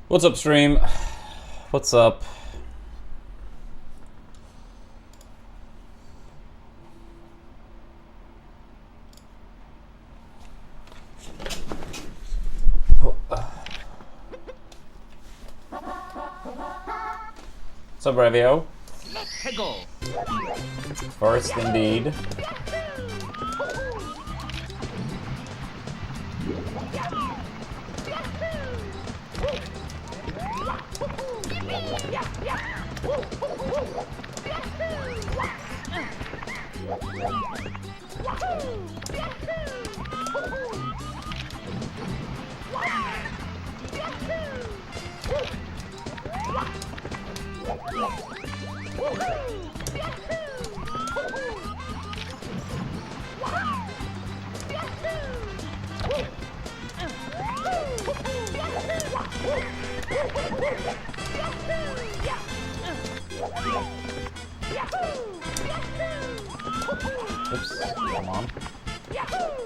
What's up, stream? What's up? What's up, Revio? Let's go. First, indeed. Oops, come on. Damn it.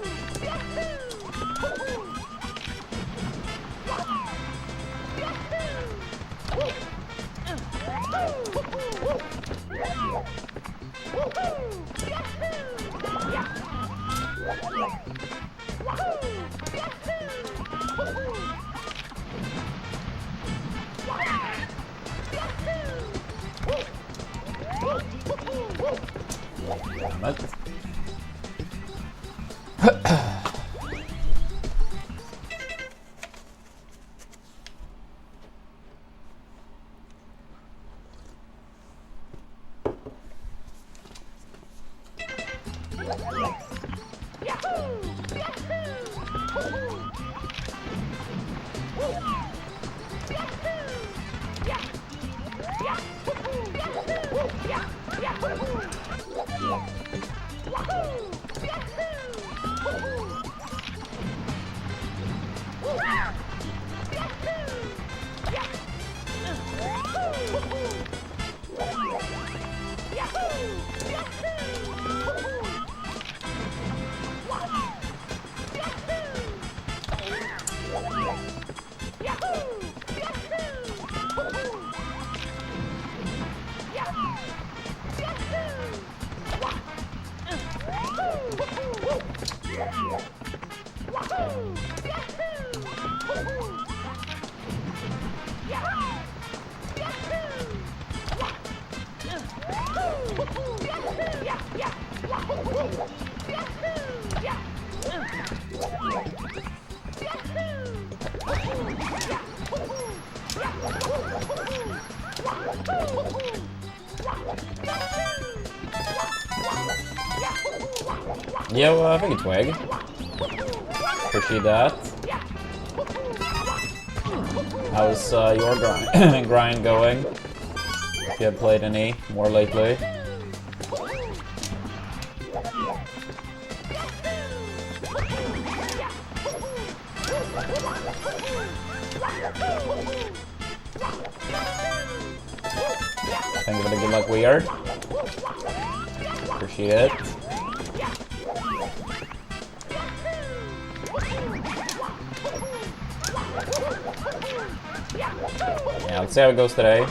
Yo, I think it's Twig. Appreciate that. How's your grind going? If you have played any more lately. Think of it a good luck weird. Appreciate it. Yeah, let's see how it goes today.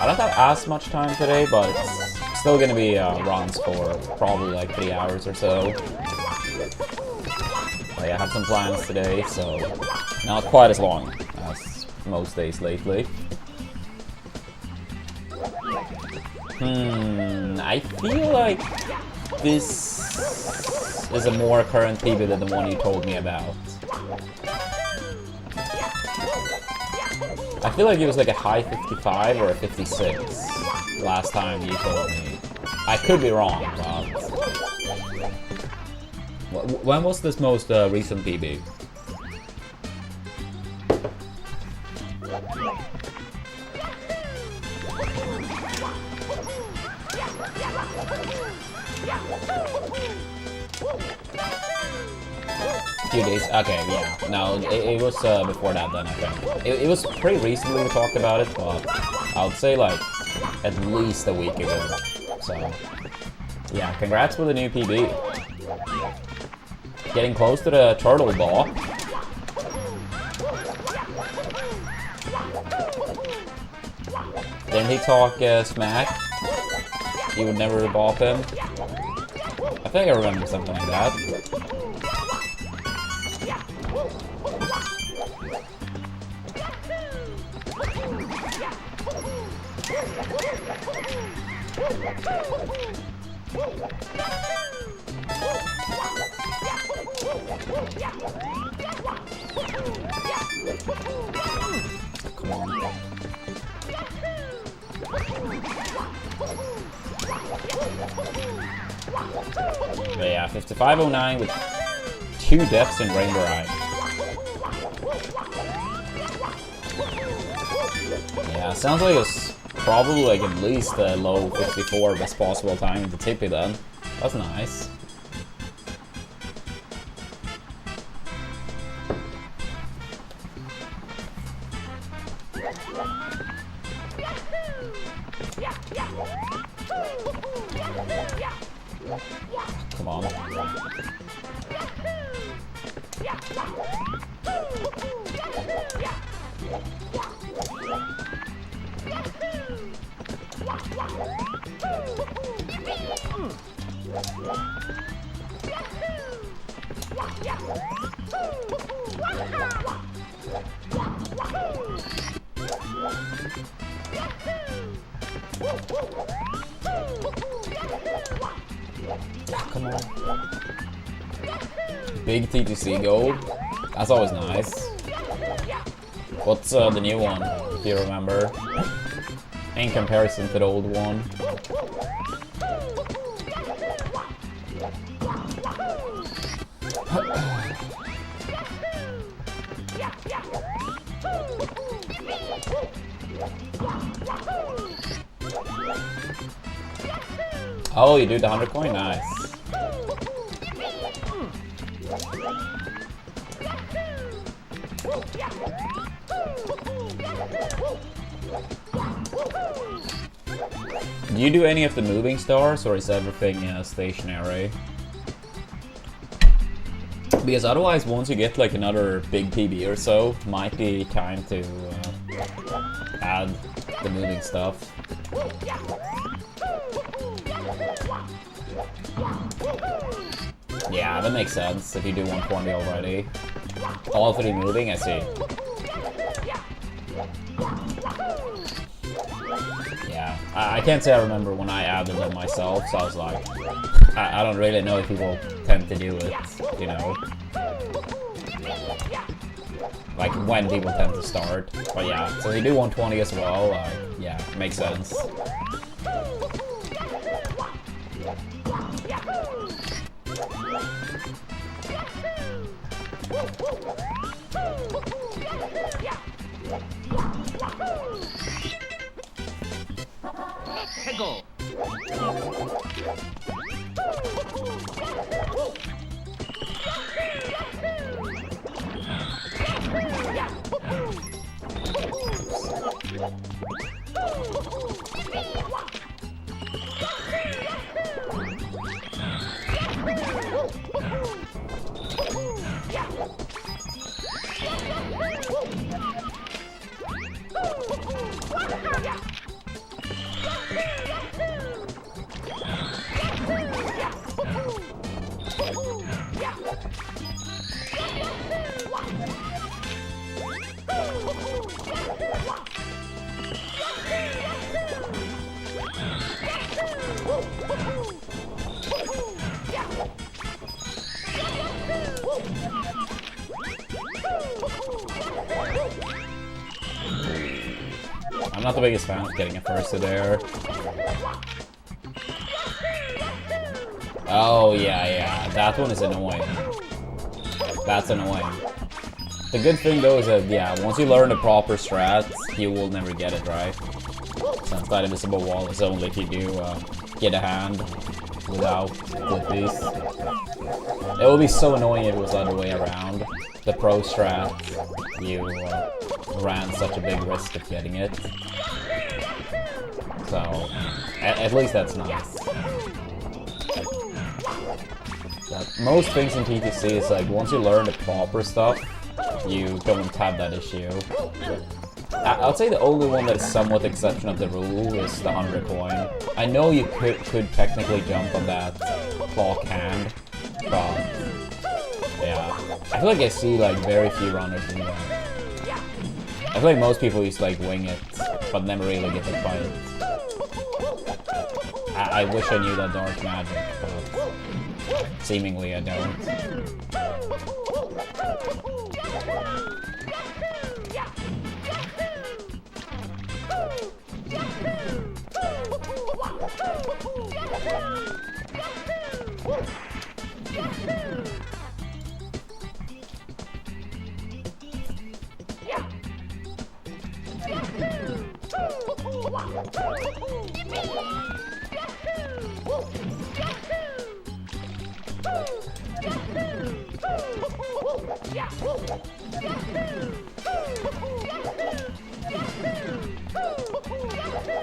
I don't have as much time today, but it's still gonna be runs for probably like 3 hours or so. But yeah, I have some plans today, so not quite as long as most days lately. I feel like this is a more current PB than the one you told me about. I feel like it was like a high 55 or a 56 last time you told me. I could be wrong, but... When was this most recent PB? Few days. Okay, yeah. No, it was before that then, I think. It was pretty recently we talked about it, but I would say like at least a week ago. So, yeah, congrats with the new PB. Getting close to the turtle ball. Didn't he talk smack? You would never bop him? I think I remember something like that. Come on. But yeah, 5509 with 2 deaths in Rainbow Eye. Yeah, sounds like it's probably like at least a low 54 best possible time in the tippy then. That's nice. Come on. Come on. Big TTC gold. That's always nice. What's the new one, if you remember? In comparison to the old one. Oh, you do the 100 coin? Nice. Do you do any of the moving stars, or is everything stationary? Because otherwise, once you get like another big PB or so, might be time to add the moving stuff. Yeah, that makes sense if you do 120 already. All 3 moving, I see. Yeah, I can't say I remember when I added them myself, so I was like, I don't really know if people tend to do it, you know? Like when people tend to start. But yeah, so they do 120 as well, yeah, makes sense. Go. I'm not the biggest fan of getting a first to there. Oh, yeah, that one is annoying. That's annoying. The good thing though is that, yeah, once you learn the proper strats, you will never get it, right? Since that invisible wall is only if you do get a hand without flippies. It would be so annoying if it was the other way around. The pro strat, you ran such a big risk of getting it. So, at least that's nice. But most things in TTC is like, once you learn the proper stuff, you don't have that issue. I'd say the only one that is somewhat exception of the rule is the 100 coin. I know you could technically jump on that clock hand, but yeah. I feel like I see like very few runners in that. I feel like most people used to like wing it, but never really get hit by it. I wish I knew that dark magic, but seemingly I don't.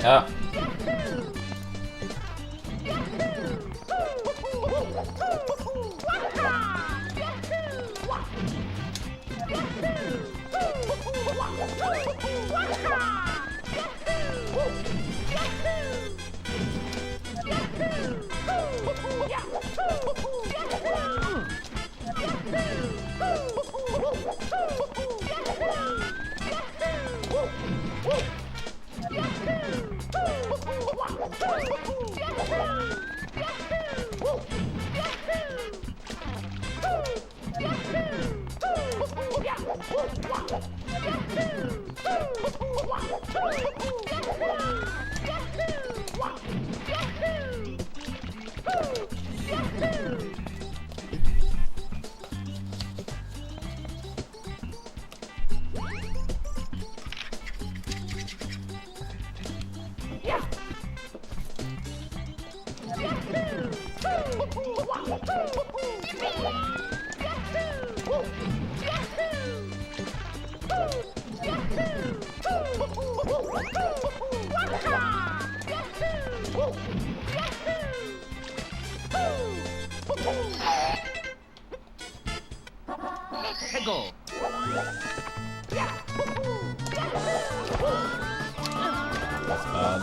Ah. That's bad.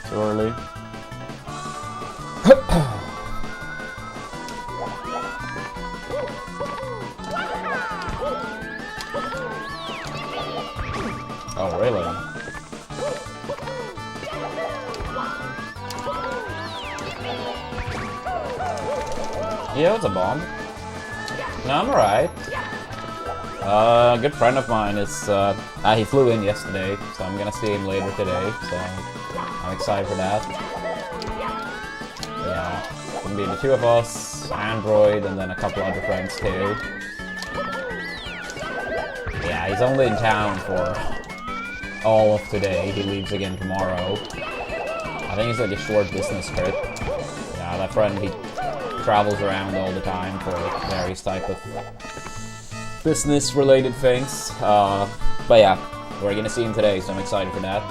Too early. Oh, really? Yeah, it's a bomb. No, I'm alright. A good friend of mine is, he flew in yesterday, so I'm gonna see him later today, so I'm excited for that. Yeah, it's gonna be the two of us, Android, and then a couple other friends too. Yeah, he's only in town for all of today. He leaves again tomorrow. I think it's like a short business trip. Yeah, that friend, he travels around all the time for various type of business-related things. But yeah, we're gonna see him today, so I'm excited for that.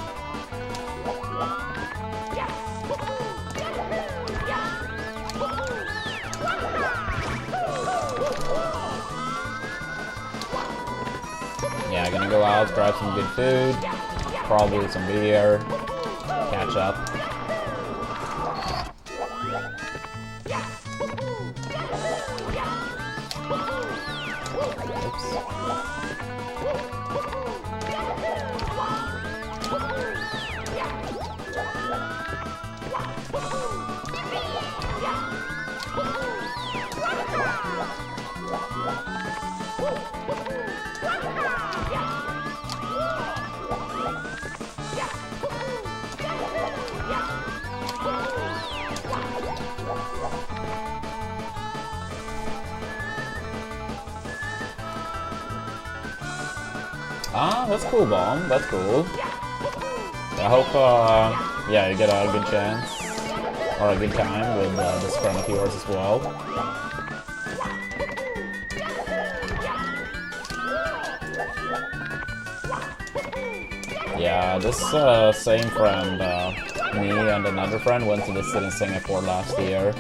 Yeah, gonna go out, grab some good food, probably some beer, catch up. Ah, that's cool, Bomb. That's cool. I hope, yeah, you get a good chance, or a good time with this friend of yours as well. Yeah, this same friend, me and another friend went to visit in Singapore last year.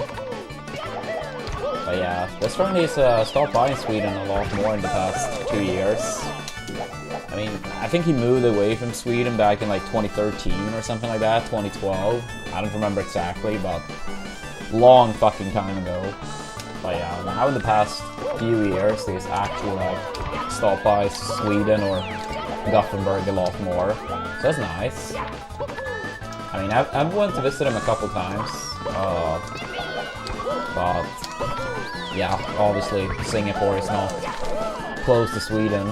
But yeah, this friend, he's stopped by in Sweden a lot more in the past 2 years. I mean, I think he moved away from Sweden back in like 2013 or something like that, 2012. I don't remember exactly, but long fucking time ago. But yeah, now in the past few years, he's actually like stopped by Sweden or Gothenburg a lot more. So that's nice. I mean, I've went to visit him a couple times. But yeah, obviously Singapore is not close to Sweden.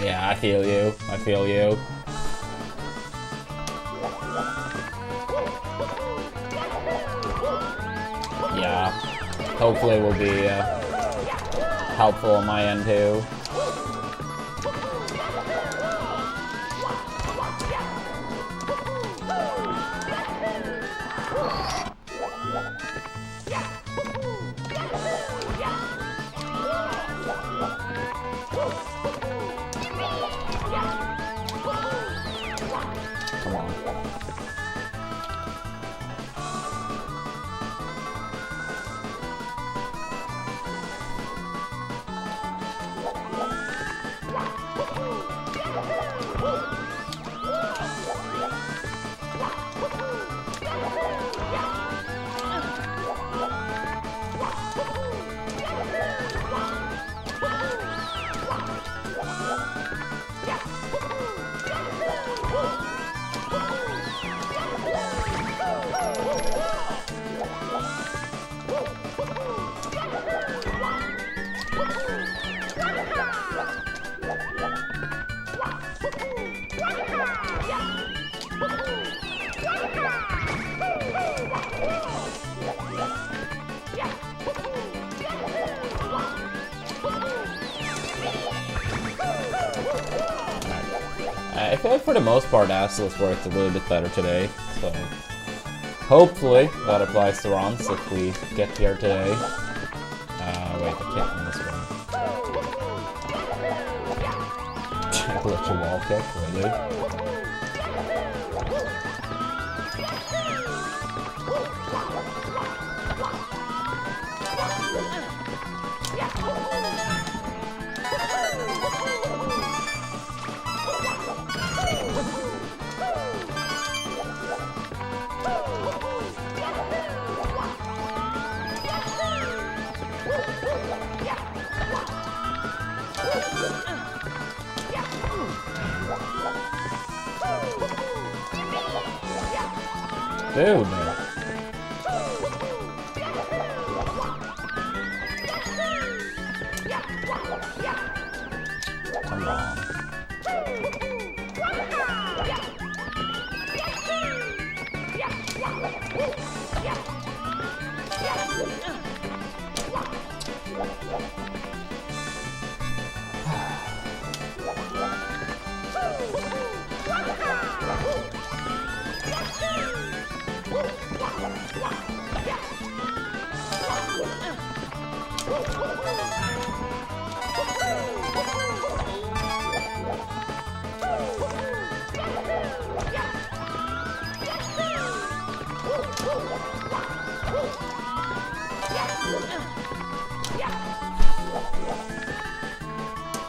Yeah, I feel you. I feel you. Yeah, hopefully it will be helpful on my end too. Come on. I feel like for the most part, Assless worked a little bit better today, so hopefully that applies to runs if we get here today. Wait, I can't on this one. Glitchy wall kick, really? Dude, man. on.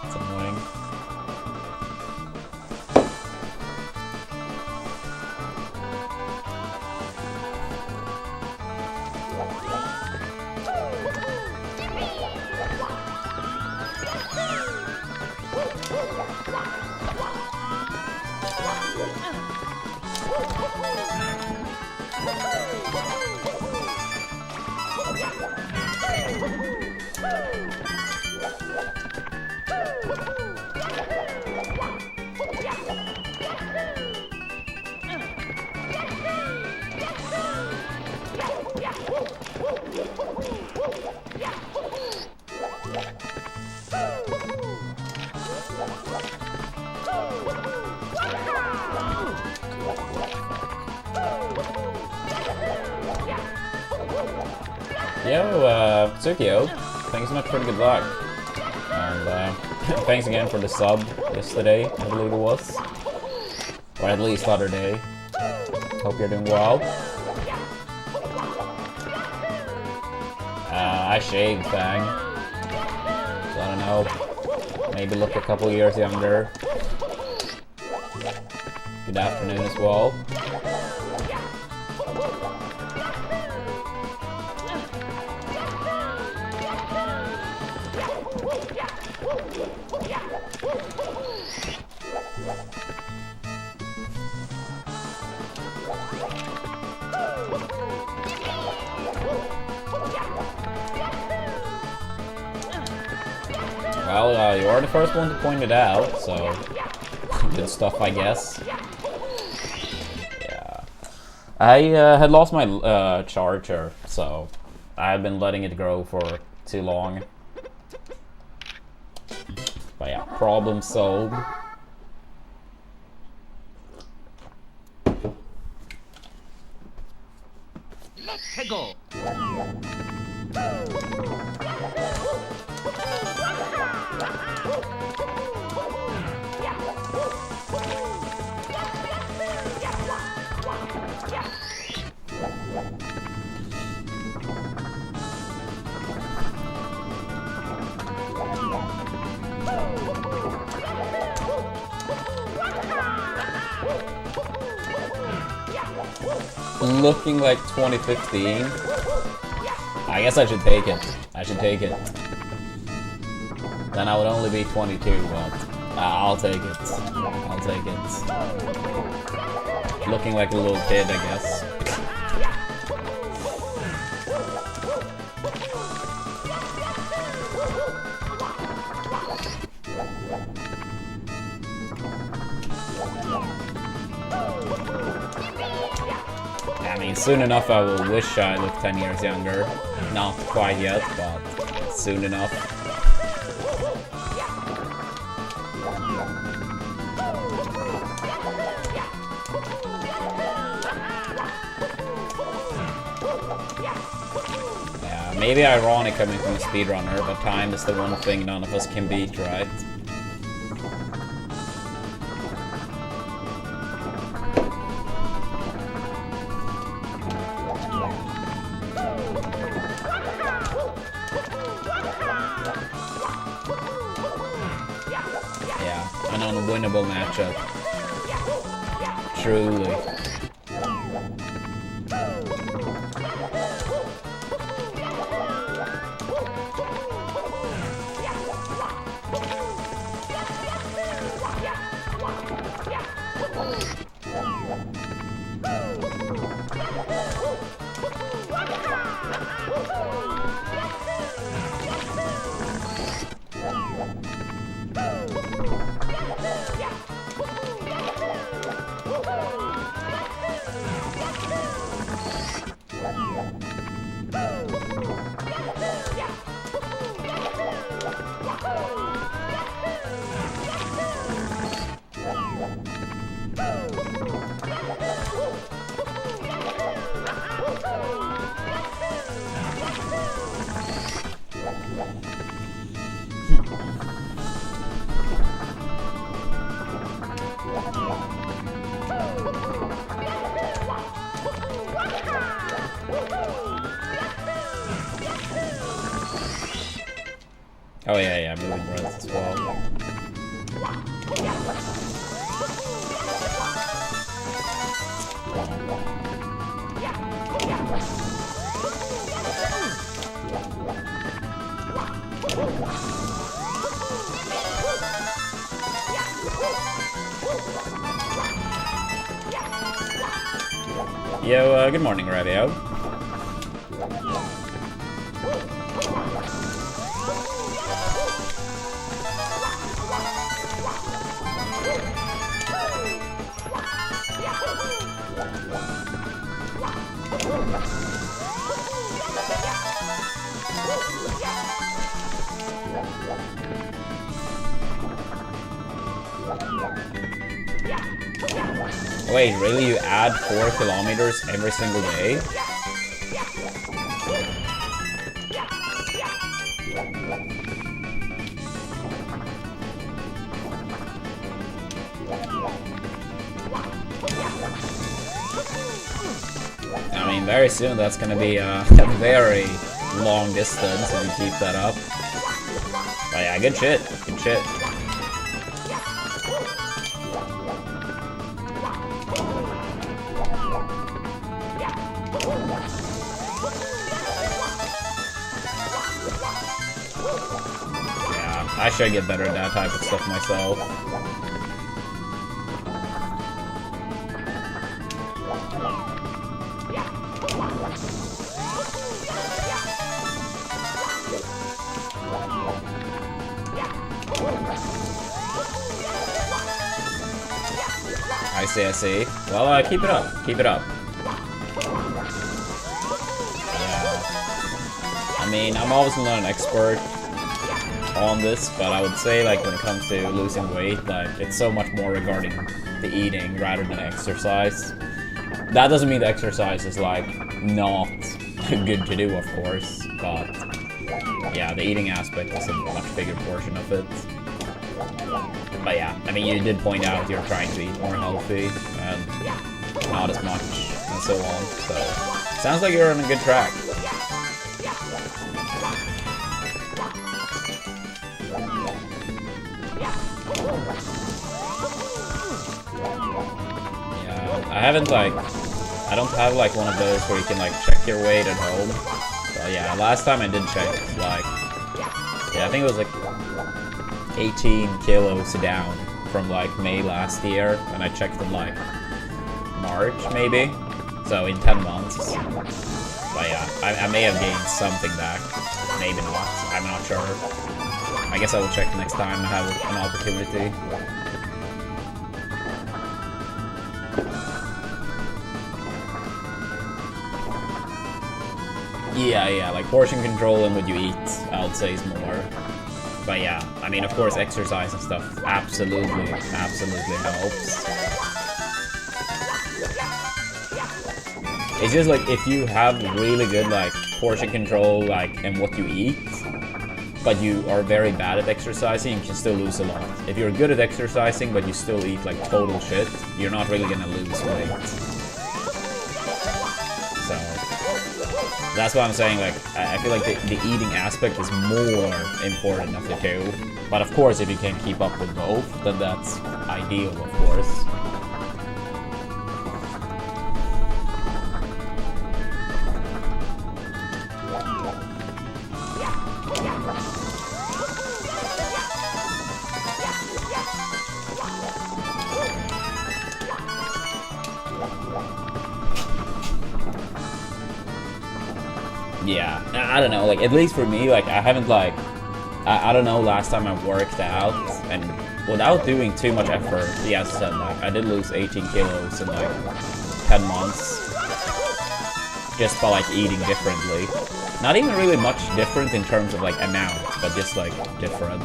It's annoying. Yo, Tsukio, thanks so much for the good luck. And thanks again for the sub yesterday, I believe it was. Or at least the other day. Hope you're doing well. I shaved, Fang. So I don't know. Maybe look a couple years younger. Good afternoon as well. Well, you are the first one to point it out, so good stuff, I guess. Yeah. I had lost my charger, so I've been letting it grow for too long. But yeah, problem solved. Let's go. Looking like 2015. I guess I should take it. I should take it. Then I would only be 22, but I'll take it. I'll take it. Looking like a little kid, I guess. I mean, soon enough I will wish I looked 10 years younger. Not quite yet, but soon enough. Yeah, maybe ironic coming from a speedrunner, but time is the one thing none of us can beat, right? An unwinnable matchup. Truly. Oh yeah, moving runs as well. Yo, good morning, Radio. Wait, really? You add 4 kilometers every single day? I mean, very soon that's gonna be a very long distance if you keep that up. But yeah, good shit. Good shit. I should get better at that type of stuff myself. I see. Well, keep it up. Keep it up. Yeah. I mean, I'm obviously not an expert on this, but I would say, like, when it comes to losing weight, like, it's so much more regarding the eating rather than exercise. That doesn't mean the exercise is, like, not good to do, of course, but yeah, the eating aspect is a much bigger portion of it. But yeah, I mean, you did point out you're trying to eat more healthy and not as much and so on, so sounds like you're on a good track. I don't have like one of those where you can like check your weight at home. But yeah, last time I did check, like, yeah, I think it was like 18 kilos down from like May last year, and I checked in like March maybe, so in 10 months. But yeah, I may have gained something back, maybe not, I'm not sure. I guess I will check next time I have an opportunity. Yeah, like portion control and what you eat, I would say is more. But yeah, I mean, of course, exercise and stuff absolutely helps. It's just like, if you have really good, like, portion control, like, and what you eat, but you are very bad at exercising, you can still lose a lot. If you're good at exercising, but you still eat, like, total shit, you're not really gonna lose weight. So that's why I'm saying, like, I feel like the eating aspect is more important of the two. But of course, if you can keep up with both, then that's ideal, of course. Yeah, I don't know, like, at least for me, like, I haven't, like, I don't know, last time I worked out, and without doing too much effort, yeah, as I said, like, I did lose 18 kilos in, like, 10 months, just by, like, eating differently. Not even really much different in terms of, like, amount, but just, like, different.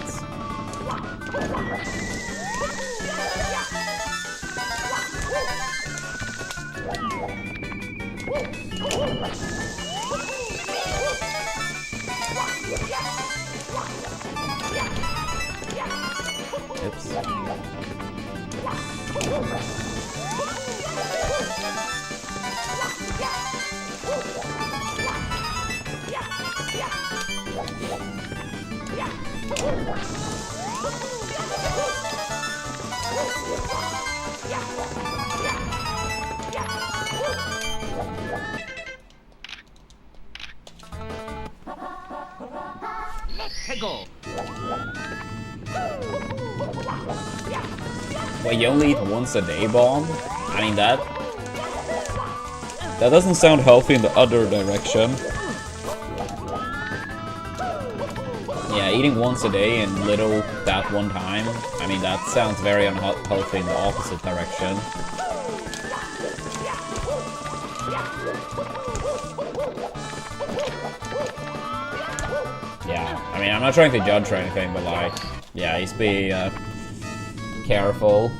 Oops. Let's go. Wait, you only eat once a day, Bomb? I mean, that doesn't sound healthy in the other direction. Yeah, eating once a day and little that one time. I mean, that sounds very unhealthy in the opposite direction. Yeah, I mean, I'm not trying to judge or anything, but like, yeah, just be careful.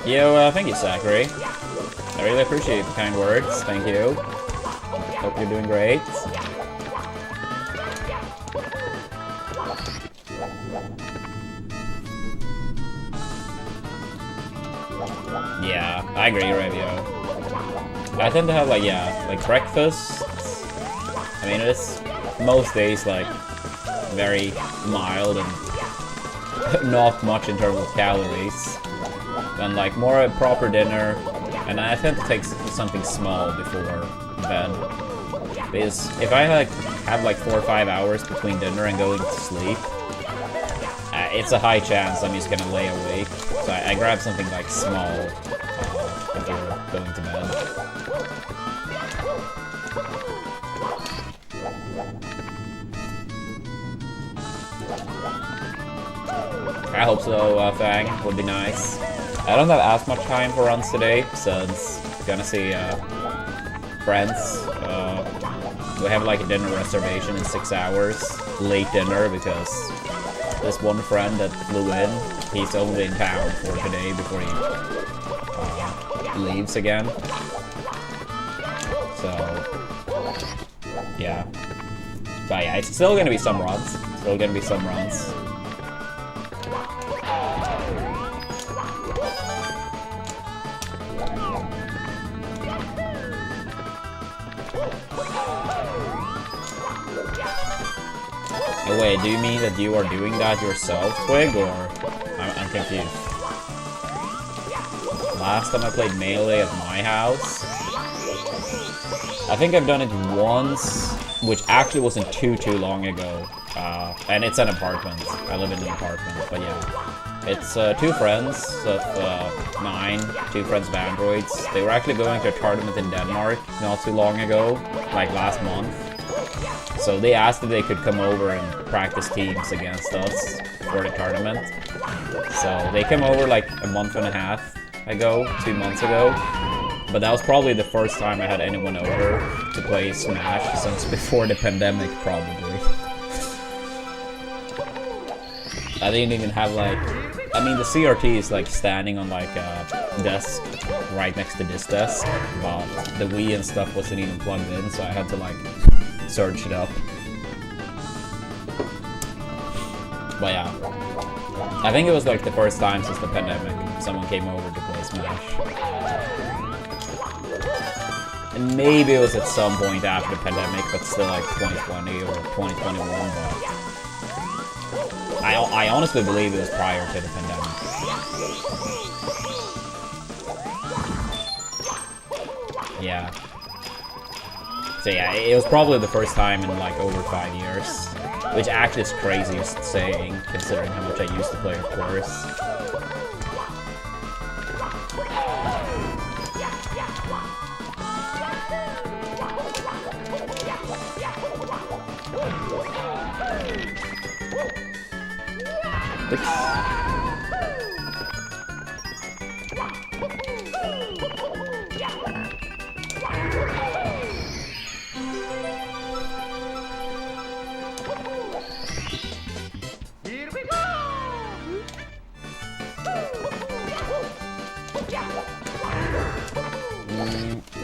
Yo, thank you, Zachary. I really appreciate the kind words. Thank you. Hope you're doing great. Yeah, I agree, Revio. I tend to have, like, yeah, like breakfast. I mean, it's most days, like, very mild and not much in terms of calories. And like more a proper dinner, and I tend to take something small before bed. Because if I like have like 4 or 5 hours between dinner and going to sleep, it's a high chance I'm just gonna lay awake. So I grab something like small before going to bed. I hope so, Fang. Would be nice. I don't have as much time for runs today, since I'm gonna see friends. We have like a dinner reservation in 6 hours. Late dinner, because this one friend that flew in, he's only in town for today before he leaves again. So, yeah. But yeah, it's still gonna be some runs. Oh, wait, do you mean that you are doing that yourself, Twig, or I'm confused? Last time I played Melee at my house, I think I've done it once, which actually wasn't too long ago, and it's an apartment. I live in an apartment, but yeah. It's 2 friends of mine, 2 friends of Androids. They were actually going to a tournament in Denmark not too long ago, like last month. So they asked if they could come over and practice teams against us for the tournament. So they came over like a month and a half ago, 2 months ago. But that was probably the first time I had anyone over to play Smash since before the pandemic, probably. I didn't even have like... I mean, the CRT is like standing on like a desk right next to this desk, but the Wii and stuff wasn't even plugged in, so I had to like search it up. But yeah, I think it was like the first time since the pandemic someone came over to play Smash. And maybe it was at some point after the pandemic, but still like 2020 or 2021, but I honestly believe it was prior to the pandemic. Yeah. So yeah, it was probably the first time in like over 5 years. Which actually is crazy saying, considering how much I used to play, of course.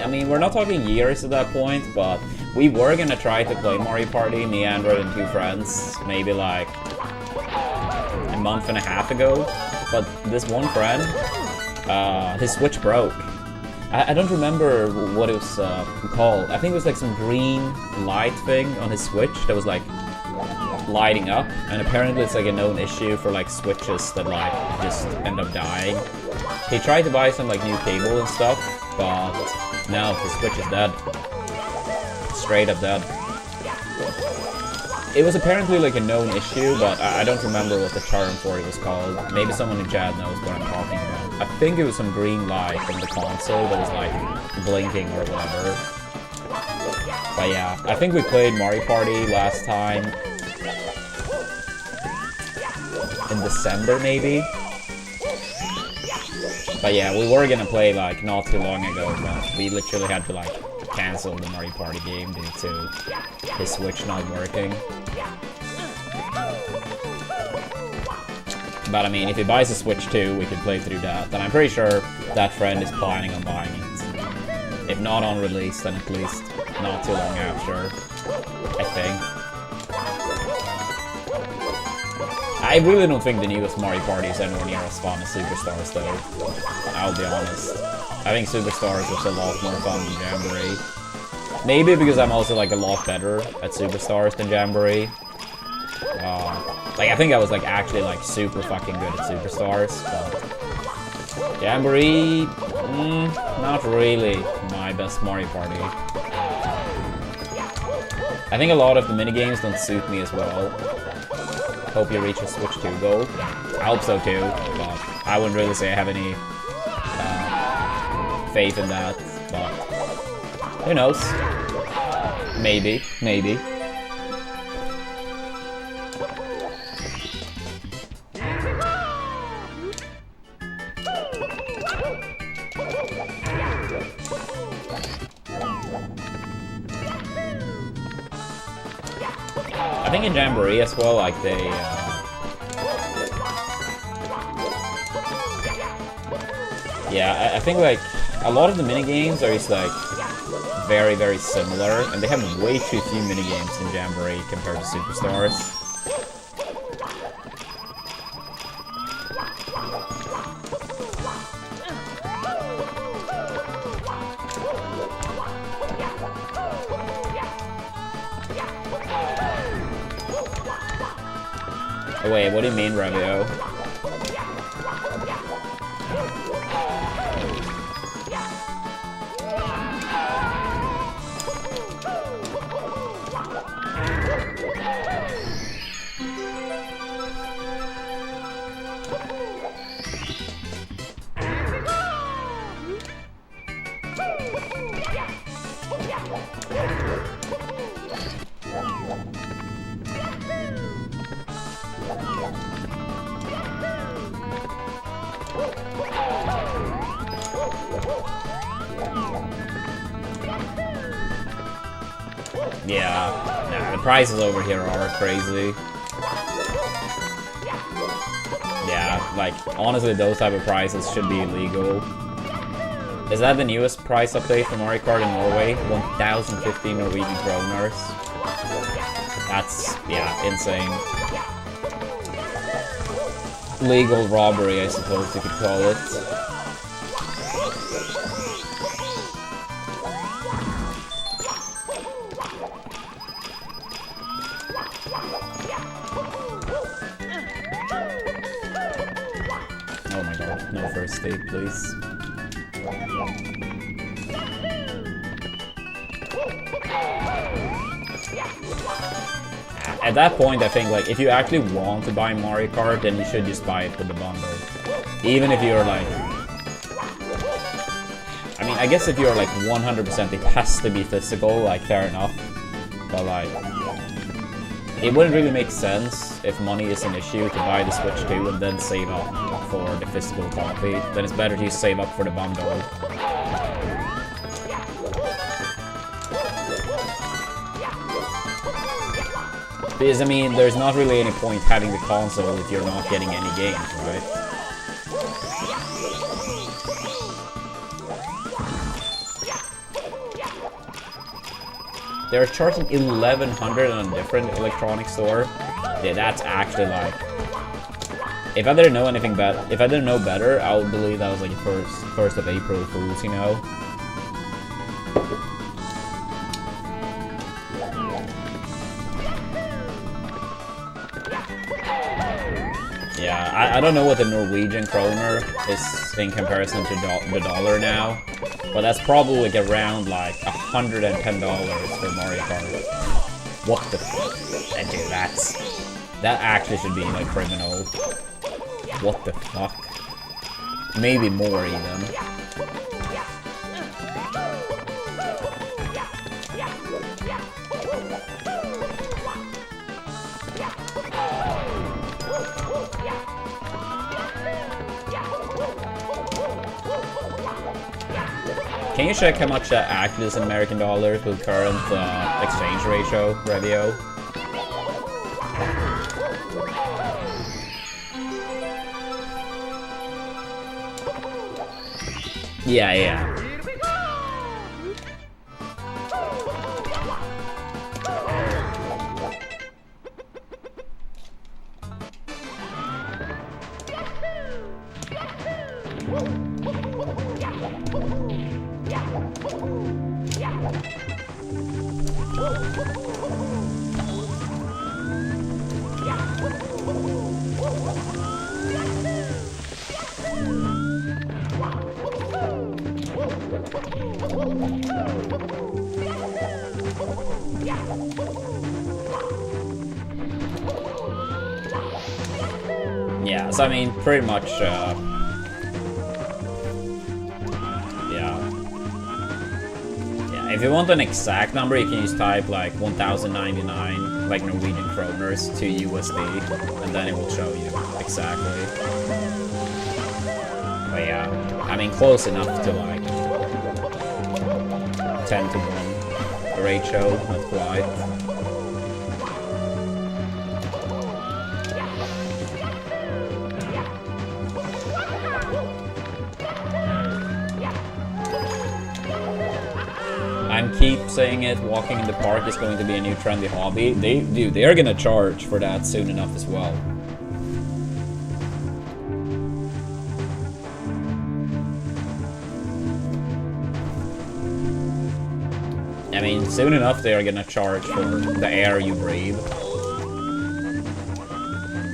I mean, we're not talking years at that point, but we were gonna try to play Mario Party, me, Android, and 2 friends, maybe like a month and a half ago. But this one friend, his Switch broke. I don't remember what it was called. I think it was like some green light thing on his Switch that was like lighting up, and apparently it's like a known issue for like Switches that like just end up dying. He tried to buy some like new cable and stuff, but no, his Switch is dead. Straight up dead. It was apparently like a known issue, but I don't remember what the term for it was called. Maybe someone in chat knows what I'm talking about. I think it was some green light from the console that was like blinking or whatever. But yeah, I think we played Mario Party last time in December maybe. But yeah, we were gonna play like not too long ago, but we literally had to like cancel the Mario Party game due to his Switch not working. But I mean, if he buys a Switch 2, we could play through that. And I'm pretty sure that friend is planning on buying it. If not on release, then at least not too long after, I think. I really don't think the newest Mario Party is anywhere near as fun as Superstars, though. I'll be honest. I think Superstars was a lot more fun than Jamboree. Maybe because I'm also like a lot better at Superstars than Jamboree. Like I think I was like actually like super fucking good at Superstars, but Jamboree, not really my best Mario Party. I think a lot of the minigames don't suit me as well. Hope you reach a Switch 2 goal. I hope so too, but I wouldn't really say I have any faith in that, but who knows? Maybe, maybe. I think in Jamboree as well, like they yeah, I think like a lot of the minigames are just like very, very similar, and they have way too few minigames in Jamboree compared to Superstars. Oh wait, what do you mean, Revio? Yeah, nah, the prices over here are crazy. Yeah, like, honestly, those type of prices should be illegal. Is that the newest price update for Mario Kart in Norway? 1,050 Norwegian kroners. That's, yeah, insane. Legal robbery, I suppose you could call it. Oh my god, no first state, please. At that point, I think, like, if you actually want to buy Mario Kart, then you should just buy it with the bundle. Even if you're, like... I mean, I guess if you're, like, 100% it has to be physical, like, fair enough. But, like... It wouldn't really make sense if money is an issue to buy the Switch 2 and then save up for the physical copy. Then it's better to just save up for the bundle. Because, I mean, there's not really any point having the console if you're not getting any games, right? they're charging 1,100 on a different electronics store. Yeah, that's actually like, if I didn't know anything better, if I didn't know better, I would believe that was like first of April Fools, you know. Yeah, I don't know what the Norwegian kroner is in comparison to the dollar now, but that's probably like around like $110 for Mario Kart. What the fuck? Dude, that actually should be like criminal. What the fuck? Maybe more even. Can you check how much that actually is in American dollars with current exchange ratio, Revio? Yeah. Yeah, so I mean, pretty much, yeah. If you want an exact number, you can just type like 1,099, like Norwegian kroners to USD, and then it will show you exactly. But yeah, I mean, close enough to like 10-to-1 ratio, not quite. Keep saying it, walking in the park is going to be a new trendy hobby. They're gonna charge for that soon enough as well. I mean, soon enough they are gonna charge for the air you breathe.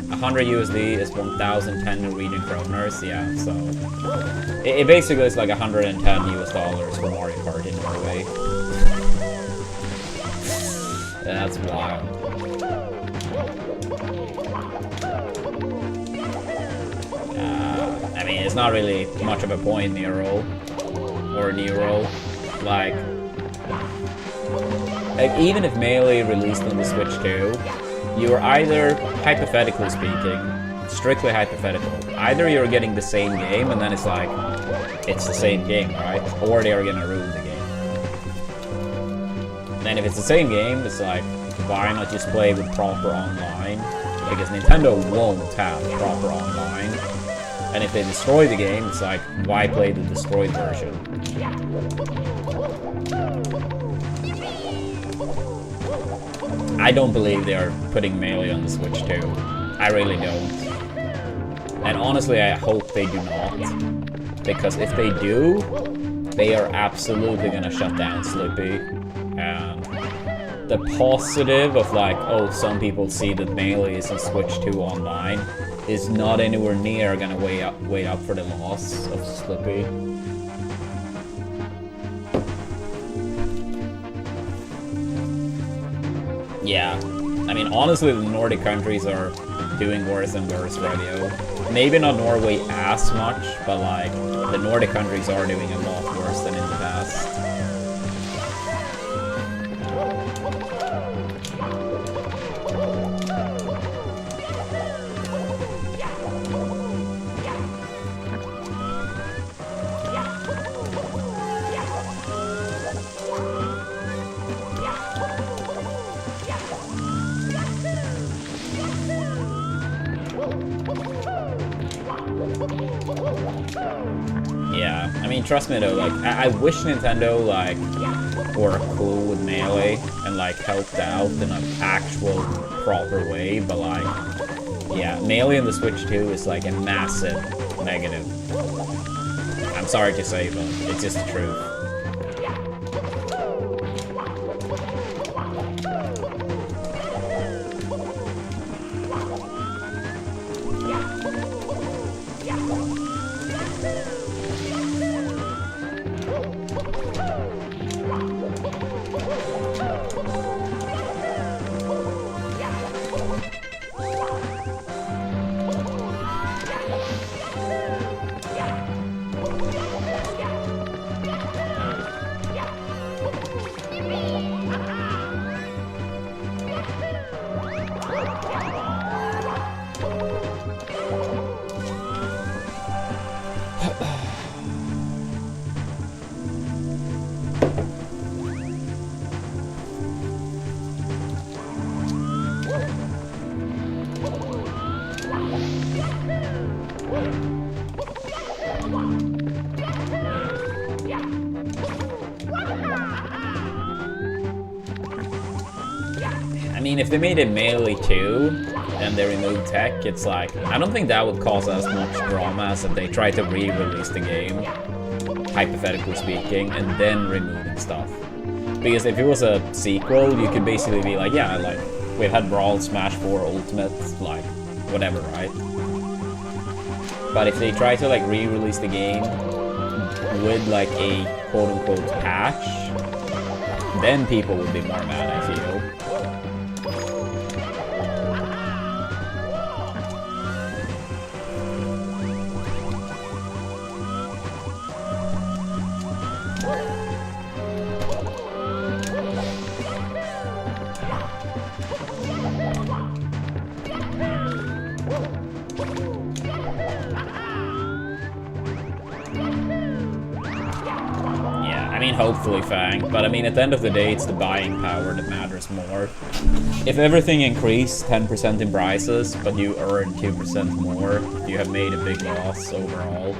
100 USD is 1,010 Norwegian kroners, yeah, so it basically is like 110 US dollars for Mario Kart in Norway. That's wild. I mean, it's not really much of a point, Nero. Or Nero. Like, even if Melee released on the Switch 2, you're either, hypothetically speaking, strictly hypothetical, either you're getting the same game and then it's like, it's the same game, right? Or they are gonna ruin the game. And if it's the same game, it's like, why not just play with proper online? Because Nintendo won't have proper online. And if they destroy the game, it's like, why play the destroyed version? I don't believe they're putting Melee on the Switch 2. I really don't. And honestly, I hope they do not. Because if they do, they are absolutely gonna shut down Slippy. And the positive of like, oh, some people see that Melee is on Switch 2 online is not anywhere near gonna weigh up for the loss of Slippy. Yeah, I mean, honestly, the Nordic countries are doing worse and worse radio. Maybe not Norway as much, but like, the Nordic countries are doing a lot worse than in the past. Yeah, I mean, trust me though, like, I wish Nintendo, like, or cool with melee and like helped out in an actual proper way, but like, yeah, melee in the Switch 2 is like a massive negative. I'm sorry to say, but it's just the truth. I mean, if they made it melee too, and they removed tech, it's like, I don't think that would cause as much drama as if they tried to re-release the game, hypothetically speaking, and then removing stuff. Because if it was a sequel, you could basically be like, yeah, like, we've had Brawl, Smash 4, Ultimate, like, whatever, right? But if they try to, like, re-release the game with, like, a quote-unquote patch, then people would be more mad, I feel. I mean, hopefully, Fang, but I mean, at the end of the day, it's the buying power that matters more. If everything increased 10% in prices, but you earn 2% more, you have made a big loss overall.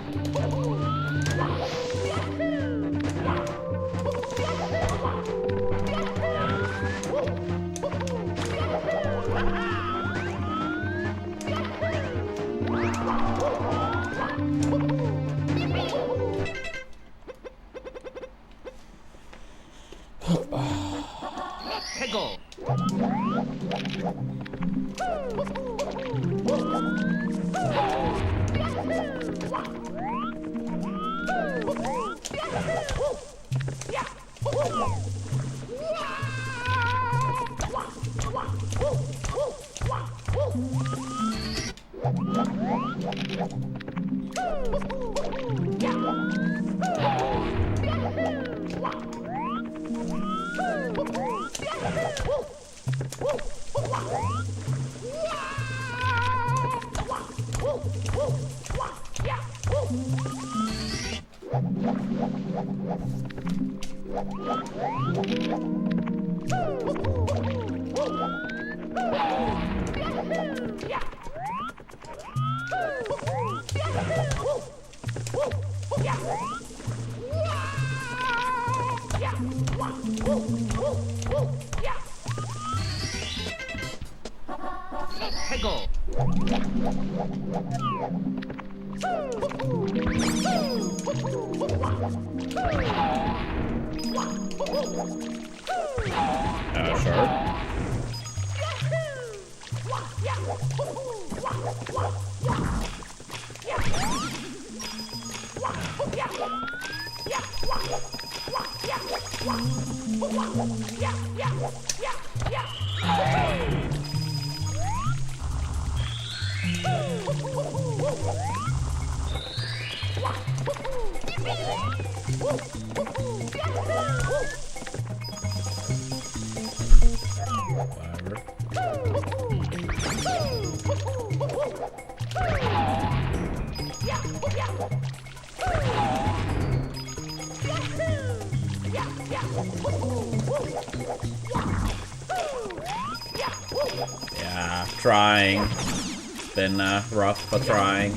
Yeah, trying. It's been rough, but trying.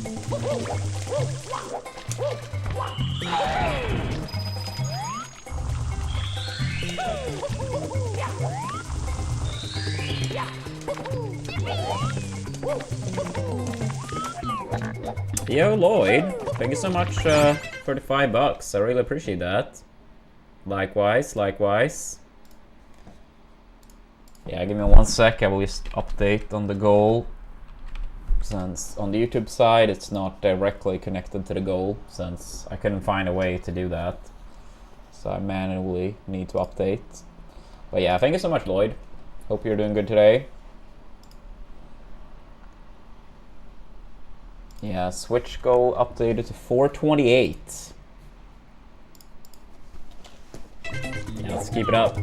Yo, Lloyd, thank you so much for the $5. I really appreciate that. Likewise, likewise. Yeah, give me 1 sec. I will just update on the goal. Since on the YouTube side, it's not directly connected to the goal, since I couldn't find a way to do that. So I manually need to update. But yeah, thank you so much, Lloyd. Hope you're doing good today. Yeah, Switch goal updated to 428. Yeah, let's keep it up.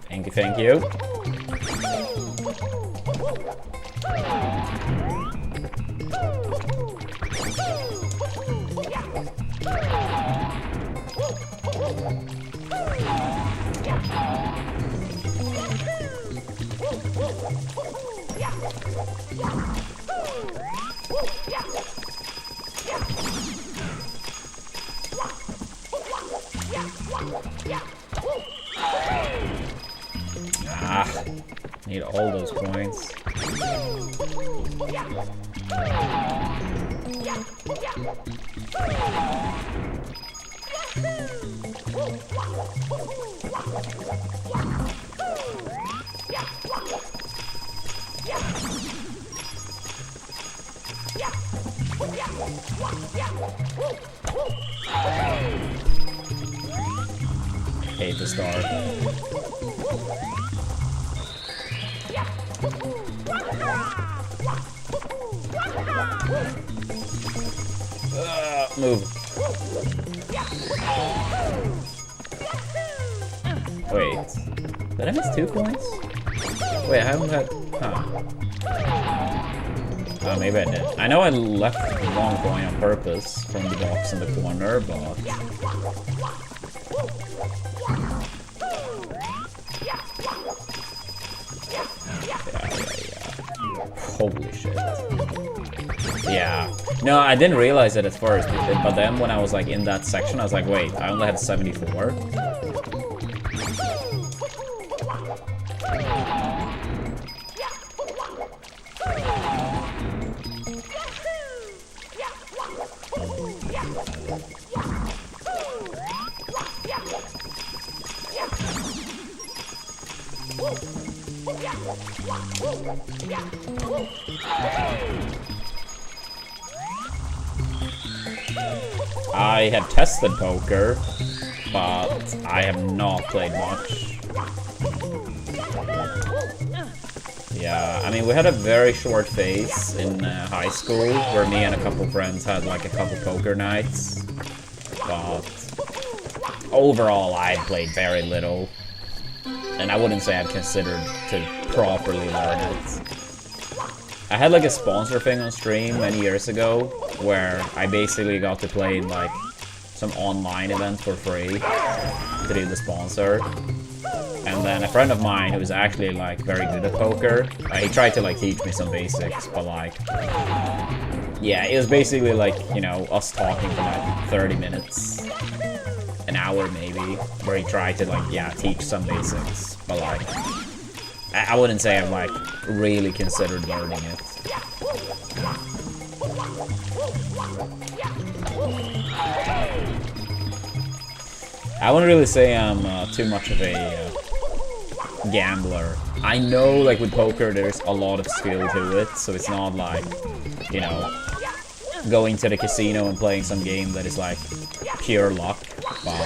Thank you, thank you. Ah, need all those coins. Hate the start. Move. Wait. Did I miss 2 coins? Wait, I haven't had... Huh. Oh, maybe I did. I know I left 1 coin on purpose from the box in the corner, but... Holy shit. Yeah. No, I didn't realize it at first, but then when I was like in that section, I was like, wait, I only had 74? I have tested poker, but I have not played much. Yeah, I mean, we had a very short phase in high school where me and a couple friends had like a couple poker nights, but overall I played very little, and I wouldn't say I've considered to properly learn it. I had like a sponsor thing on stream many years ago where I basically got to play in like some online event for free to do the sponsor. And then a friend of mine who was actually like very good at poker, he tried to like teach me some basics, but like, yeah, it was basically like, you know, us talking for like 30 minutes, an hour maybe, where he tried to like, yeah, teach some basics, but like, I wouldn't say I've like really considered learning it. I wouldn't really say I'm too much of a gambler. I know like with poker there's a lot of skill to it, so it's not like, you know, going to the casino and playing some game that is like pure luck, but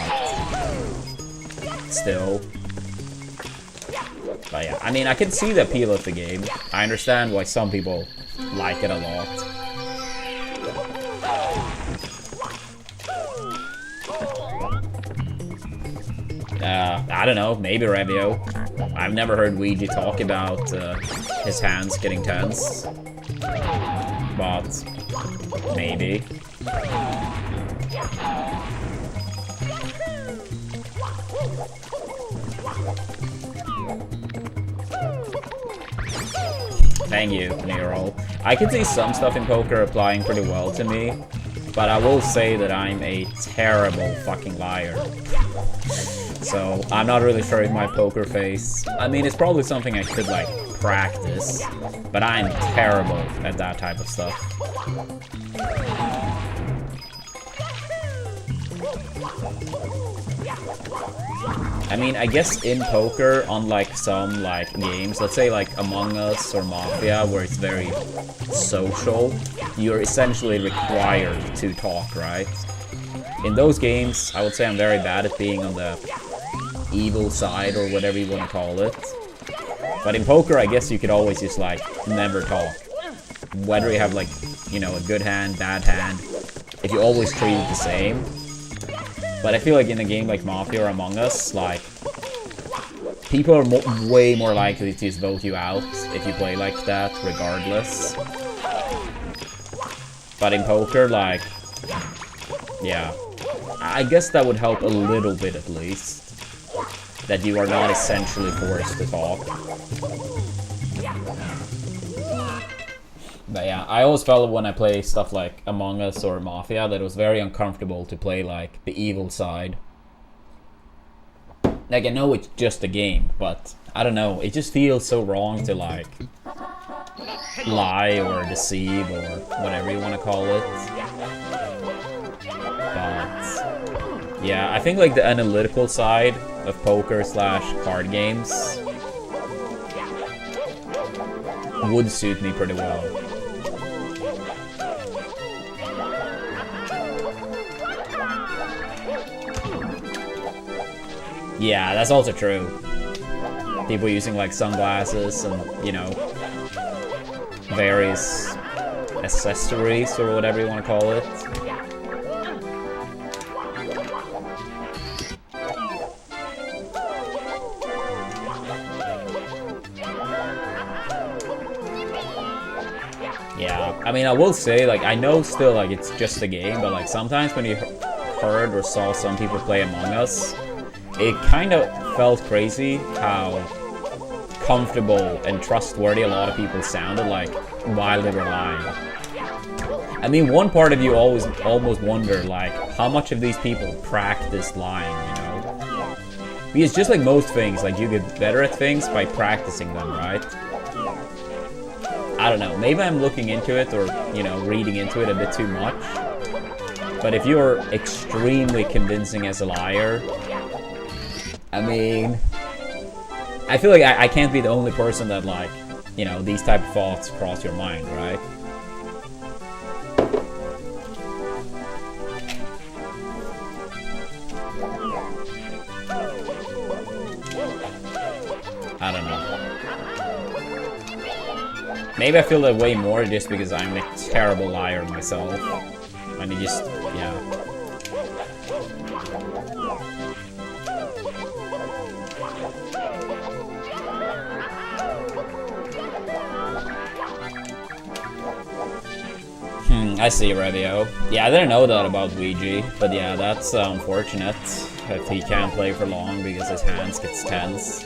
still. But yeah, I mean, I can see the appeal of the game. I understand why some people like it a lot. I don't know, maybe Revio. I've never heard Ouija talk about his hands getting tense. But maybe. Thank you, Nero. I can see some stuff in poker applying pretty well to me. but I will say that I'm a terrible fucking liar. So, I'm not really sure if my poker face... I mean, it's probably something I could, like, practice, but I'm terrible at that type of stuff. I mean, I guess in poker, unlike some, like, games, let's say, like, Among Us or Mafia, where it's very social, you're essentially required to talk, right? In those games, I would say I'm very bad at being on the evil side, or whatever you want to call it. But in poker, I guess you could always just, like, never talk. Whether you have, like, you know, a good hand, bad hand, if you always treat it the same. But I feel like in a game like Mafia or Among Us, like, people are way more likely to just vote you out if you play like that, regardless. But in poker, like, yeah, I guess that would help a little bit at least. That you are not essentially forced to talk. But yeah, I always felt when I play stuff like Among Us or Mafia that it was very uncomfortable to play like the evil side. Like, I know it's just a game, but I don't know, it just feels so wrong to like lie or deceive or whatever you want to call it. But yeah, I think like the analytical side of poker / card games would suit me pretty well. Yeah, that's also true. People using like sunglasses and, you know, various accessories or whatever you want to call it. Yeah, I mean, I will say, like, I know still, like, it's just a game, but, like, sometimes when you heard or saw some people play Among Us, it kind of felt crazy how comfortable and trustworthy a lot of people sounded like while they were lying. I mean, one part of you almost wonder, like, how much of these people practice lying, you know? Because just like most things, like, you get better at things by practicing them, right? I don't know, maybe I'm looking into it or, you know, reading into it a bit too much. But if you're extremely convincing as a liar, I mean, I feel like I can't be the only person that, like, you know, these type of thoughts cross your mind, right? I don't know. Maybe I feel that way more just because I'm a terrible liar myself. And it just, yeah. I see, Revio. Yeah, I didn't know that about Ouija, but yeah, that's unfortunate if he can't play for long because his hands gets tense.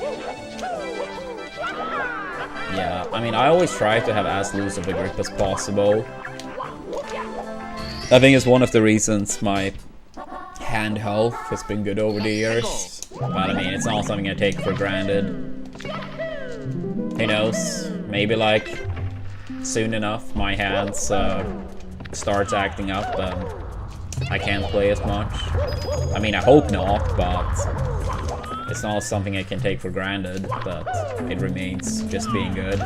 Yeah, I mean, I always try to have as loose of a grip as possible. I think it's one of the reasons my hand health has been good over the years. But I mean, it's not something I take for granted. Who knows? Maybe like soon enough my hands starts acting up and I can't play as much. I mean, I hope not, but it's not something I can take for granted, but it remains just being good.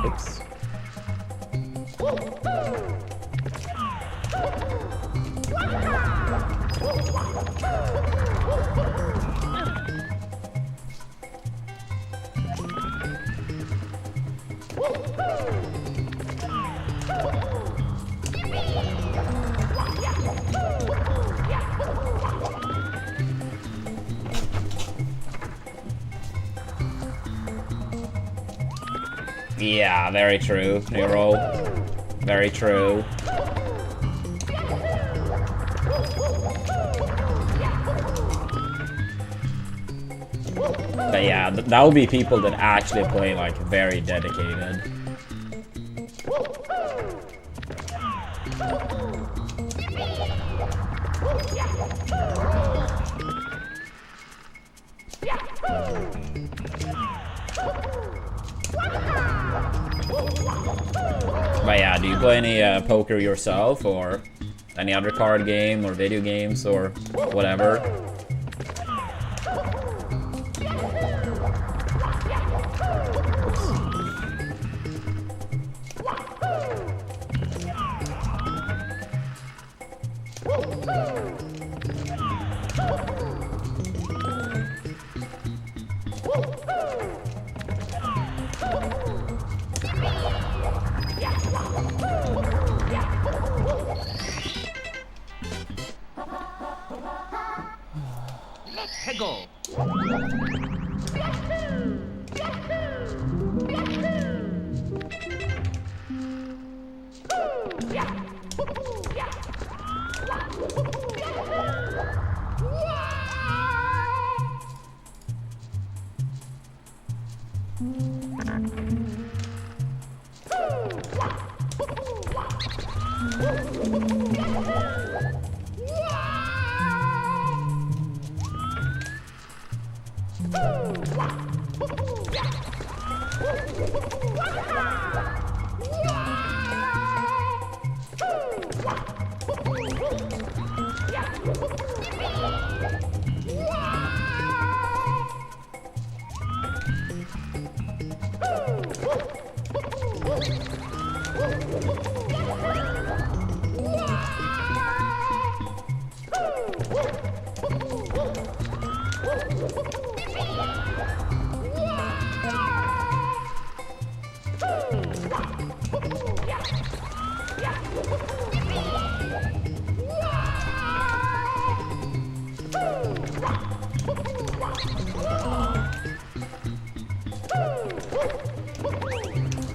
Oops. Yeah, very true, Nero. Very true. But yeah, that would be people that actually play like very dedicated. But yeah, do you play any poker yourself, or any other card game, or video games, or whatever? Hegel.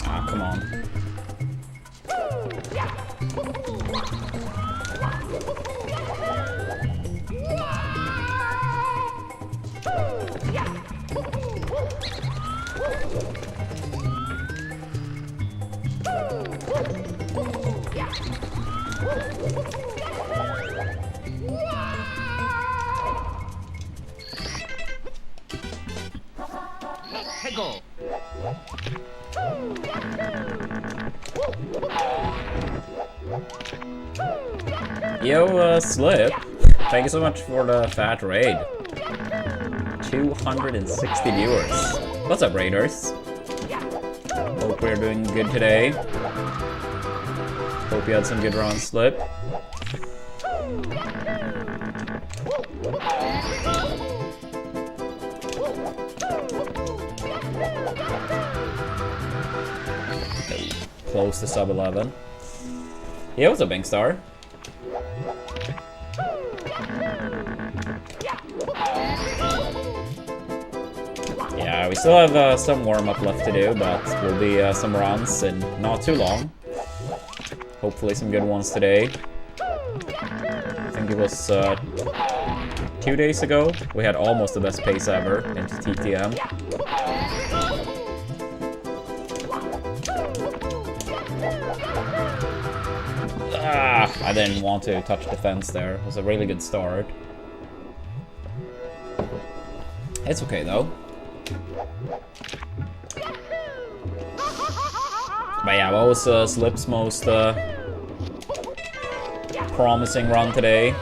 Ah, come on. Hegel. Yo, Slip, thank you so much for the fat raid. 260 viewers. What's up, raiders? Hope we're doing good today. Hope you had some good runs, Slip. Close to sub 11. Yeah, what's up, Bankstar? Yeah, we still have some warm-up left to do, but will be some runs in not too long. Hopefully some good ones today. I think it was 2 days ago. We had almost the best pace ever into TTM. Ah, I didn't want to touch the fence there. It was a really good start. It's okay though. But yeah, what was Slip's most promising run today?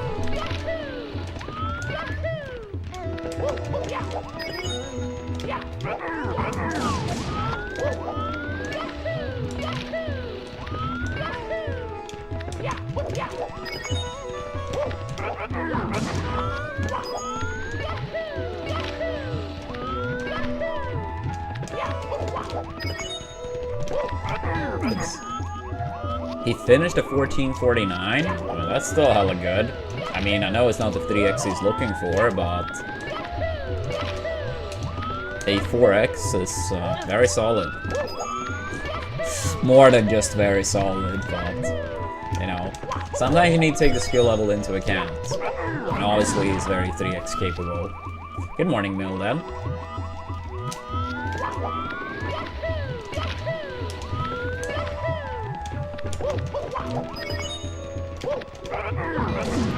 He finished a 1449? Well, that's still hella good. I mean, I know it's not the 3x he's looking for, but... a 4x is very solid. More than just very solid, but... you know, sometimes you need to take the skill level into account. And obviously he's very 3x capable. Good morning, Milden.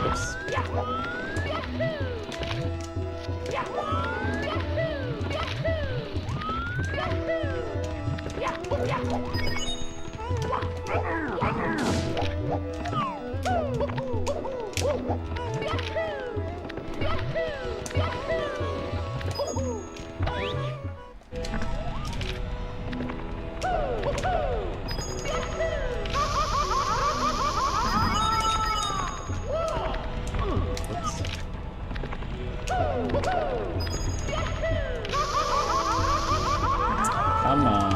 Oops. Come on.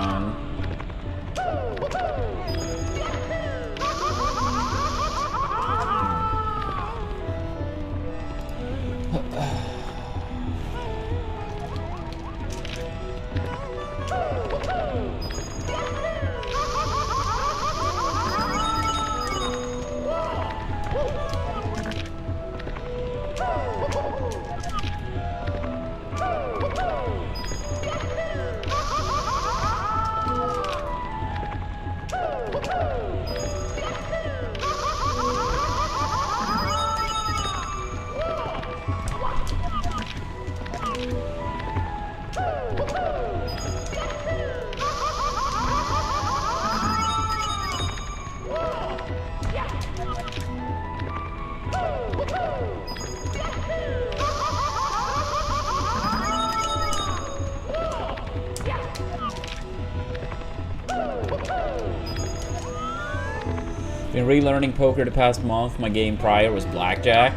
Been relearning poker the past month. My game prior was blackjack.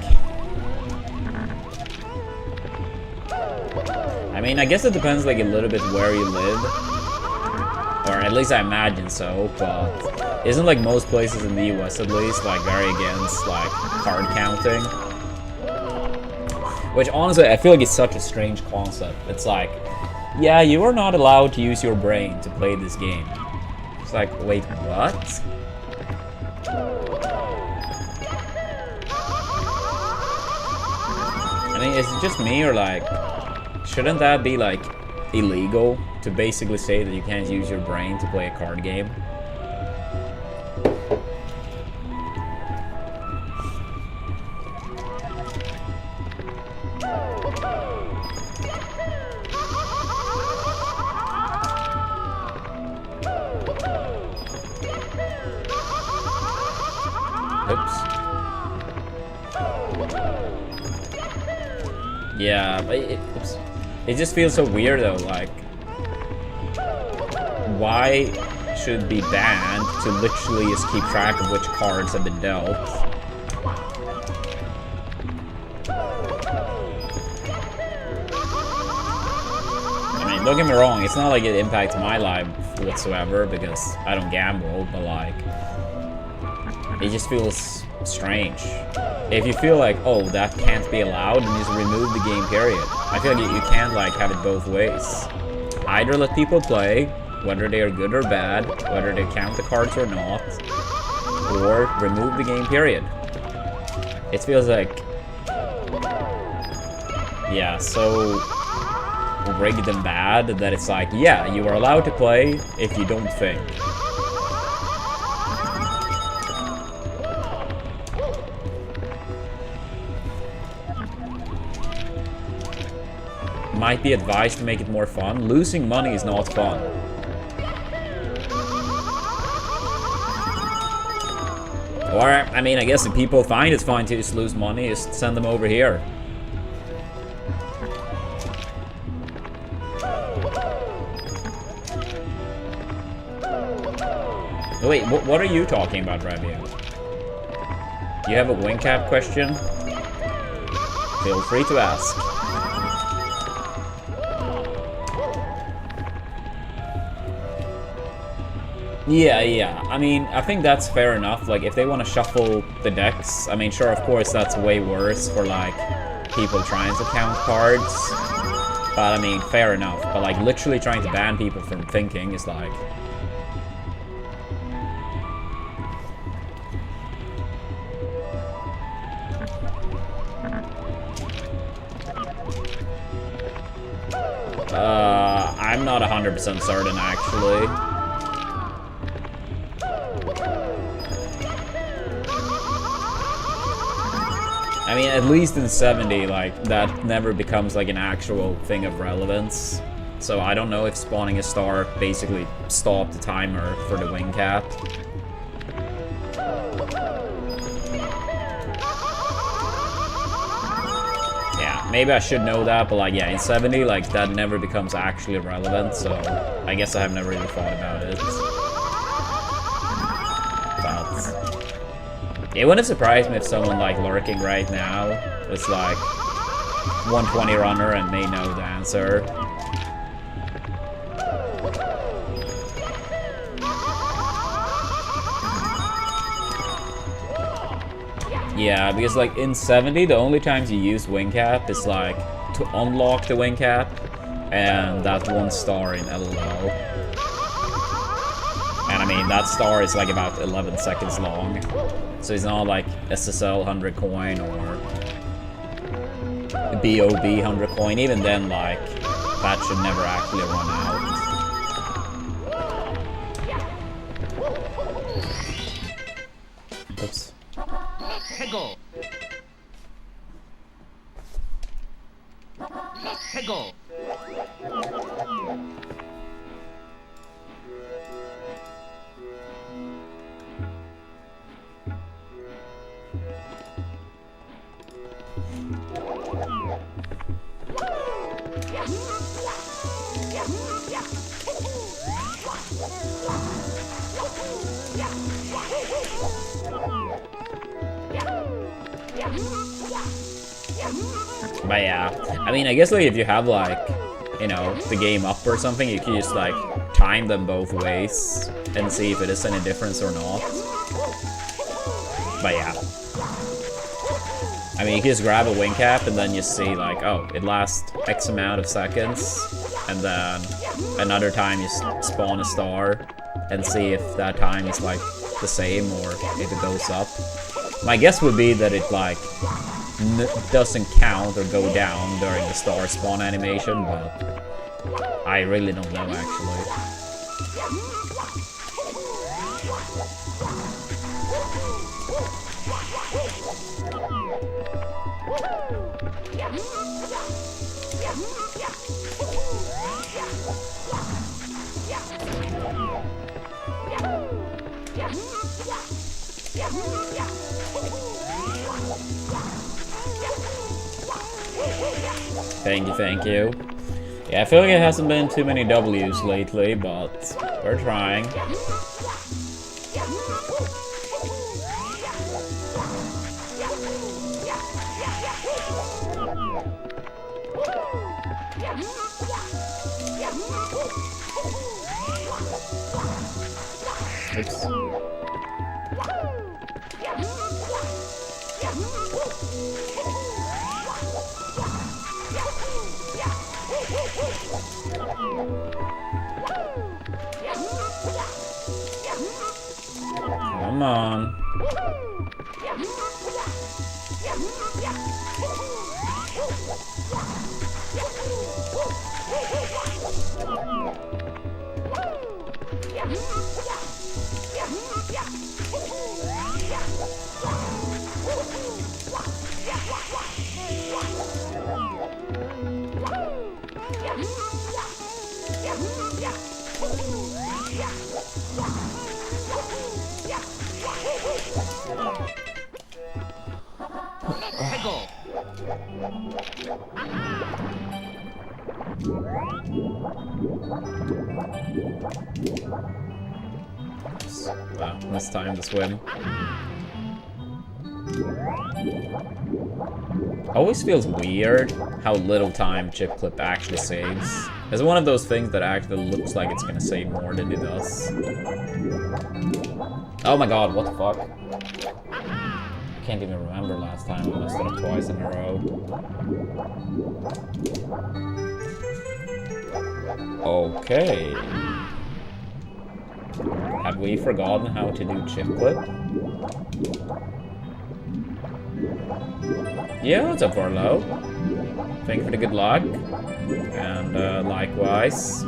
I mean, I guess it depends like a little bit where you live. Or at least I imagine so, but isn't like most places in the US at least like very against like card counting? Which honestly, I feel like it's such a strange concept. It's like, yeah, you are not allowed to use your brain to play this game. It's like, wait, what? I mean, is it just me, or like, shouldn't that be like illegal to basically say that you can't use your brain to play a card game? Yeah, but it just feels so weird though, like, why should it be banned to literally just keep track of which cards have been dealt? I mean, don't get me wrong, it's not like it impacts my life whatsoever because I don't gamble, but like, it just feels strange. If you feel like, oh, that can't be allowed, then just remove the game, period. I feel like you can't like have it both ways. Either let people play, whether they are good or bad, whether they count the cards or not, or remove the game, period. It feels like, yeah, so rigged and bad that it's like, yeah, you are allowed to play if you don't think. Might be advised to make it more fun. Losing money is not fun. Or, I mean, I guess if people find it's fun to just lose money, just send them over here. Wait, what are you talking about, Rabia? Do you have a wing cap question? Feel free to ask. Yeah. I mean, I think that's fair enough. Like, if they want to shuffle the decks, I mean, sure, of course, that's way worse for, like, people trying to count cards. But, I mean, fair enough. But, like, literally trying to ban people from thinking is, like... I'm not 100% certain, actually. I mean, at least in 70, like, that never becomes, like, an actual thing of relevance. So I don't know if spawning a star basically stopped the timer for the wing cap. Yeah, maybe I should know that, but, like, yeah, in 70, like, that never becomes actually relevant, so I guess I have never really thought about it. But... it wouldn't surprise me if someone, like, lurking right now is, like, 120 runner and may know the answer. Yeah, because, like, in 70, the only times you use wing cap is, like, to unlock the wing cap, and that 1 star in LOL. And, I mean, that star is, like, about 11 seconds long. So it's not, like, SSL 100 coin or BOB 100 coin. Even then, like, that should never actually run out. Oops. Hegel. Hegel. But yeah, I mean, I guess, like, if you have, like, you know, the game up or something, you can just, like, time them both ways and see if it is any difference or not. But yeah. I mean, you can just grab a wing cap and then you see, like, oh, it lasts X amount of seconds, and then another time you spawn a star and see if that time is, like, the same or if it goes up. My guess would be that it, like, doesn't count or go down during the star spawn animation, but I really don't know, actually. Thank you. Yeah, I feel like it hasn't been too many W's lately, but we're trying. Oops. Come on. Hegel. Wow, missed time to swim. Always feels weird how little time chip clip actually saves. It's one of those things that actually looks like it's gonna save more than it does. Oh my god, what the fuck? I can't even remember last time I messed it up twice in a row. Okay. Have we forgotten how to do chip clip? Yeah, what's up, Varlo? Thank you for the good luck. And likewise.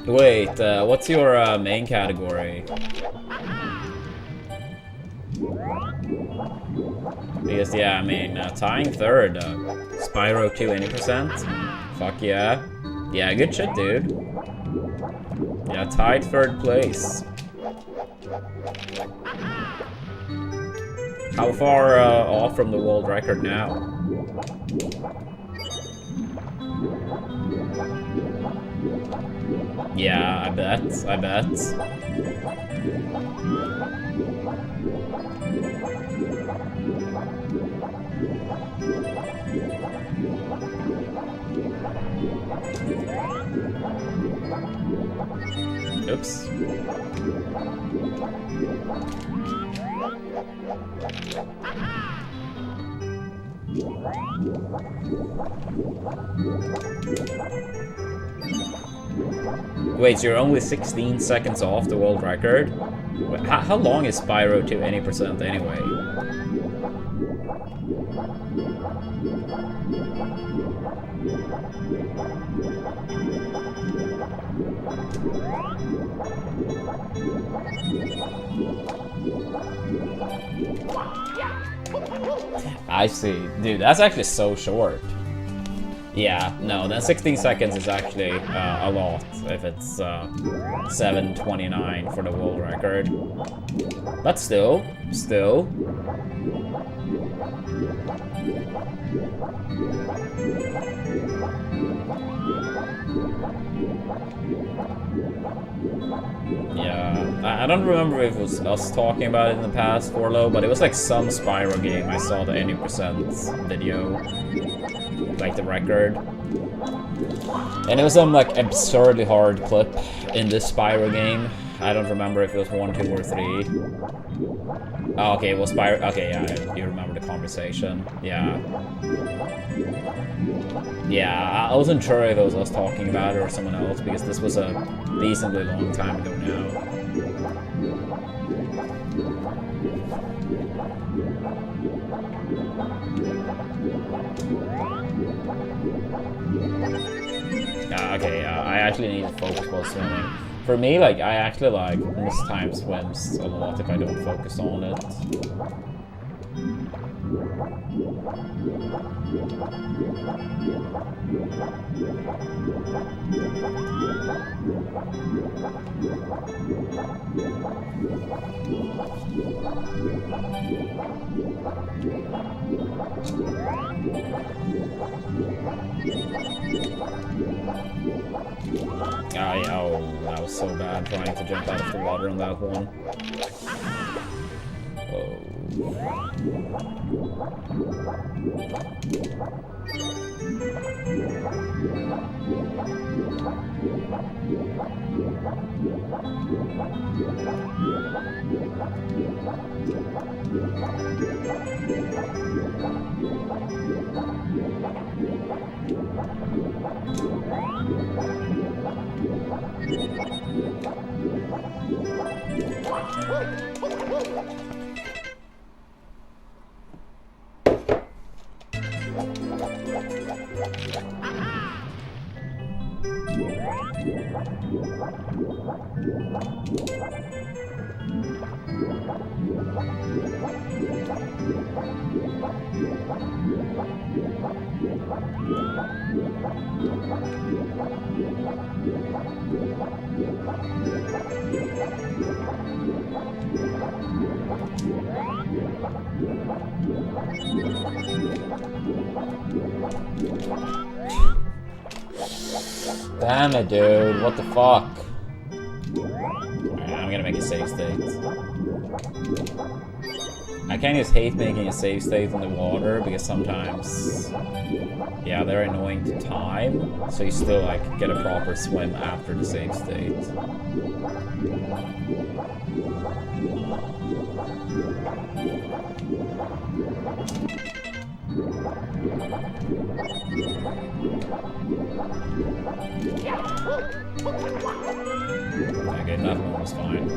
Wait, what's your main category? Because, yeah, I mean, tying third, Spyro 2 80%? Fuck yeah. Yeah, good shit, dude. Yeah, tied third place. How far off from the world record now? Yeah, I bet. Oops. Wait, so you're only 16 seconds off the world record? Wait, how long is Spyro to any percent anyway? I see. Dude, that's actually so short. Yeah, no, then 16 seconds is actually a lot if it's 7:29 for the world record. But still. Yeah, I don't remember if it was us talking about it in the past, Forlo, but it was like some Spyro game I saw the 80% video. Like the record. And it was some like absurdly hard clip in this Spyro game. I don't remember if it was 1, 2, or 3. Oh, okay, it was Spyro. Okay, yeah, you remember the conversation. Yeah. Yeah, I wasn't sure if it was us talking about it or someone else because this was a decently long time ago now. Okay, I actually need to focus while swimming. For me, like, I actually like miss time swims a lot if I don't focus on it. Yeah, oh, that was so bad trying to jump out of the water on that one. Oh. Damn it, dude. What the fuck? Alright, I'm gonna make a save state. I kinda just hate making a save state in the water because sometimes, yeah, they're annoying to time, so you still like get a proper swim after the save state. Okay, that one was fine.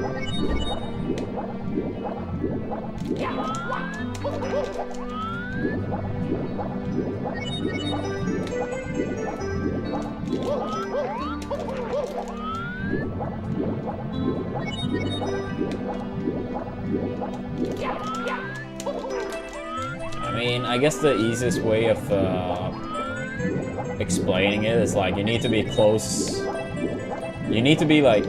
I mean, I guess the easiest way of explaining it is like you need to be close. You need to be like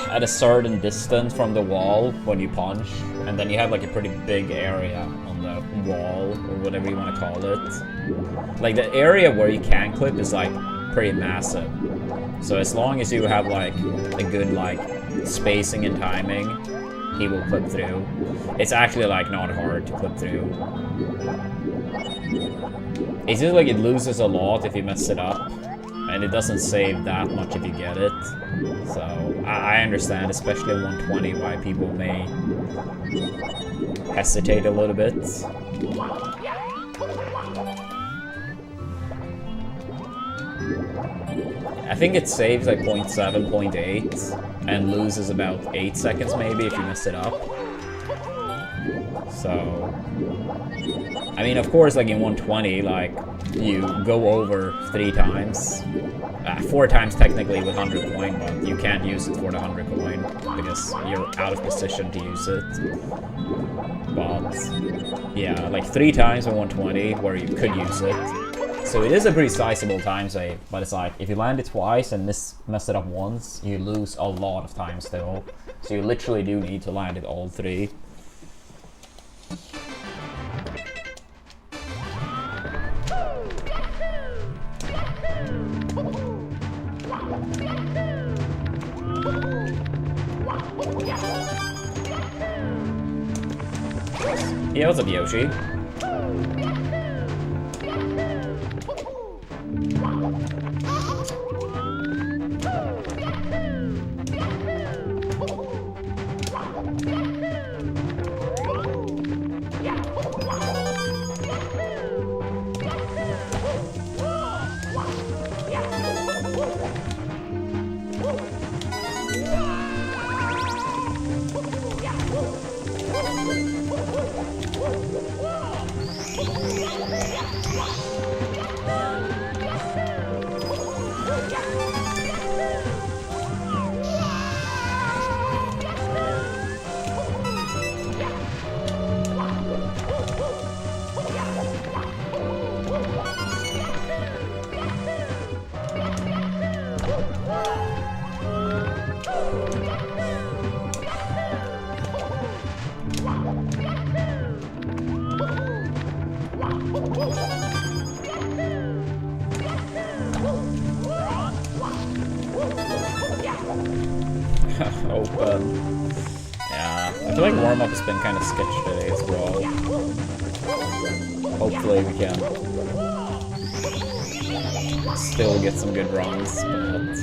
at a certain distance from the wall when you punch, and then you have like a pretty big area on the wall or whatever you want to call it. Like the area where you can clip is like pretty massive. So as long as you have like a good like spacing and timing, he will clip through. It's actually like not hard to clip through. It's just like it loses a lot if you mess it up, and it doesn't save that much if you get it. So I understand, especially at 120, why people may hesitate a little bit. I think it saves like 0.7, 0.8, and loses about 8 seconds maybe if you mess it up. So, I mean, of course, like in 120, like, you go over 3 times. 4 times technically with 100 coin, but you can't use it for the 100 coin because you're out of position to use it. But, yeah, like 3 times with 120 where you could use it. So it is a pretty sizable time save, but it's like, if you land it twice and mess it up once, you lose a lot of time still. So you literally do need to land it all 3. Yeah, what's up, Yoshi? Open. Yeah, I feel like warm-up has been kind of sketchy today as well. Hopefully we can still get some good runs, but...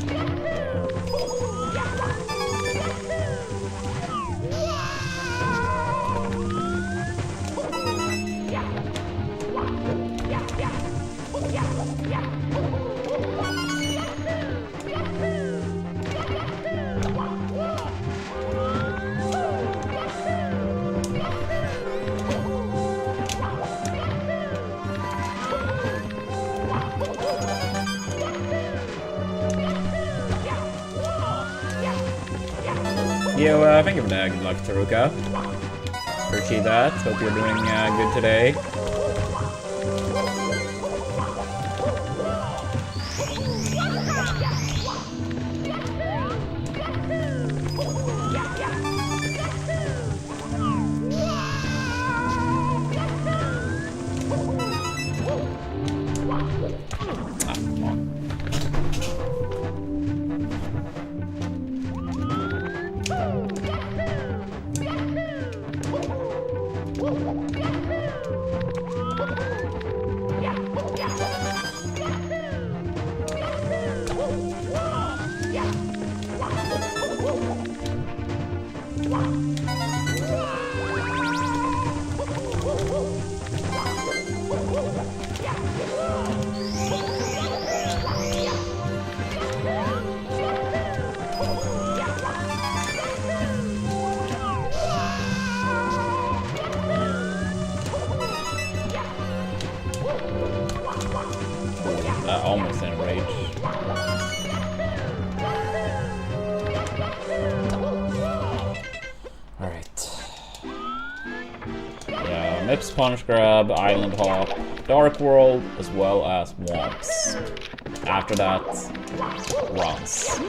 you. Thank you for that. Good luck, Taruka. Appreciate that. Hope you're doing good today. Almost in a rage. Alright. Yeah, Mips, Punch Grab, Island Hop, Dark World, as well as Womps. After that, runs.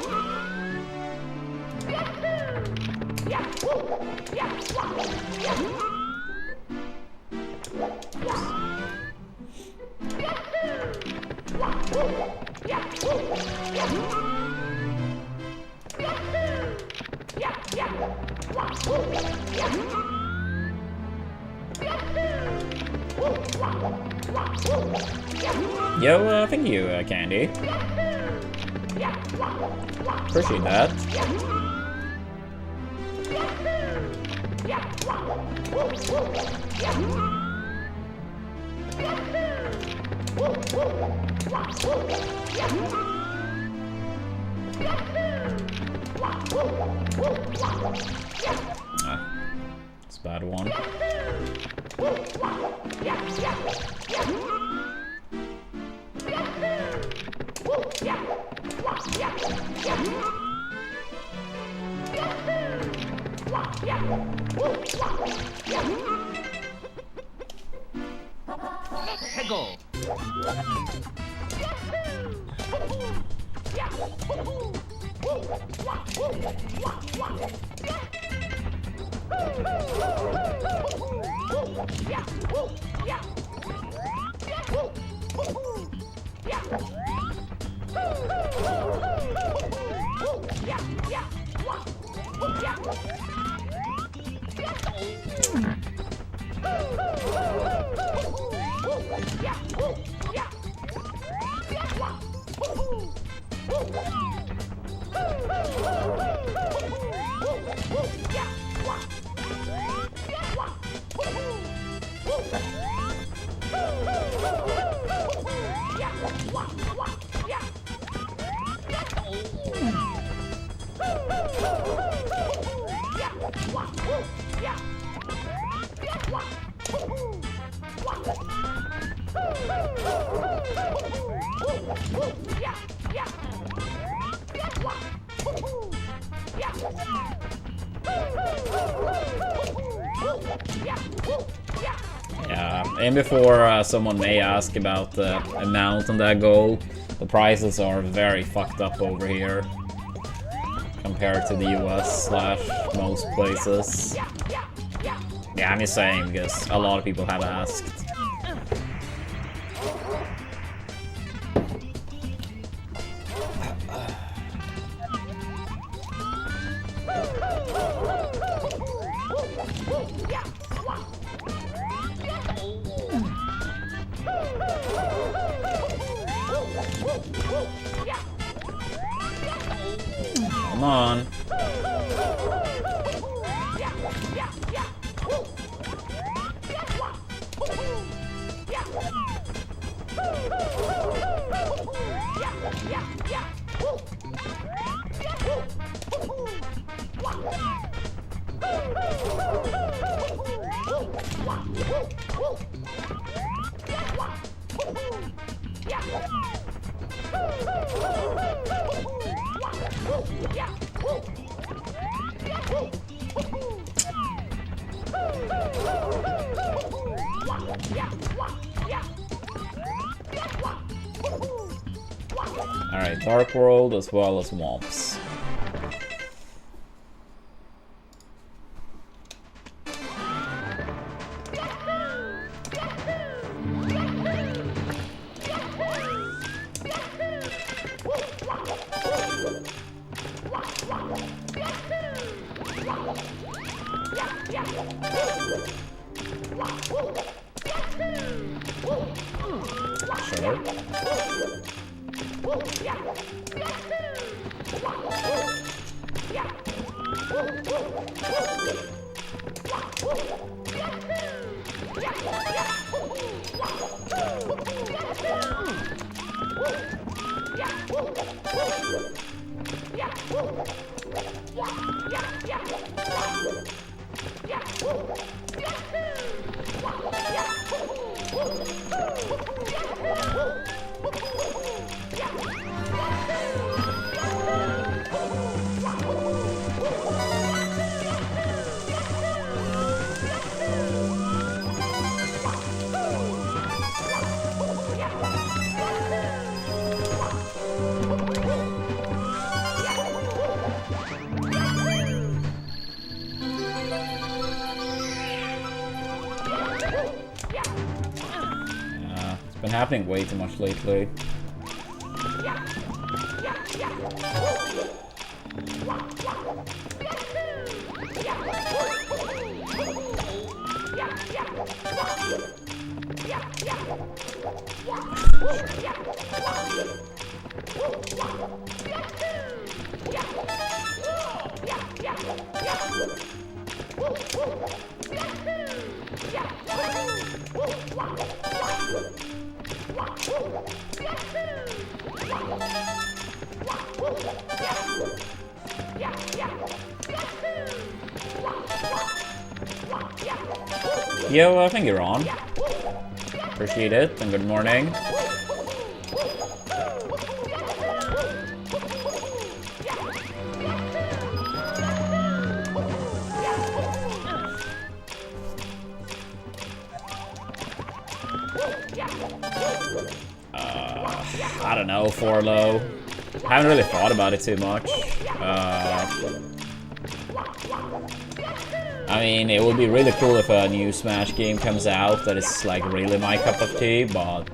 Yo, thank you, Candy. Appreciate that. It's a bad one. Hegel. Yeah, and before someone may ask about the amount on that goal, the prices are very fucked up over here compared to the US / most places. Yeah, I'm just saying because a lot of people have asked. Come on. Alright, Dark World as well as Womps. Sure. It's been happening way too much lately. Yo, I think you're on. Appreciate it, and good morning. I don't know, Forlo. I haven't really thought about it too much. I mean, it would be really cool if a new Smash game comes out that is like really my cup of tea, but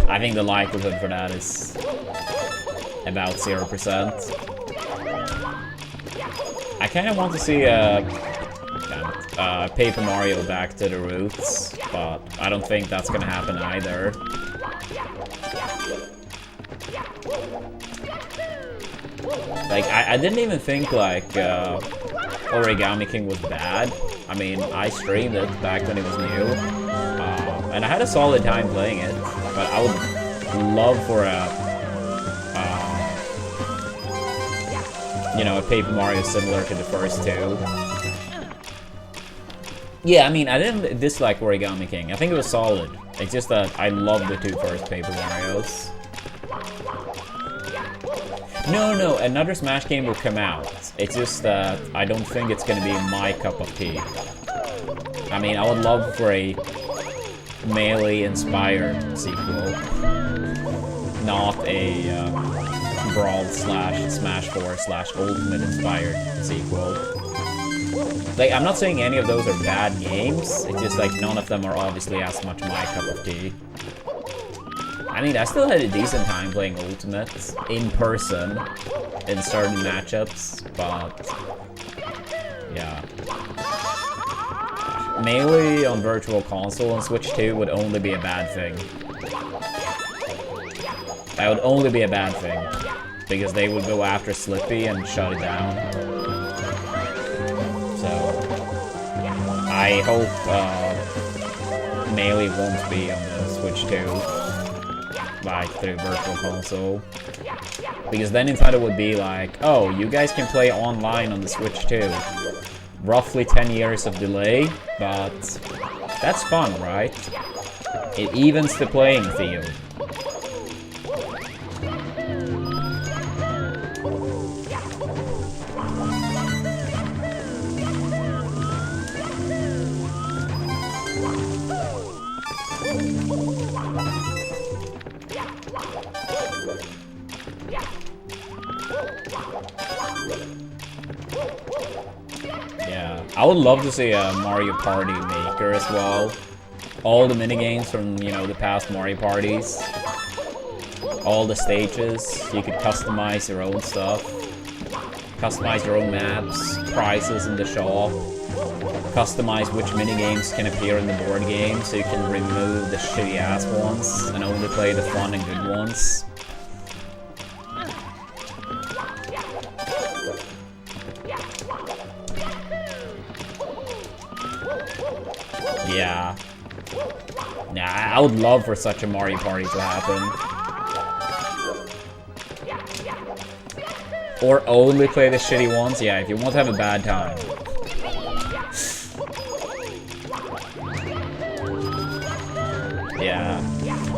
I think the likelihood for that is about 0%. I kind of want to see Paper Mario back to the roots, but I don't think that's gonna happen either. Like, I didn't even think, like, Origami King was bad. I mean, I streamed it back when it was new, and I had a solid time playing it, but I would love for a, you know, a Paper Mario similar to the first two. Yeah, I mean, I didn't dislike Origami King. I think it was solid. It's just that I love the two first Paper Marios. No, another Smash game will come out. It's just that I don't think it's gonna be my cup of tea. I mean, I would love for a Melee-inspired sequel, not a Brawl / Smash 4 / Ultimate-inspired sequel. Like, I'm not saying any of those are bad games, it's just like none of them are obviously as much my cup of tea. I mean, I still had a decent time playing Ultimate in person in certain matchups, but yeah. Melee on Virtual Console on Switch 2 would only be a bad thing. That would only be a bad thing, because they would go after Slippy and shut it down. So, I hope Melee won't be on the Switch 2. Like, through Virtual Console. Because then Nintendo would be like, oh, you guys can play online on the Switch 2. Roughly 10 years of delay, but that's fun, right? It evens the playing field. I would love to see a Mario Party Maker as well. All the minigames from, you know, the past Mario Parties. All the stages. You could customize your own stuff. Customize your own maps, prizes in the shop. Customize which minigames can appear in the board game, so you can remove the shitty ass ones and only play the fun and good ones. Yeah. Nah, I would love for such a Mario Party to happen. Or only play the shitty ones? Yeah, if you want to have a bad time. Yeah.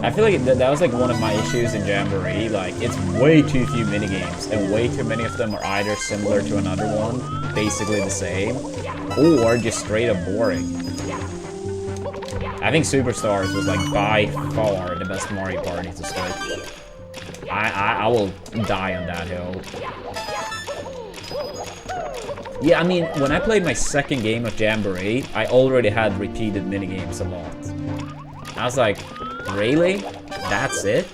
I feel like that was like one of my issues in Jamboree. Like, it's way too few minigames, and way too many of them are either similar to another one, basically the same, or just straight up boring. I think Superstars was like by far the best Mario Party to Switch. I will die on that hill. Yeah, I mean, when I played my second game of Jamboree, I already had repeated minigames a lot. I was like, really? That's it?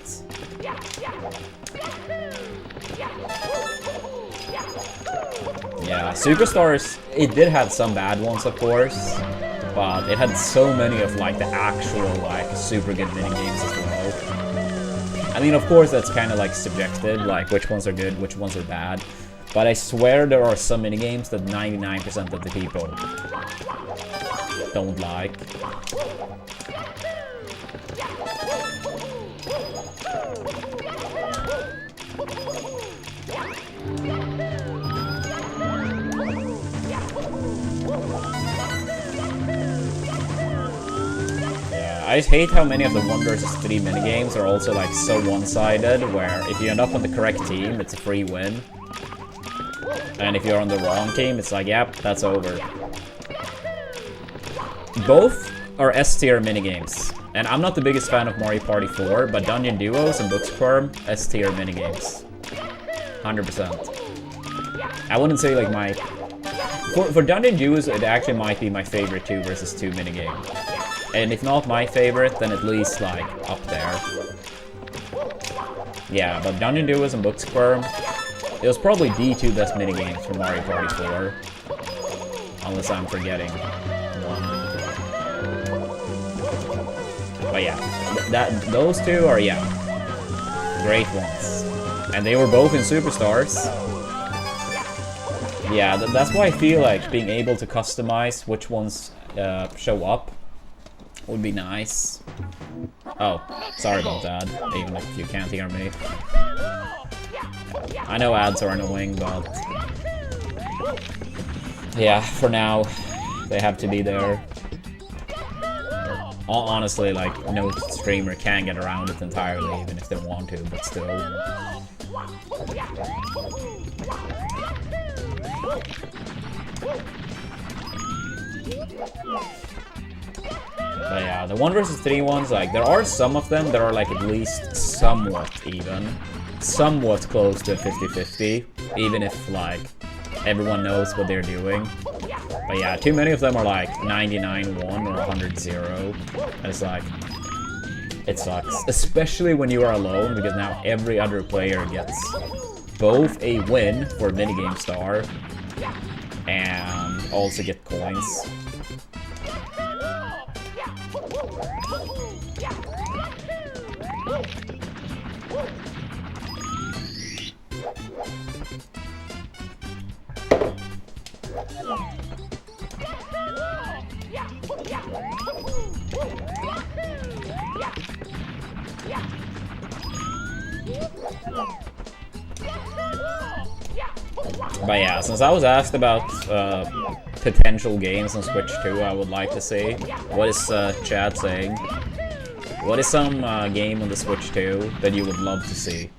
Yeah, Superstars, it did have some bad ones, of course, but it had so many of, like, the actual, like, super good minigames as well. I mean, of course, that's kind of, like, subjective, like, which ones are good, which ones are bad. But I swear there are some minigames that 99% of the people don't like. I just hate how many of the 1 vs 3 minigames are also like so one-sided, where if you end up on the correct team, it's a free win. And if you're on the wrong team, it's like, yep, that's over. Both are S-tier minigames. And I'm not the biggest fan of Mario Party 4, but Dungeon Duos and Book Squirm, S-tier minigames. 100%. I wouldn't say like my... For Dungeon Duos, it actually might be my favorite 2 vs 2 minigame. And if not my favorite, then at least, like, up there. Yeah, but Dungeon Duos and Book Squirm, it was probably the 2 best minigames from Mario Party 4. Unless I'm forgetting one. But yeah, those 2 are, yeah, great ones. And they were both in Superstars. Yeah, that's why I feel like being able to customize which ones show up would be nice. Oh, sorry about that, even if you can't hear me. I know ads are annoying, but... yeah, for now, they have to be there. Honestly, like, no streamer can get around it entirely, even if they want to, but still. But yeah, the 1 vs 3 ones, like, there are some of them that are, like, at least somewhat even. Somewhat close to 50-50, even if, like, everyone knows what they're doing. But yeah, too many of them are, like, 99-1 or 100-0. And it's like, it sucks. Especially when you are alone, because now every other player gets both a win for minigame star and also get coins. But yeah, since I was asked about potential games on Switch 2 I would like to see, what is Chad saying? What is some game on the Switch 2 that you would love to see?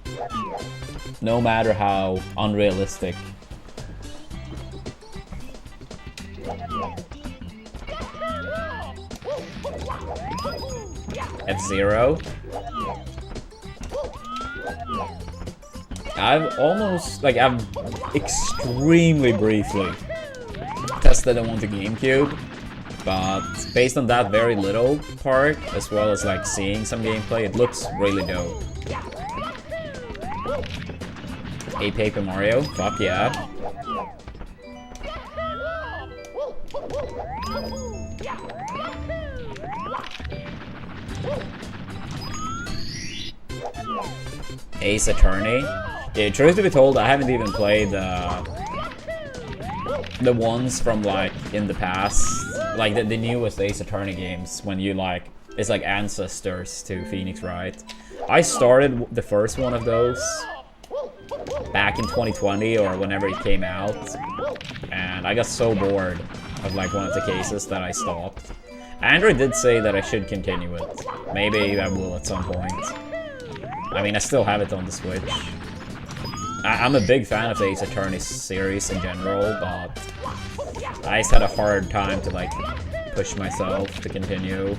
No matter how unrealistic. F-Zero? I've extremely briefly tested it on the GameCube, but based on that very little part, as well as like seeing some gameplay, it looks really dope. A Paper Mario, fuck yeah. Ace Attorney. Yeah, truth to be told, I haven't even played the ones from like in the past, like the newest Ace Attorney games, when you like, it's like ancestors to Phoenix Wright. I started the first one of those back in 2020 or whenever it came out, and I got so bored of like one of the cases that I stopped. Android did say that I should continue it. Maybe I will at some point. I mean, I still have it on the Switch. I'm a big fan of the Ace Attorney series in general, but I just had a hard time to like push myself to continue.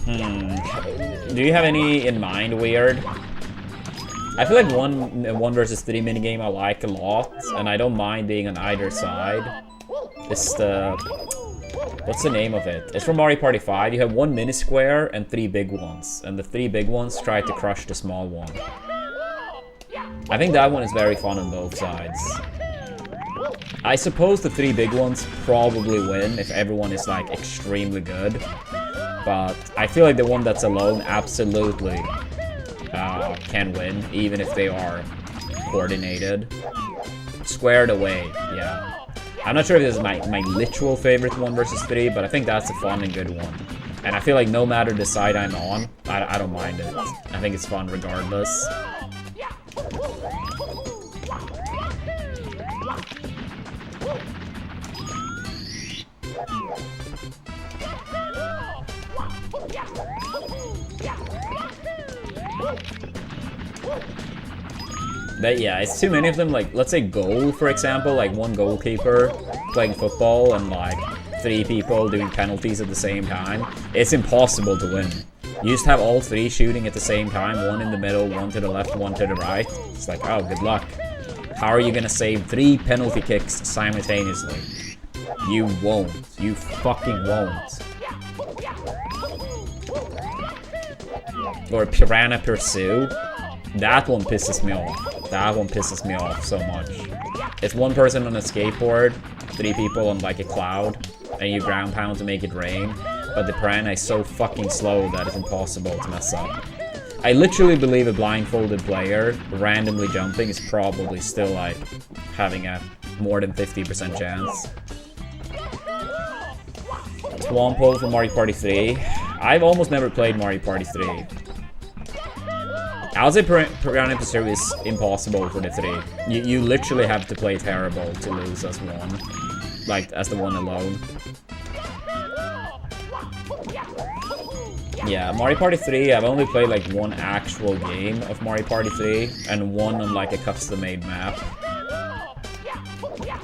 Do you have any in mind, Weird? I feel like one versus 3 minigame I like a lot, and I don't mind being on either side. It's the... what's the name of it? It's from Mario Party 5. You have 1 mini square and 3 big ones, and the 3 big ones try to crush the small one. I think that one is very fun on both sides. I suppose the 3 big ones probably win if everyone is like extremely good, but I feel like the one that's alone absolutely can win, even if they are coordinated. Squared away, yeah. I'm not sure if this is my literal favorite 1 versus 3, but I think that's a fun and good one. And I feel like no matter the side I'm on, I don't mind it. I think it's fun regardless. But yeah, it's too many of them. Like, let's say goal, for example, like 1 goalkeeper playing football and like 3 people doing penalties at the same time. It's impossible to win. You just have all 3 shooting at the same time, 1 in the middle, 1 to the left, 1 to the right. It's like, oh, good luck. How are you gonna save 3 penalty kicks simultaneously? You won't. You fucking won't. Or Piranha Pursue. That one pisses me off. That one pisses me off so much. It's 1 person on a skateboard, 3 people on like a cloud, and you ground pound to make it rain, but the piranha is so fucking slow that it's impossible to mess up. I literally believe a blindfolded player randomly jumping is probably still like having a more than 50% chance. Swampole from Mario Party 3. I've almost never played Mario Party 3. I would say Piranha Pursuit is impossible for the 3. You literally have to play terrible to lose as 1. Like, as the 1 alone. Yeah, Mario Party 3, I've only played like 1 actual game of Mario Party 3, and 1 on like a custom-made map.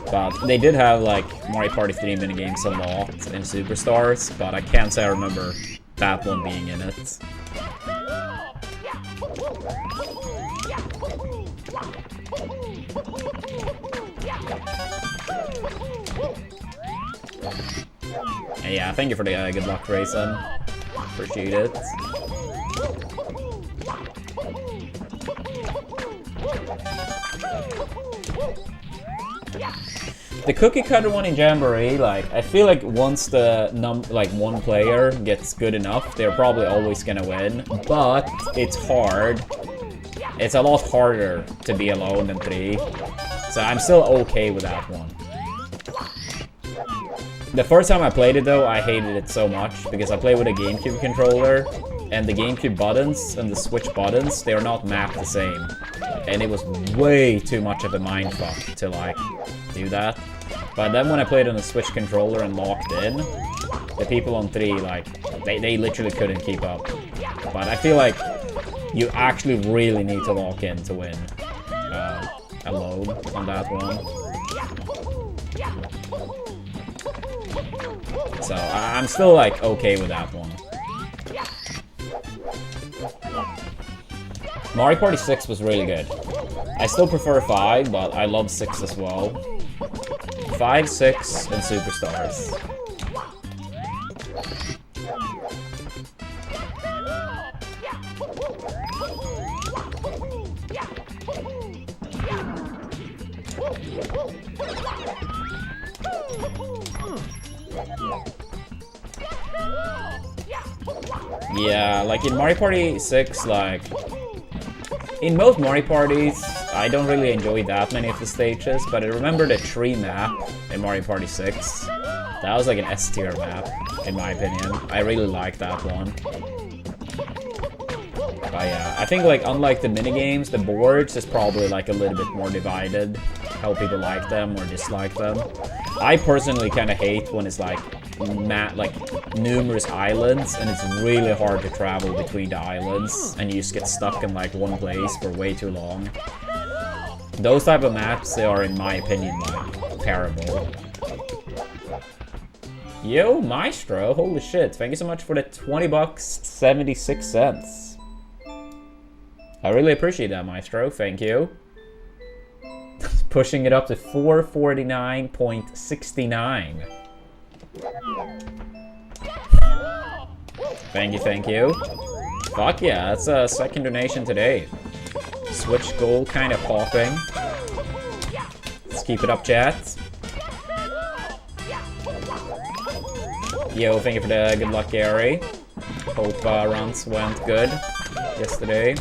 But they did have like Mario Party 3 minigames a lot in Superstars, but I can't say I remember that one being in it. And yeah, thank you for the good luck, Grayson. Appreciate it. The cookie cutter one in Jamboree, like, I feel like once the 1 player gets good enough, they're probably always gonna win. But it's hard. It's a lot harder to be alone than 3. So I'm still okay with that one. The first time I played it though, I hated it so much because I played with a GameCube controller, and the GameCube buttons and the Switch buttons, they are not mapped the same. And it was way too much of a mindfuck to like do that. But then when I played on a Switch controller and locked in, the people on 3, like, they literally couldn't keep up. But I feel like you actually really need to lock in to win alone on that one. So I'm still like okay with that one. Mario Party 6 was really good. I still prefer 5, but I love 6 as well. 5, 6, and Superstars. Yeah, like in Mario Party 6, like... in most Mario Parties, I don't really enjoy that many of the stages, but I remember the tree map in Mario Party 6. That was like an S-tier map, in my opinion. I really like that one. But yeah, I think like unlike the minigames, the boards is probably like a little bit more divided. How people like them or dislike them. I personally kind of hate when it's like numerous islands and it's really hard to travel between the islands and you just get stuck in like one place for way too long. Those type of maps, they are in my opinion like terrible. Yo, Maestro, holy shit, thank you so much for the 20 bucks, 76 cents. I really appreciate that, Maestro, thank you. Pushing it up to 449.69. Thank you, thank you. Fuck yeah, that's a second donation today. Switch gold kind of popping. Let's keep it up, chat. Yo, thank you for the good luck, Gary. Hope runs went good yesterday.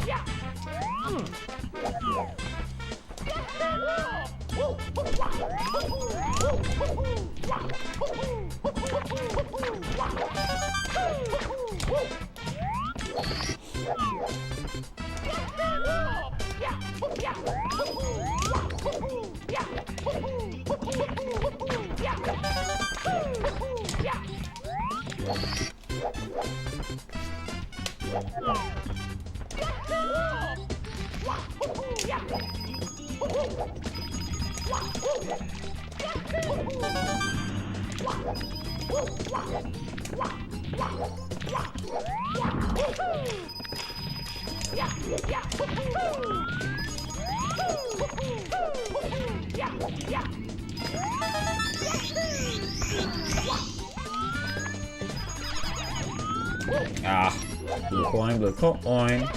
Ah, blue coin, blue coin.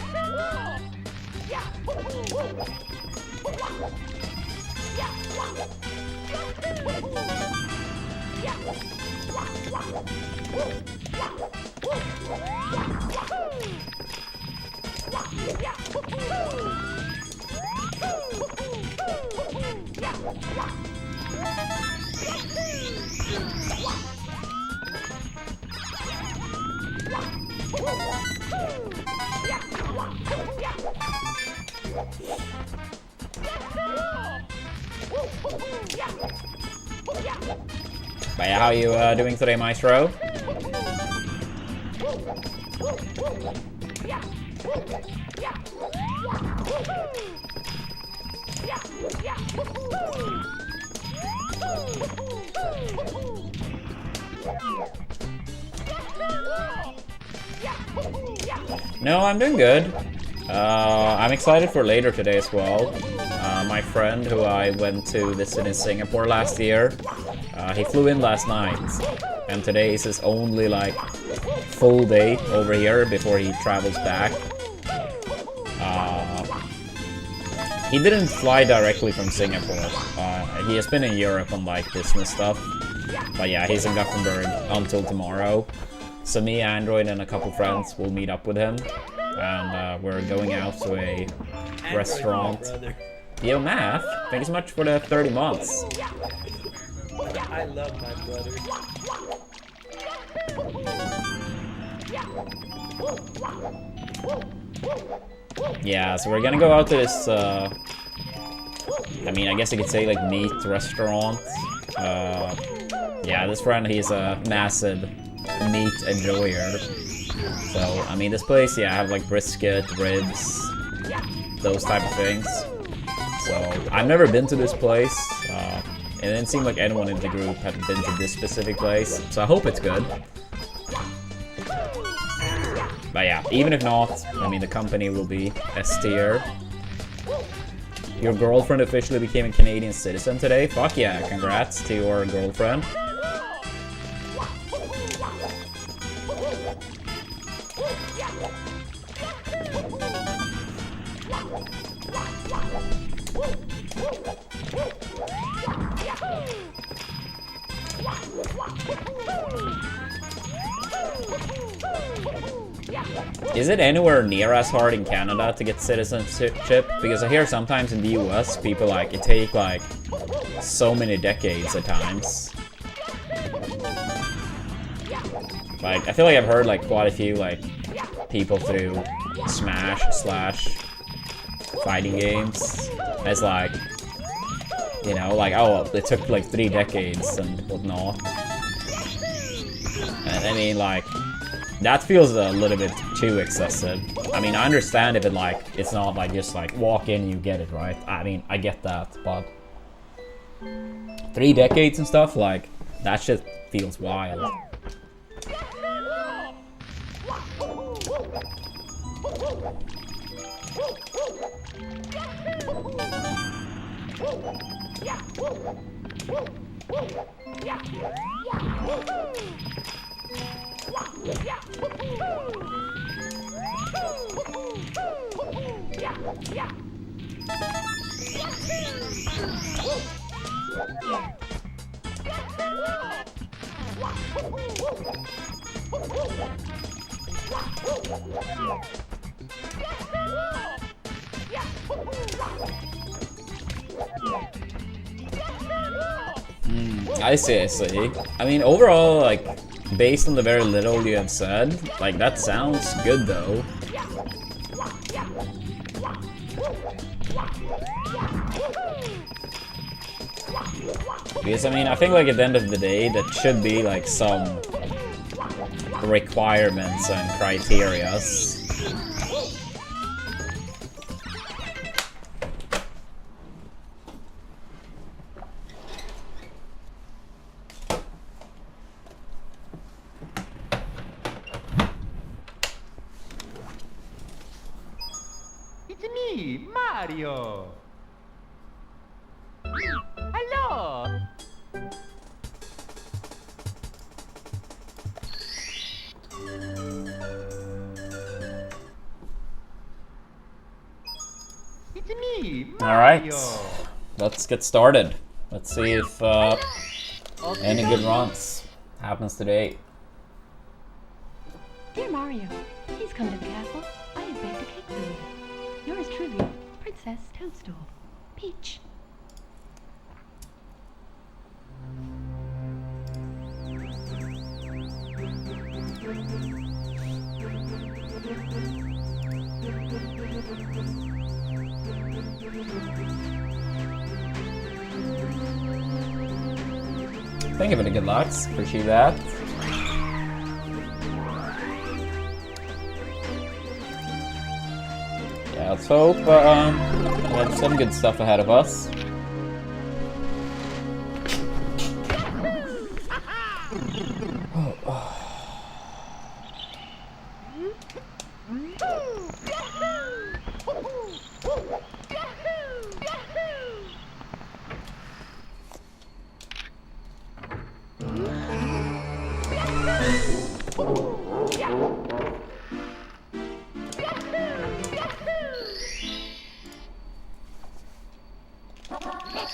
But yeah, how are you doing today, Maestro? No, I'm doing good. I'm excited for later today as well. My friend who I went to visit in Singapore last year, he flew in last night, and today is his only like full day over here before he travels back. He didn't fly directly from Singapore. He has been in Europe on like business stuff, but yeah, he's in Gothenburg until tomorrow. So me, Android, and a couple friends will meet up with him, and we're going out to a restaurant. Yo, Math, thank you so much for the 30 months. I love my brother. Yeah, so we're gonna go out to this, I mean, I guess you could say like meat restaurant. Yeah, this friend, he's a massive meat enjoyer. So, I mean, this place, yeah, I have like brisket, ribs, those type of things. So, I've never been to this place. It didn't seem like anyone in the group had been to this specific place. So I hope it's good. But yeah, even if not, I mean, the company will be S tier. Your girlfriend officially became a Canadian citizen today? Fuck yeah, congrats to your girlfriend. Is it anywhere near as hard in Canada to get citizenship? Because I hear sometimes in the US, people like, it take like so many decades at times. Like, I feel like I've heard like quite a few like people through Smash / fighting games as like, you know, like, oh, it took like 3 decades and whatnot. And I mean, like, that feels a little bit too excessive. I mean, I understand if it like, it's not like just like walk in, you get it, right? I mean, I get that, but 3 decades and stuff, like, that shit feels wild. I see, I see. I mean, overall, like, based on the very little you have said, like, that sounds good, though. Because, I mean, I think, like, at the end of the day, that should be, like, some requirements and criterias. It's me, Mario. Hello. It's me, Mario. All right, let's get started. Let's see if any good runs happens today. Dear Mario, please come to the castle. I have baked a cake for you. Yours truly, Princess Toadstool. Peach. Thank you for the good lucks. Appreciate that. Yeah, let's hope we have some good stuff ahead of us.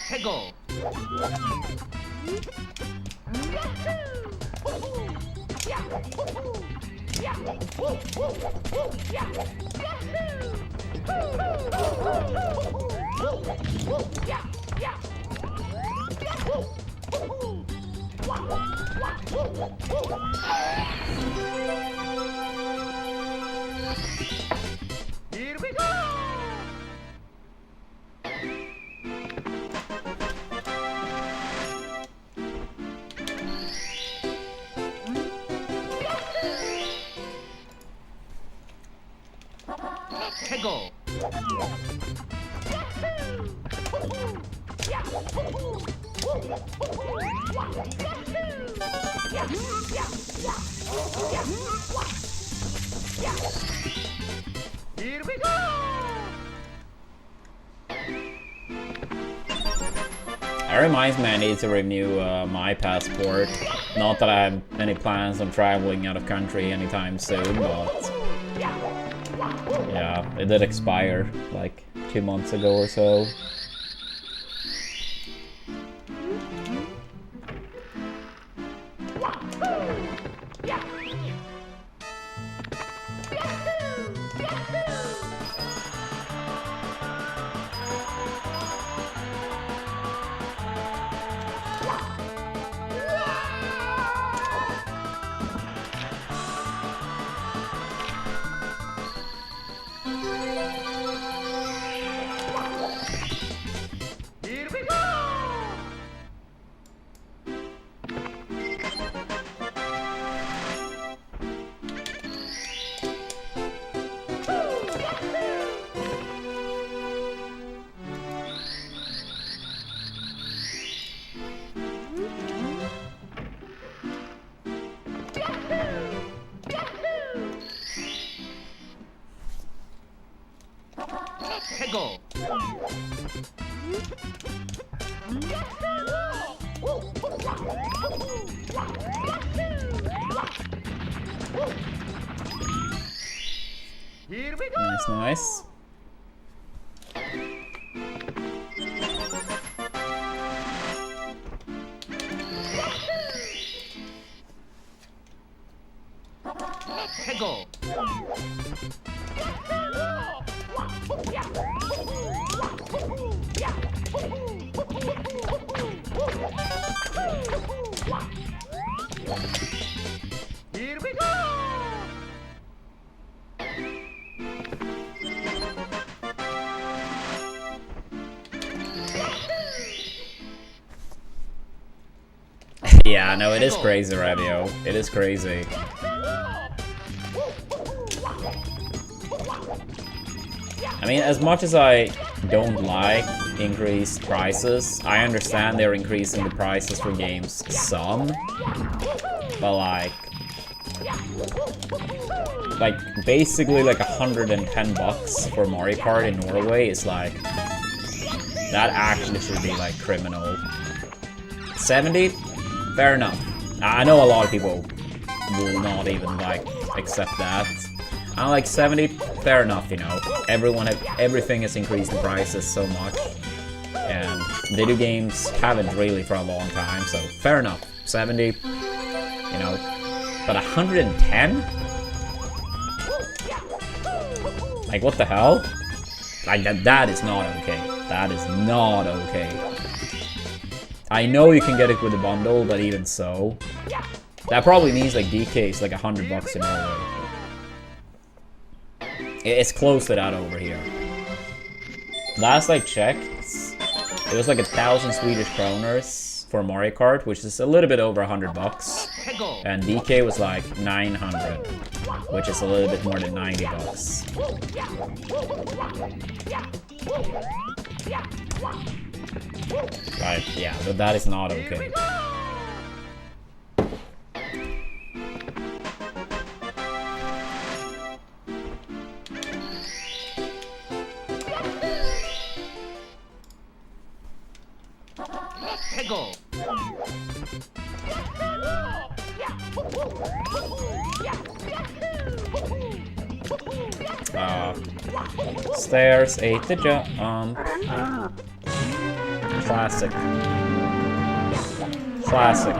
Hegel. Here we go. Hegel. Here we go! That reminds me I need to renew my passport. Not that I have any plans on traveling out of country anytime soon, but... yeah, it did expire like 2 months ago or so. Here we go! Hego! Here we go! Nice, nice. Hego! Here we go! Yeah, no, it is crazy, Ravio. It is crazy. I mean, as much as I don't like increased prices, I understand they're increasing the prices for games some, but like basically like 110 bucks for Mario Kart in Norway is like, that actually should be like criminal. 70? Fair enough. I know a lot of people will not even like accept that. I'm like 70, fair enough, you know. Everything has increased in prices so much, and video games haven't really for a long time, so fair enough. 70, you know, but 110? Like, what the hell? Like, that is not okay. That is not okay. I know you can get it with a bundle, but even so, that probably means like DK is like 100 bucks in Norway. It's close to that over here. Last I checked, it was like 1,000 Swedish kroners for Mario Kart, which is a little bit over 100 bucks. And DK was like 900, which is a little bit more than 90 bucks. Right, yeah, but that is not okay. Hego! Stairs, 8 to jump. Classic. Classic.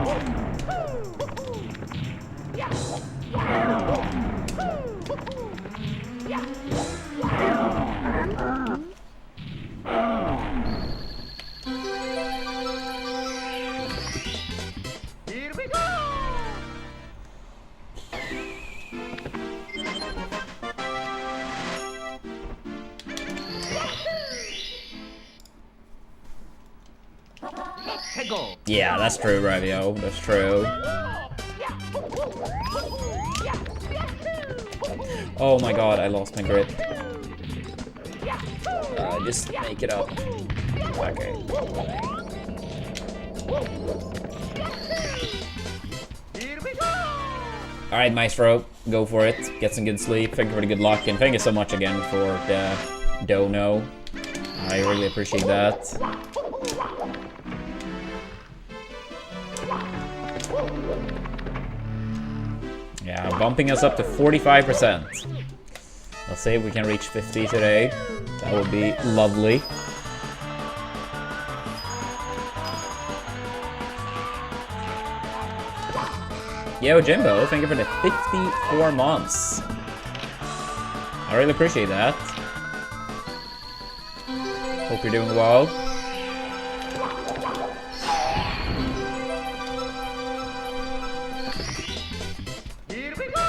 Here we go! Hego! Yeah, that's true, Ravio. That's true. Oh my god, I lost my grip. Just make it up. Okay. Here we go! Alright, Maestro, go for it. Get some good sleep. Thank you for the good luck, and thank you so much again for the dono. I really appreciate that. Yeah, bumping us up to 45%. Let's see if we can reach 50 today. That would be lovely. Yo, Jimbo, thank you for the 54 months. I really appreciate that. Hope you're doing well. Here we go!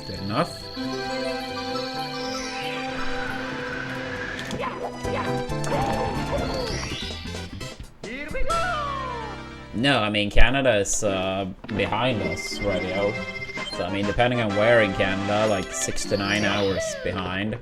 Good enough. Here we go! No, I mean, Canada is behind us right now. So, I mean, depending on where in Canada, like 6 to 9 hours behind.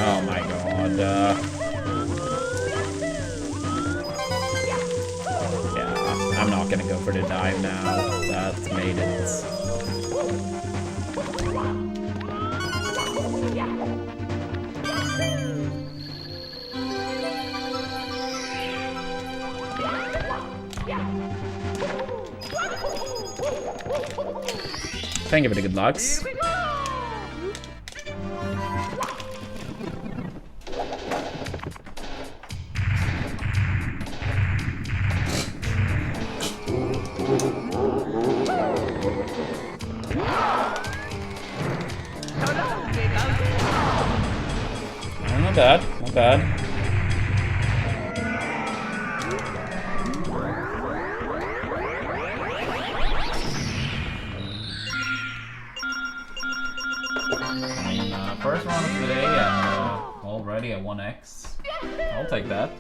Oh my god. Yeah, I'm not gonna go for the dive now. That made it. Thank you for the good lucks. Not bad, not bad. I mean, first round of the day and already a 1x. I'll take that.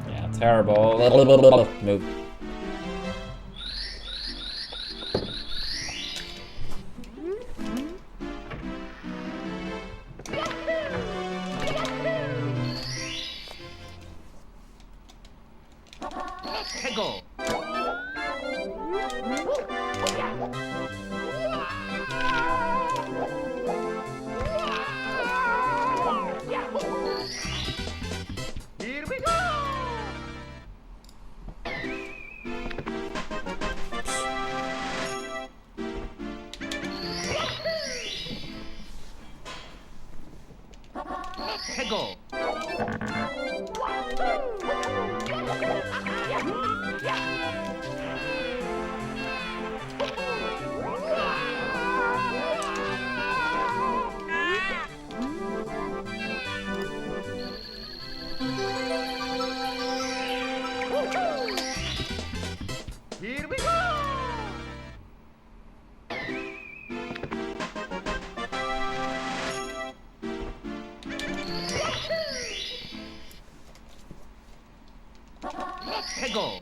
Yeah, terrible. Move. Go! Here we go! Go! Here we go! Go!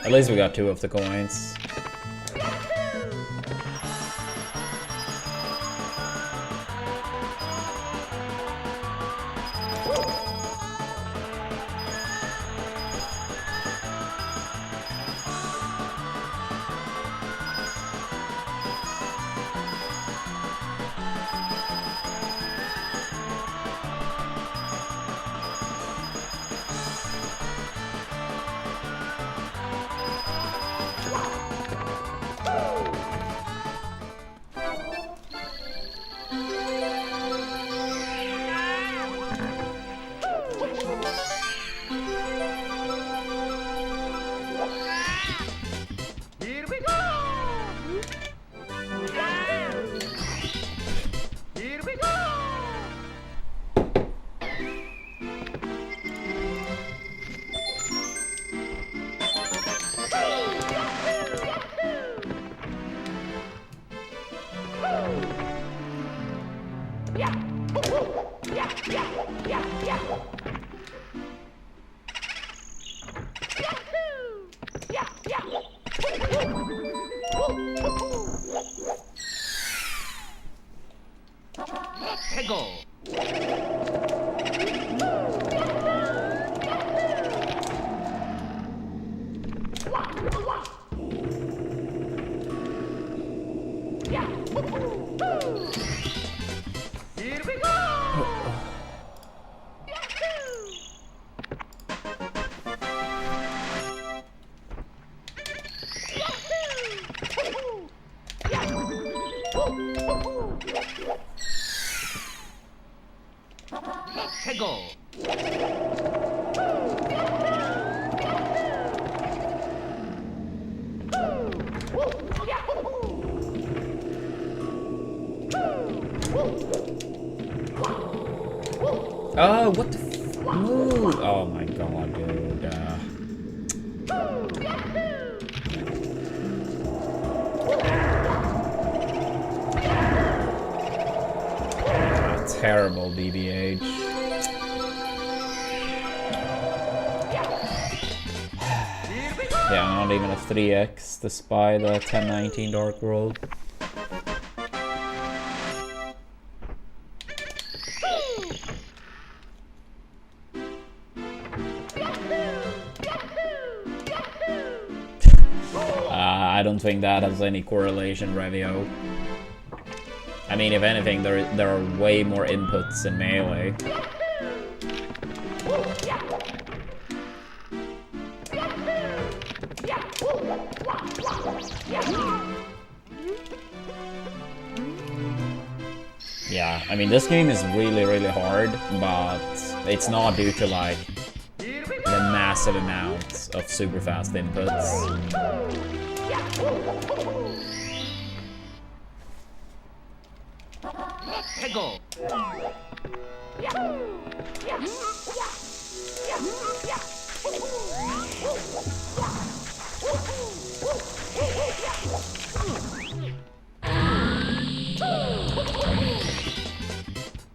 At least we got 2 of the coins. Here we go! Here we go! Hegel! Here we go! Hegel! Oh, what the move? Oh my god, dude. Terrible BBH. Yeah, not even a 3x despite the 1019 Dark World. I don't think that has any correlation, Revio. I mean, if anything, there are way more inputs in Melee. Yeah, I mean, this game is really, really hard, but it's not due to, like, the massive amounts of super fast inputs. Hegel!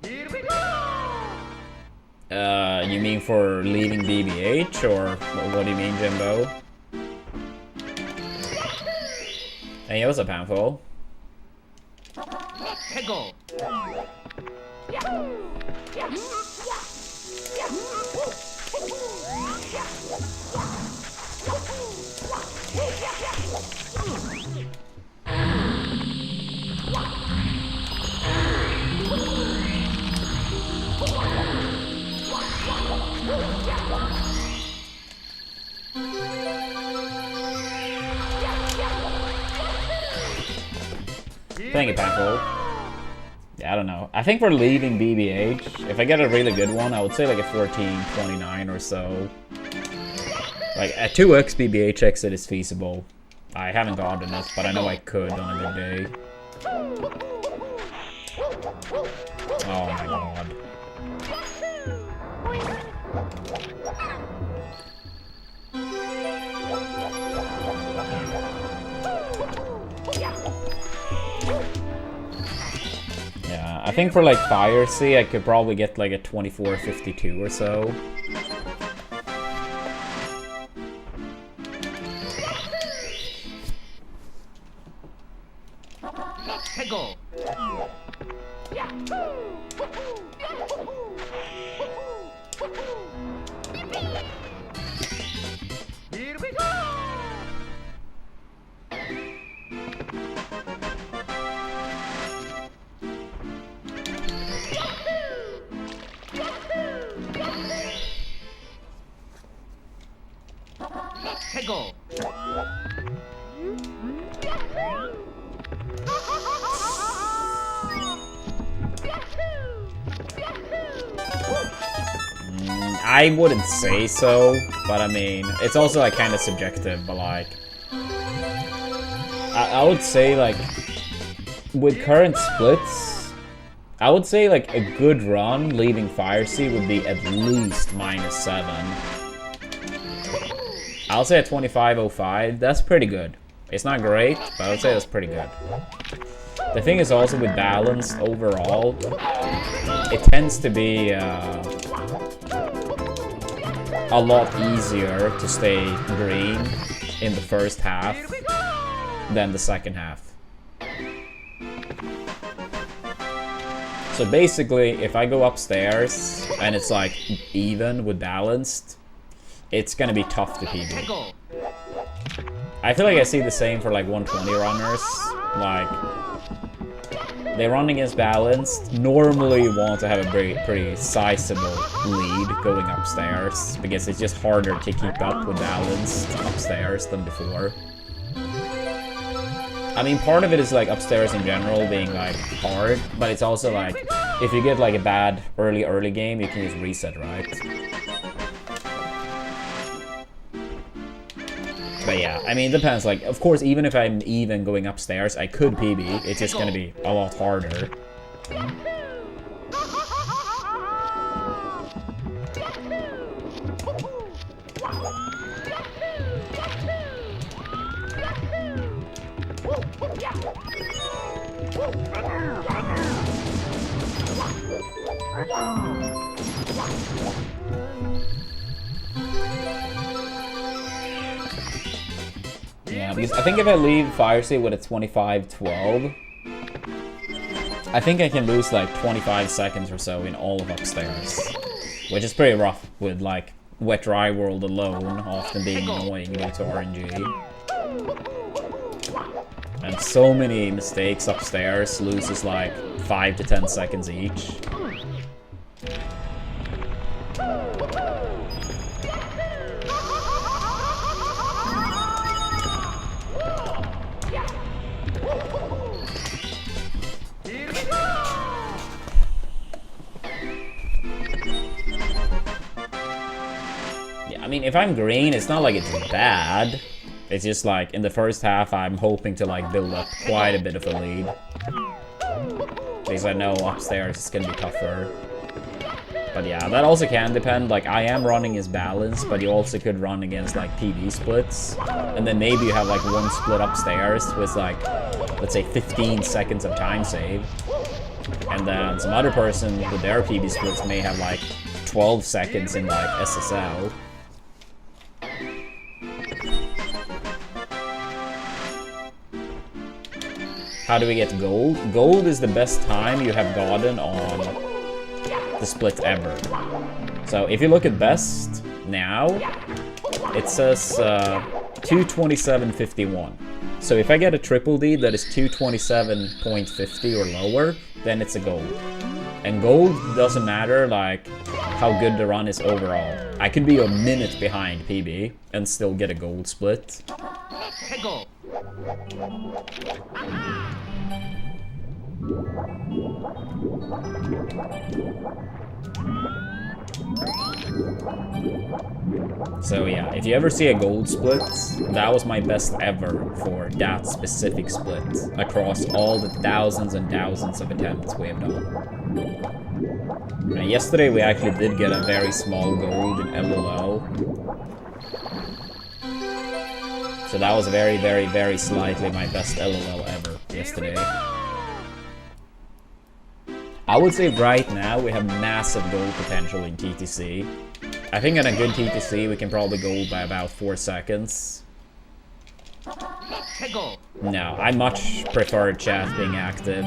Here we go! You mean for leaving BBH, or what do you mean, Jimbo? Hey, what's up, Handful? Hegel! Thank you, Packle. Yeah, I don't know. I think we're leaving BBH. If I get a really good one, I would say like a 1429 or so. Like a 2x BBH exit is feasible. I haven't gotten it, but I know I could on a good day. Oh my god. Yeah, I think for like Fire Sea, I could probably get like a 2452 or so. 해고. Here we go. 해고. I wouldn't say so, but I mean, it's also like kind of subjective, but like, I would say like, with current splits, I would say like a good run leaving Fire Sea would be at least -7. I'll say at 25.05, that's pretty good. It's not great, but I would say that's pretty good. The thing is also with balanced overall, it tends to be a lot easier to stay green in the first half than the second half. So basically, if I go upstairs and it's like even with balanced, it's gonna be tough to PB. I feel like I see the same for like 120 runners. Like, they run against balanced, normally want to have a pretty sizable lead going upstairs, because it's just harder to keep up with balanced upstairs than before. I mean, part of it is like upstairs in general being like hard, but it's also like, if you get like a bad early game, you can just reset, right? But yeah, I mean, it depends. Like, of course, even if I'm even going upstairs, I could PB. It's just gonna be a lot harder. Yeah, because I think if I leave Fire Sea with a 25.12, I think I can lose like 25 seconds or so in all of upstairs, which is pretty rough with like Wet Dry World alone often being annoying due to RNG. And so many mistakes upstairs loses like 5 to 10 seconds each. I mean, if I'm green, it's not like it's bad. It's just like, in the first half, I'm hoping to like build up quite a bit of a lead. Because I know upstairs it's gonna be tougher. But yeah, that also can depend. Like, I am running as balanced, but you also could run against like PB splits. And then maybe you have like one split upstairs with like, let's say 15 seconds of time save. And then some other person with their PB splits may have like 12 seconds in like SSL. How do we get gold? Gold is the best time you have gotten on the split ever. So if you look at best now, it says 227.51. So if I get a triple D that is 227.50 or lower, then it's a gold. And gold doesn't matter like how good the run is overall. I could be a minute behind PB and still get a gold split. 해고. So yeah, if you ever see a gold split, that was my best ever for that specific split across all the thousands and thousands of attempts we have done. And yesterday we actually did get a very small gold in LOL. So that was very, very, very slightly my best LOL ever yesterday. I would say right now we have massive gold potential in TTC. I think on a good TTC we can probably gold by about 4 seconds. 해고. No, I much prefer chat being active.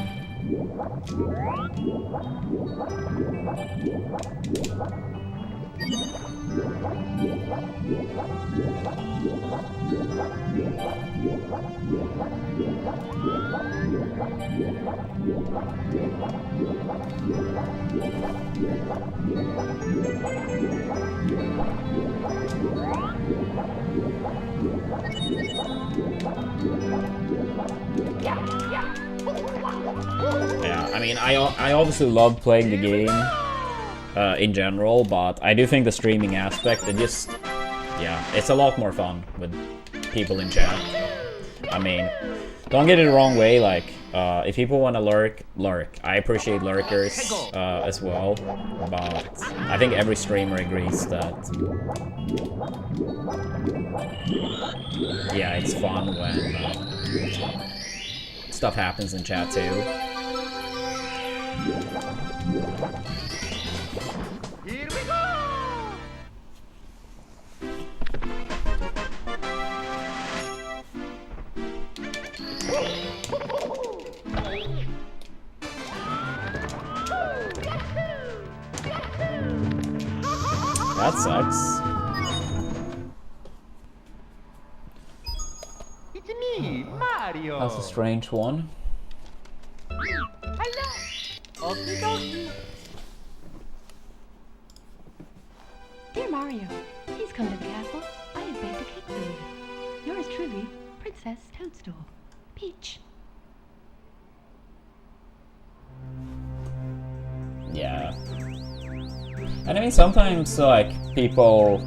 Yeah, I mean, I obviously love playing the game in general, but I do think the streaming aspect, it just, yeah, it's a lot more fun with people in chat. I mean, don't get it the wrong way, like, if people want to lurk. I appreciate lurkers as well, but I think every streamer agrees that, yeah, it's fun when stuff happens in chat too. Here we go. That sucks. It's me, Mario. That's a strange one. Hello. Okie dokie. Dear Mario, please come to the castle. I have baked a cake for you. Yours truly, Princess Toadstool. Peach. Yeah. And I mean, sometimes, like, people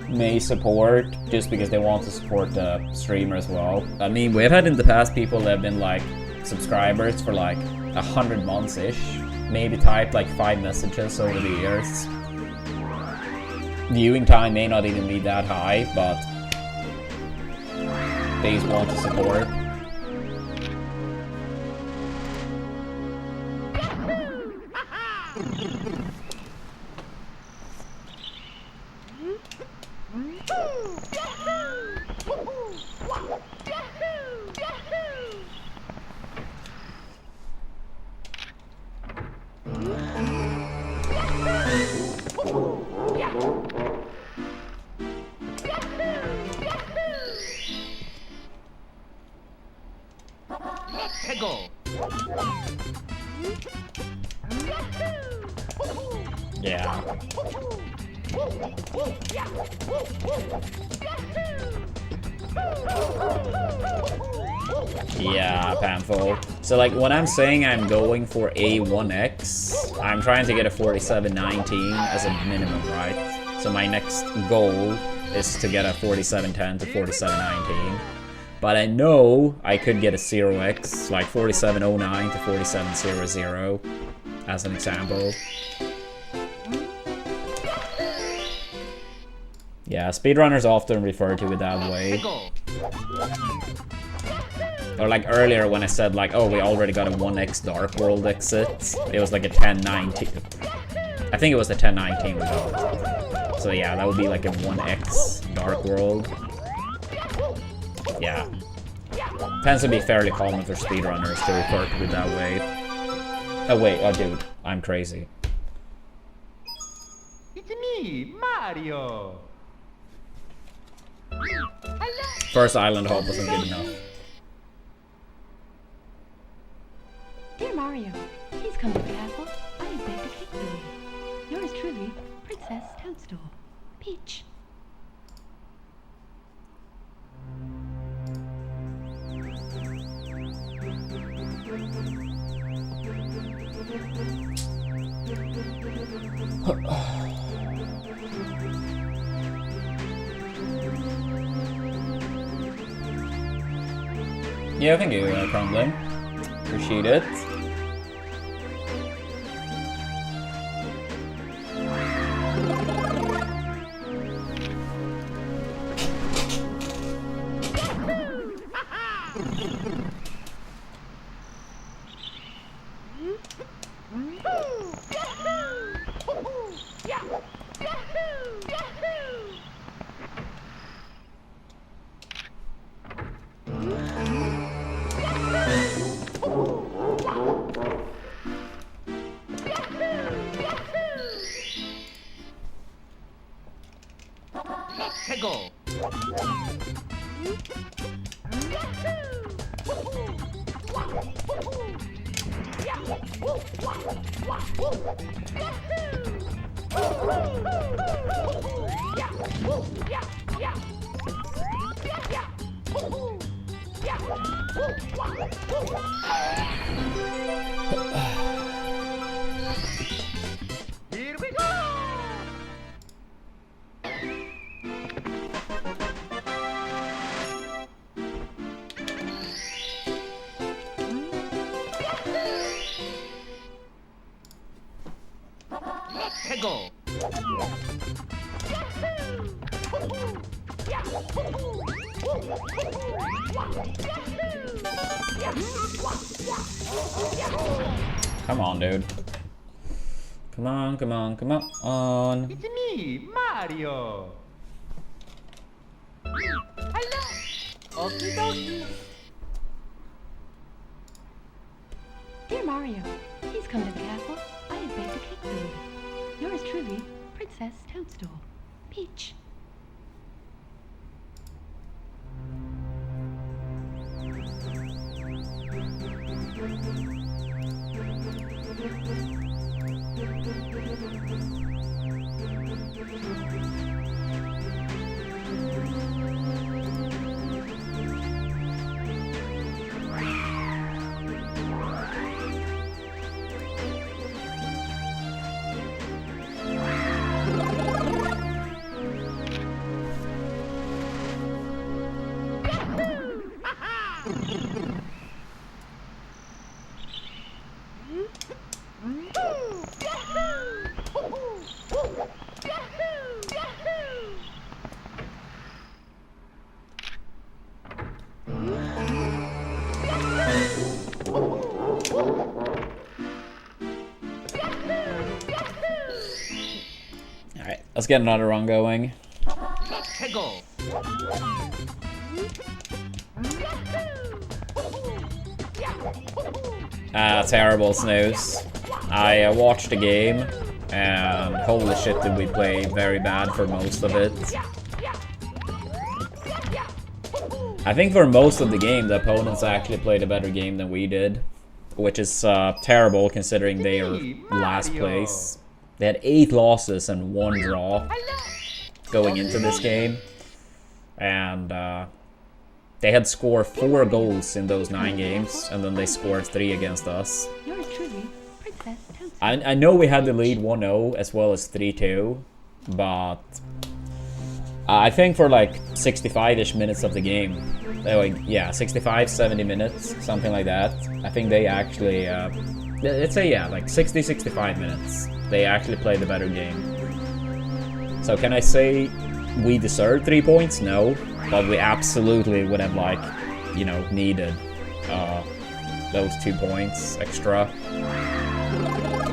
may support just because they want to support the streamer as well. I mean, we've had in the past people that have been, like, subscribers for, like, 100 months-ish. Maybe typed, like, 5 messages over the years. Viewing time may not even be that high, but they just want to support. 해고. Yeah. Yeah, Pamphil. So, like, when I'm saying I'm going for A1X, I'm trying to get a 4719 as a minimum, right? So my next goal is to get a 4710 to 4719. But I know I could get a 0x, like 4709 to 4700, as an example. Yeah, speedrunners often refer to it that way. Or like earlier when I said like, oh, we already got a 1x Dark World exit. It was like a 1019. I think it was the 1019 we got. So yeah, that would be like a 1x Dark World. Yeah. Tends to be fairly common for speedrunners to refer to it that way. Oh wait, oh dude, I'm crazy. It's me, Mario. First island hop wasn't good enough. Dear Mario, please come to the castle. I have baked a cake for you. Yours truly, Princess Toadstool. Peach. Yeah, thank you, Crumbling. Appreciate it. Here we go! Let's go! Come on, dude. Come on, come on, come on. It's me, Mario! Hello! Okie dokie! Dear Mario, please come to the castle. I have baked a cake for you. Yours truly, Princess Toadstool. Peach. Alright, let's get another run going. Let's go! Terrible snooze. I watched the game, and holy shit did we play very bad for most of it. I think for most of the game, the opponents actually played a better game than we did, which is terrible considering they are last place. They had 8 losses and 1 draw going into this game, and they had scored 4 goals in those 9 games, and then they scored 3 against us. Yours truly, Princess Toadstool. I know we had the lead 1-0 as well as 3-2, but I think for like 65-ish minutes of the game, like, yeah, 65, 70 minutes, something like that, I think they actually, let's say, yeah, like 60, 65 minutes, they actually played the better game. So can I say we deserved 3 points? No, but we absolutely would have, like, you know, needed those 2 points extra.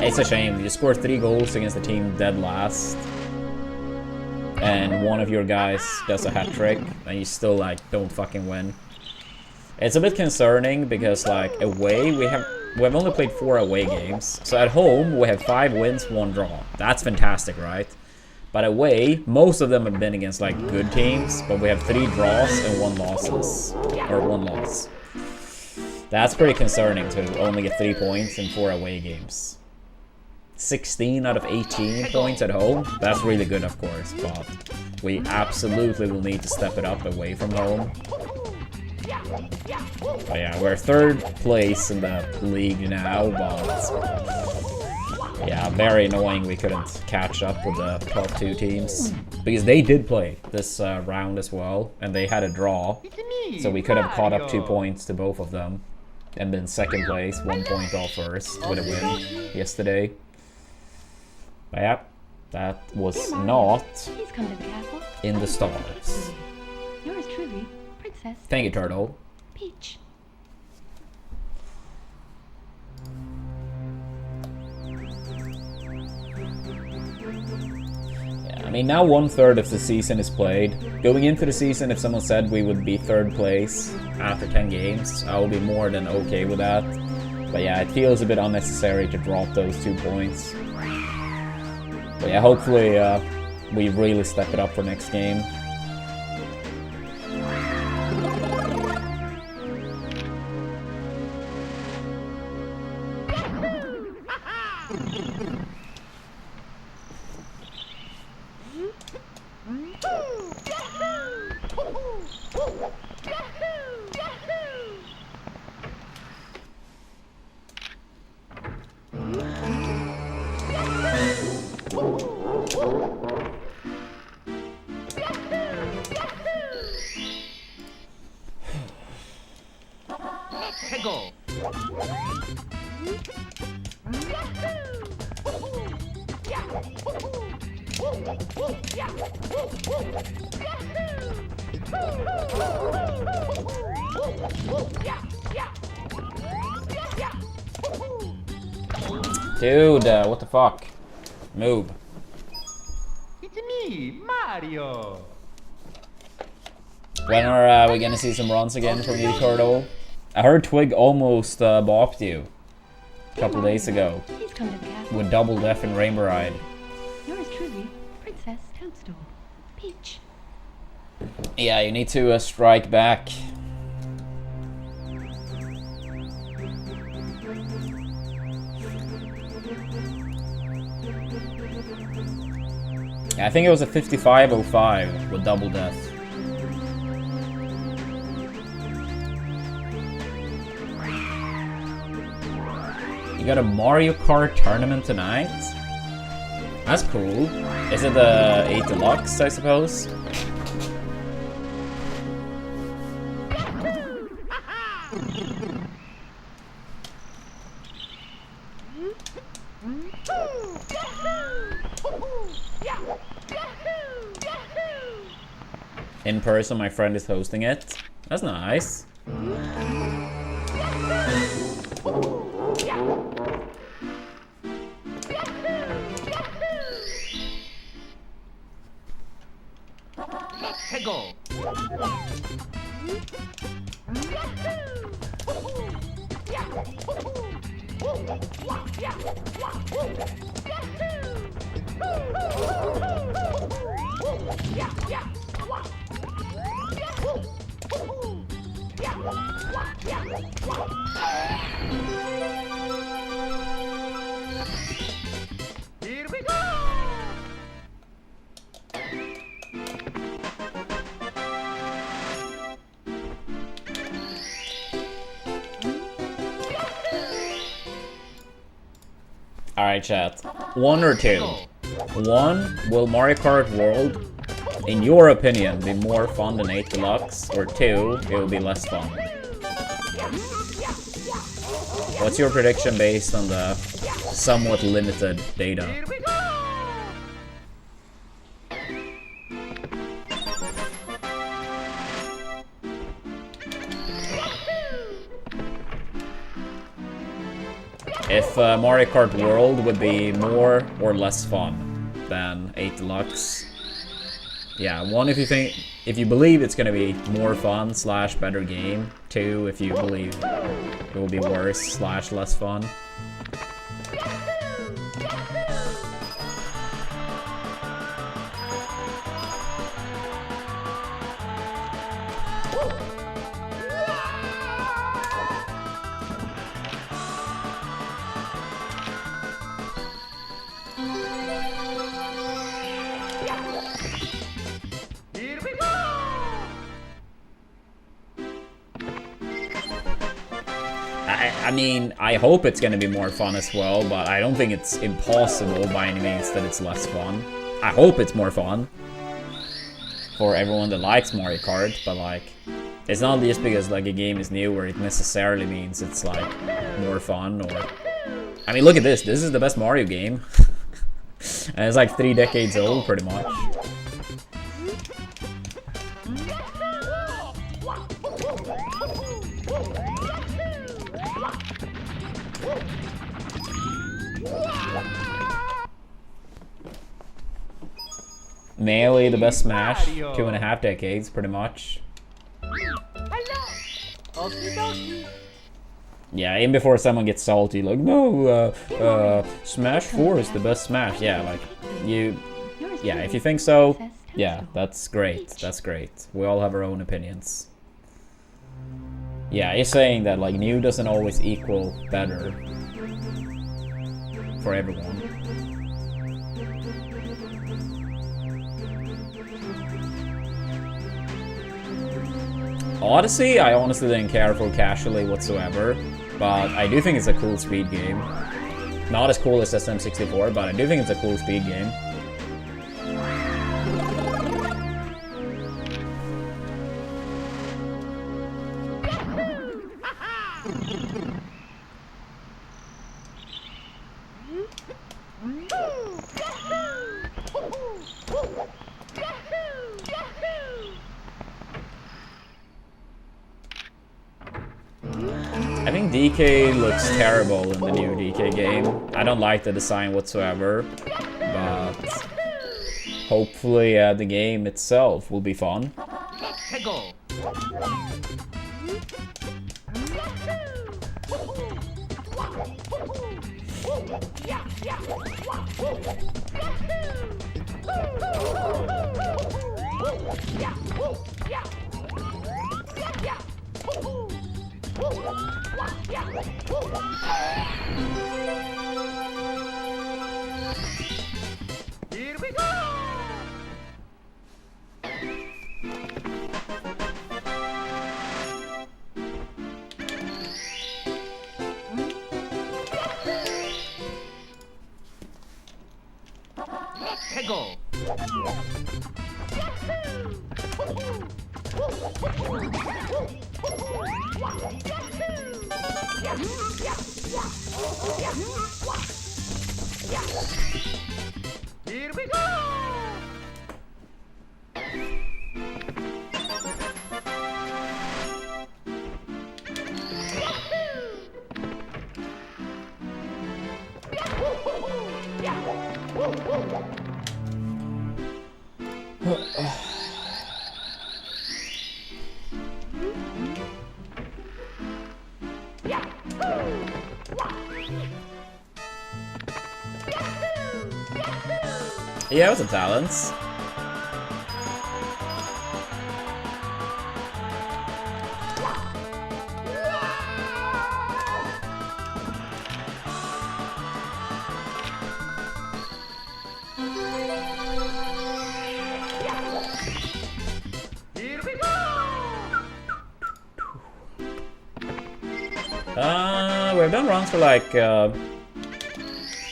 It's a shame, you scored 3 goals against the team dead last, and one of your guys does a hat-trick, and you still, like, don't fucking win. It's a bit concerning, because, like, away, we've only played 4 away games, so at home, we have 5 wins, 1 draw. That's fantastic, right? But away, most of them have been against, like, good teams, but we have 3 draws and 1 losses, or 1 loss. That's pretty concerning to only get 3 points in 4 away games. 16 out of 18 points at home, that's really good, of course, but we absolutely will need to step it up away from home. But yeah, we're 3rd place in the league now, but yeah, very annoying we couldn't catch up with the top 2 teams, because they did play this round as well, and they had a draw, so we could have caught up 2 points to both of them, and been 2nd place, 1 point off first with a win yesterday. But yeah, that was not Please come to the castle. in the stars. Yours truly, Princess Thank you, Turtle. Peach. Yeah, I mean, now 1/3 of the season is played. Going into the season, if someone said we would be 3rd place after 10 games, I would be more than okay with that. But yeah, it feels a bit unnecessary to drop those 2 points. But yeah, hopefully we really step it up for next game. 해고. Dude, what the fuck? Move. It's me, Mario. When are we gonna see some runs again from you, Turtle? I heard Twig almost bopped you a couple days ago He's come to the castle. with Double Death and Rainbow Ride. Yours truly, Princess Toadstool. Peach. Yeah, you need to strike back. Yeah, I think it was a 55:05 with Double Death. You got a Mario Kart tournament tonight? That's cool. Is it the 8 Deluxe, I suppose? In person, my friend is hosting it. That's nice. 해고. Here we go. Alright, chat. One or two? One, will Mario Kart World, in your opinion, be more fun than 8 Deluxe? Or two, it will be less fun? What's your prediction based on the somewhat limited data? Here we go. If Mario Kart World would be more or less fun than 8 Deluxe? Yeah, one, if you believe it's gonna be more fun / better game. Two, if you believe it will be worse / less fun. Here we go. I mean, I hope it's gonna be more fun as well, but I don't think it's impossible by any means that it's less fun. I hope it's more fun for everyone that likes Mario Kart, but like, it's not just because like a game is new where it necessarily means it's like more fun. Or I mean, look at this. This is the best Mario game, and it's like 3 decades old, pretty much. Melee, the best Smash, 2.5 decades, pretty much. Okie dokie. Yeah, even before someone gets salty, like, no, Smash 4 is the best Smash. Yeah, like, yeah, if you think so, yeah, that's great, that's great. We all have our own opinions. Yeah, he's saying that, like, new doesn't always equal better. for everyone. Odyssey, I honestly didn't care for casually whatsoever, but I do think it's a cool speed game. Not as cool as SM64, but I do think it's a cool speed game. I think DK looks terrible in the new DK game. I don't like the design whatsoever, but hopefully the game itself will be fun. Let's go. Here we go. Let's go. Here we go. Yeah, it was some talents. Here we go. We've done runs for like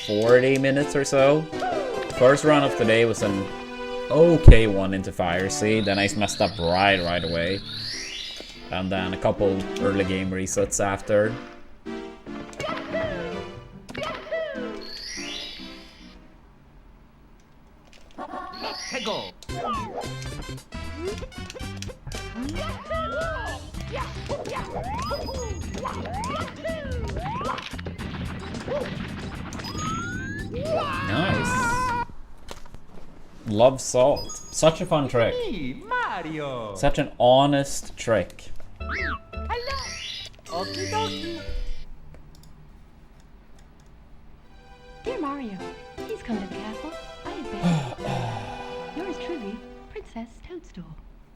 40 minutes or so. First run of the day was an okay one into Fire Sea, then I messed up right away. And then a couple early game resets after. Let's go. Nice. Love salt. Such a fun trick. Me, Mario. Such an honest trick. Hello. Okie dokie. Dear Mario, please come to the castle. I have been. Yours truly, Princess Toadstool.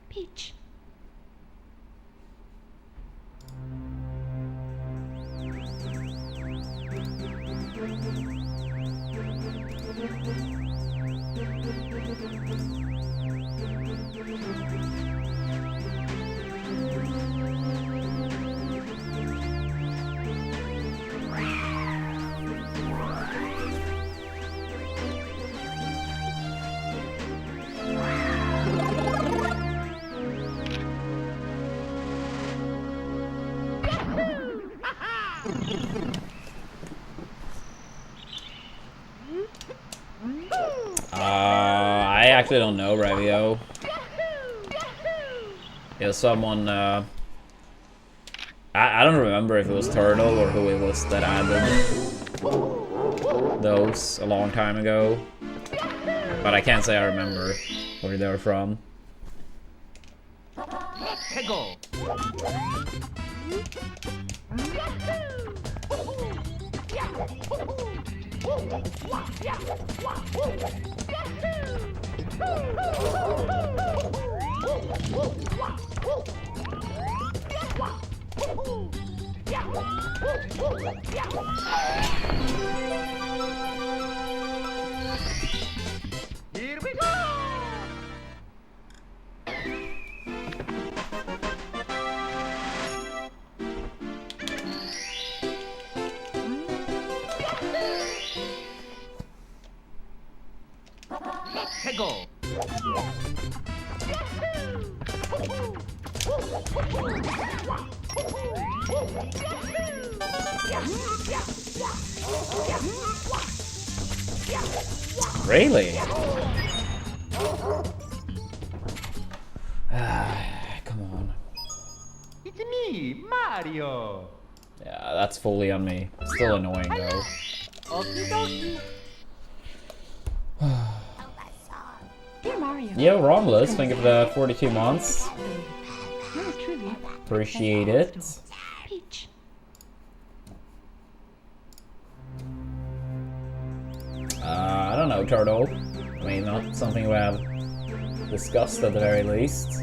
Peach. I actually don't know, Revio. It was someone, I don't remember if it was Turtle or who it was that added those a long time ago. But I can't say I remember where they were from. Let's go. Hegel. Really? Come on. It's me, Mario. Yeah, that's fully on me. Still annoying though. Okie dokie. Dear Mario. Yo, Romulus, thank you for the 42 months. Yours truly. Appreciate it. Peach. I don't know, Turtle. I mean, not something we have discussed at the very least.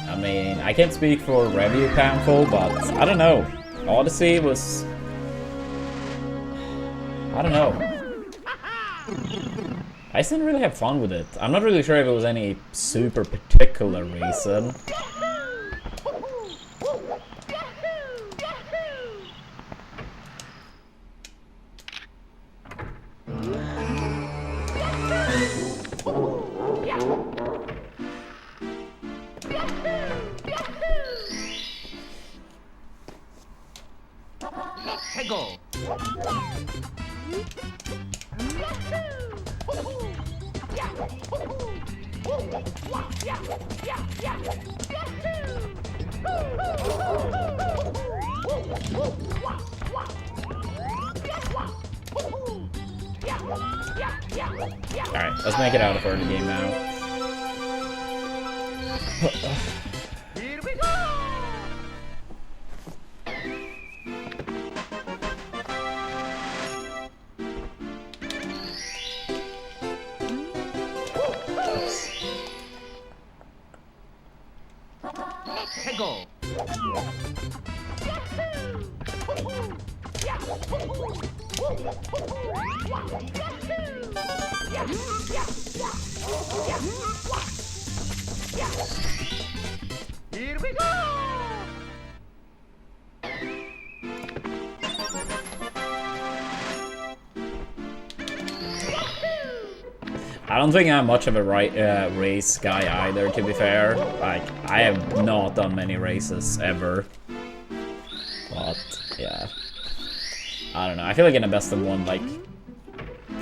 I mean, I can't speak for Review Poundful, but I don't know. Odyssey was... I don't know. I just didn't really have fun with it. I'm not really sure if it was any super particular reason. Hegel. Alright, let's make it out of early game now. Here we go. Hegel. Here we go. I don't think I'm much of a race guy either, to be fair. Like, I have not done many races ever. But, yeah. I don't know. I feel like in a best of one, like,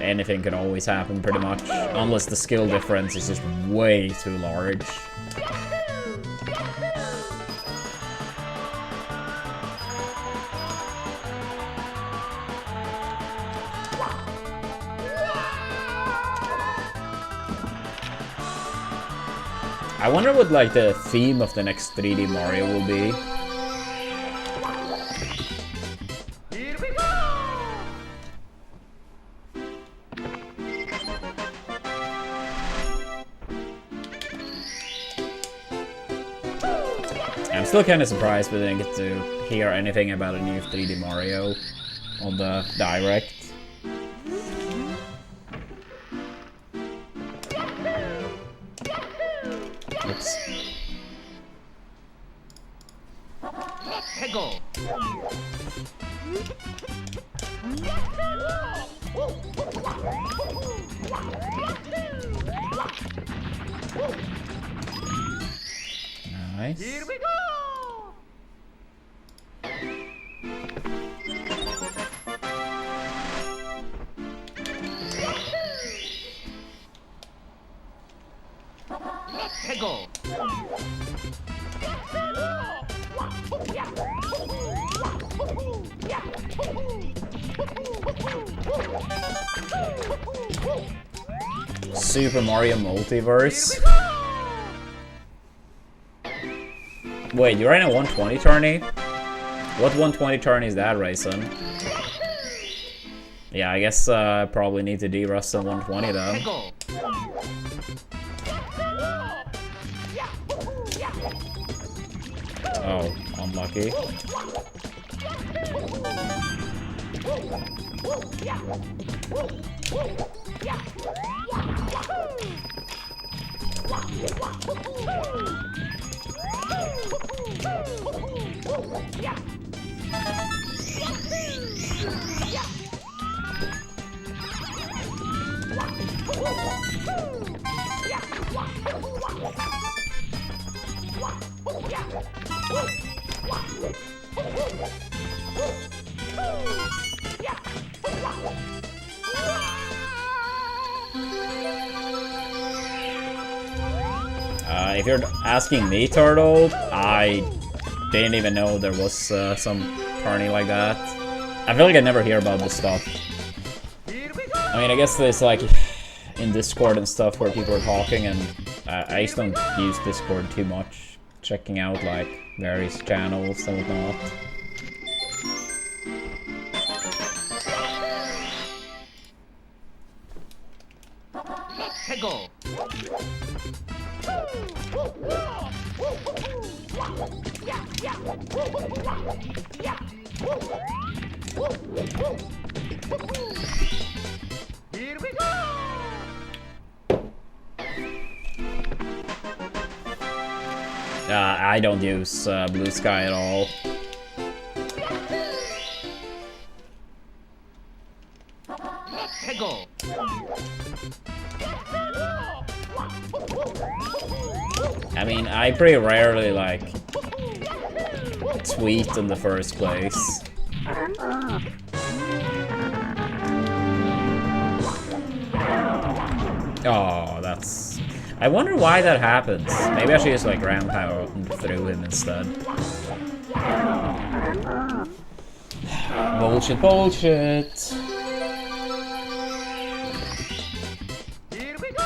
anything can always happen, pretty much. Unless the skill difference is just way too large. I wonder what, like, the theme of the next 3D Mario will be. Here we go. I'm still kind of surprised we didn't get to hear anything about a new 3D Mario on the Direct. Oops. Hegel. Nice. Here we go. Hegel. Super Mario Multiverse. Wait, you're in a 120 tourney? What 120 tourney is that, Rayson? Yeah, I guess I probably need to de-rust some 120 then. Hegel. Oh, unlucky. If you're asking me, Turtle, I didn't even know there was some tourney like that. I feel like I never hear about this stuff. I mean, I guess there's like in Discord and stuff where people are talking, and I just don't use Discord too much, checking out like various channels and whatnot. 해고. Here we go. I don't use Blue Sky at all. 해고. I mean, I pretty rarely like tweet in the first place. Oh, that's... I wonder why that happens. Maybe I should just like ram power through him instead. Bullshit, bullshit. Here we go.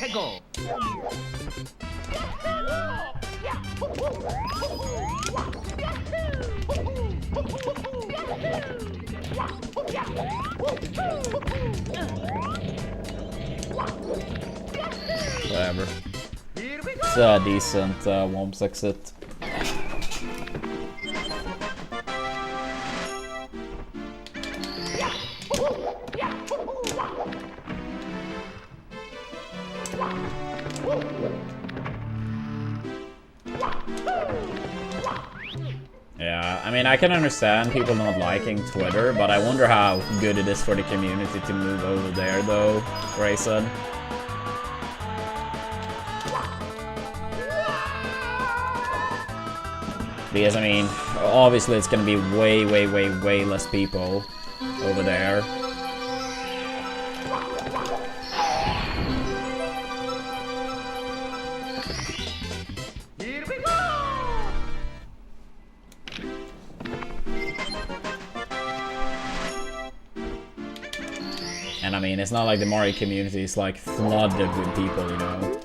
해고. Whatever. It's a decent Womps exit. Yeah, I mean, I can understand people not liking Twitter, but I wonder how good it is for the community to move over there, though, Grayson. Because, I mean, obviously it's gonna be way less people over there. Here we go. And I mean, it's not like the Mario community is like flooded with people, you know.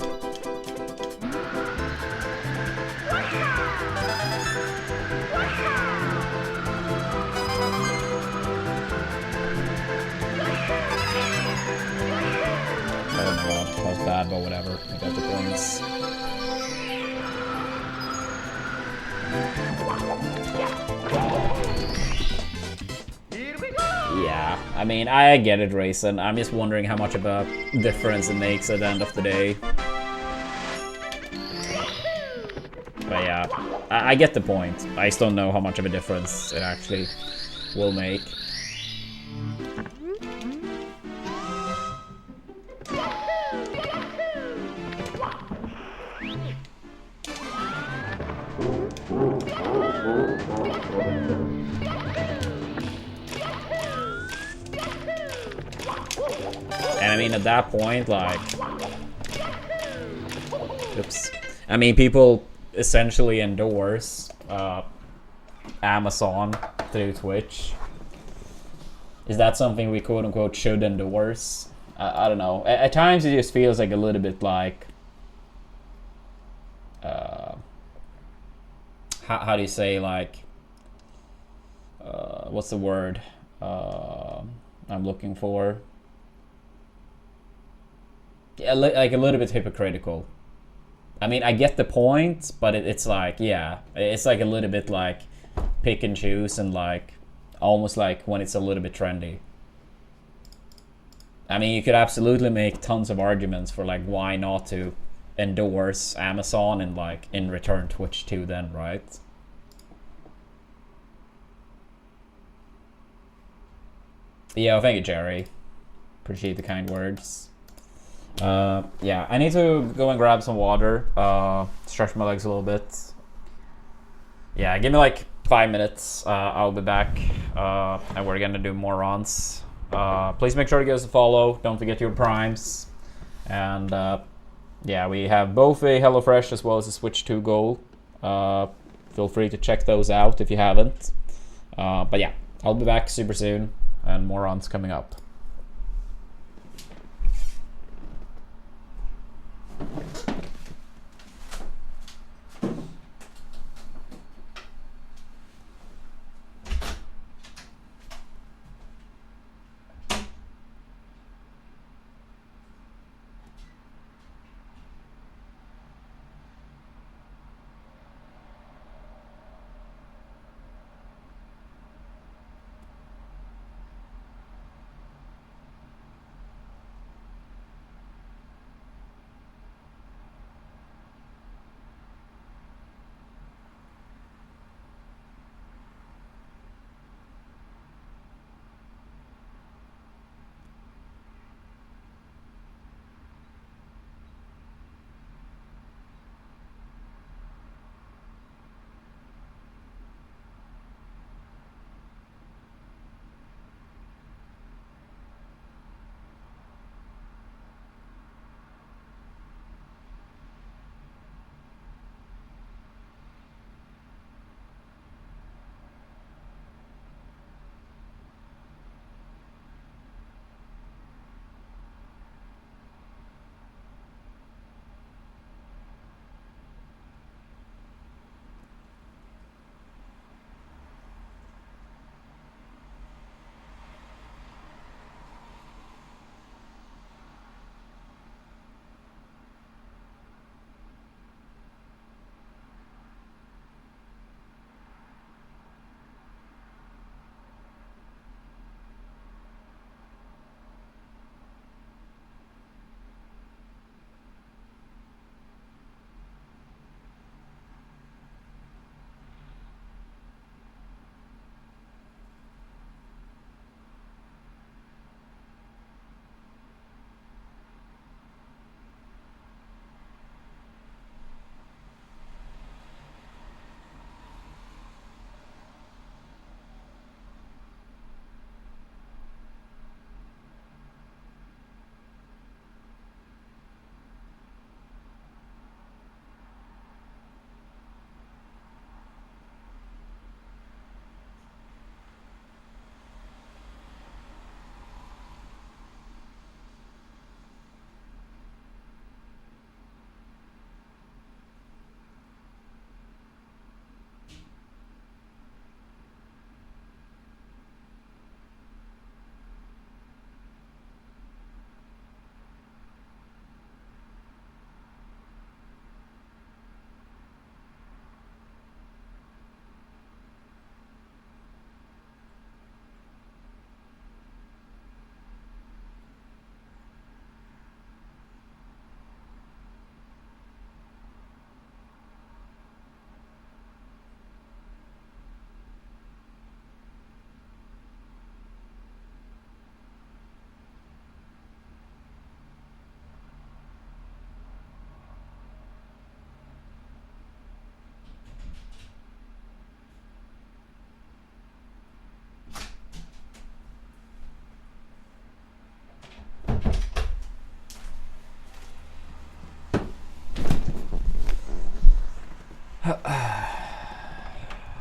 Bad, but whatever. I got the points. Here we go. Yeah, I mean, I get it, Raisin. I'm just wondering how much of a difference it makes at the end of the day. But yeah, I get the point. I just don't know how much of a difference it actually will make. And I mean, at that point, like... Oops. I mean, people essentially endorse Amazon through Twitch. Is that something we quote-unquote should endorse? I don't know. At times it just feels like a little bit like... how do you say, like... what's the word I'm looking for? Yeah, like a little bit hypocritical. I mean, I get the point, but it's like, yeah, it's like a little bit like pick and choose and like almost like when it's a little bit trendy. I mean, you could absolutely make tons of arguments for like why not to endorse Amazon and like in return Switch2 then, right? Yeah, thank you, Jerry. Appreciate the kind words. Yeah, I need to go and grab some water, stretch my legs a little bit. Yeah, give me like 5 minutes. I'll be back, and we're gonna do more runs. Please make sure to give us a follow. Don't forget your primes. And yeah, we have both a Hellofresh as well as a Switch2 goal. Feel free to check those out if you haven't. But yeah, I'll be back super soon, and more runs coming up.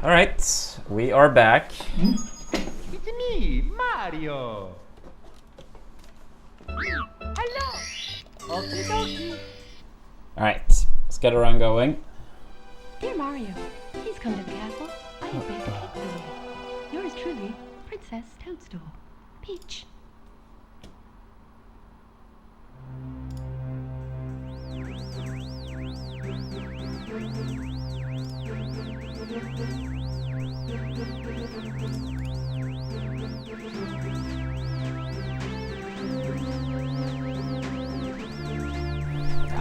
Alright, we are back. It's me, Mario. Hello. Okie dokie. Alright, let's get a run going. Dear Mario, please come to the castle. I have baked a cake for you. Yours truly, Princess Toadstool. Peach.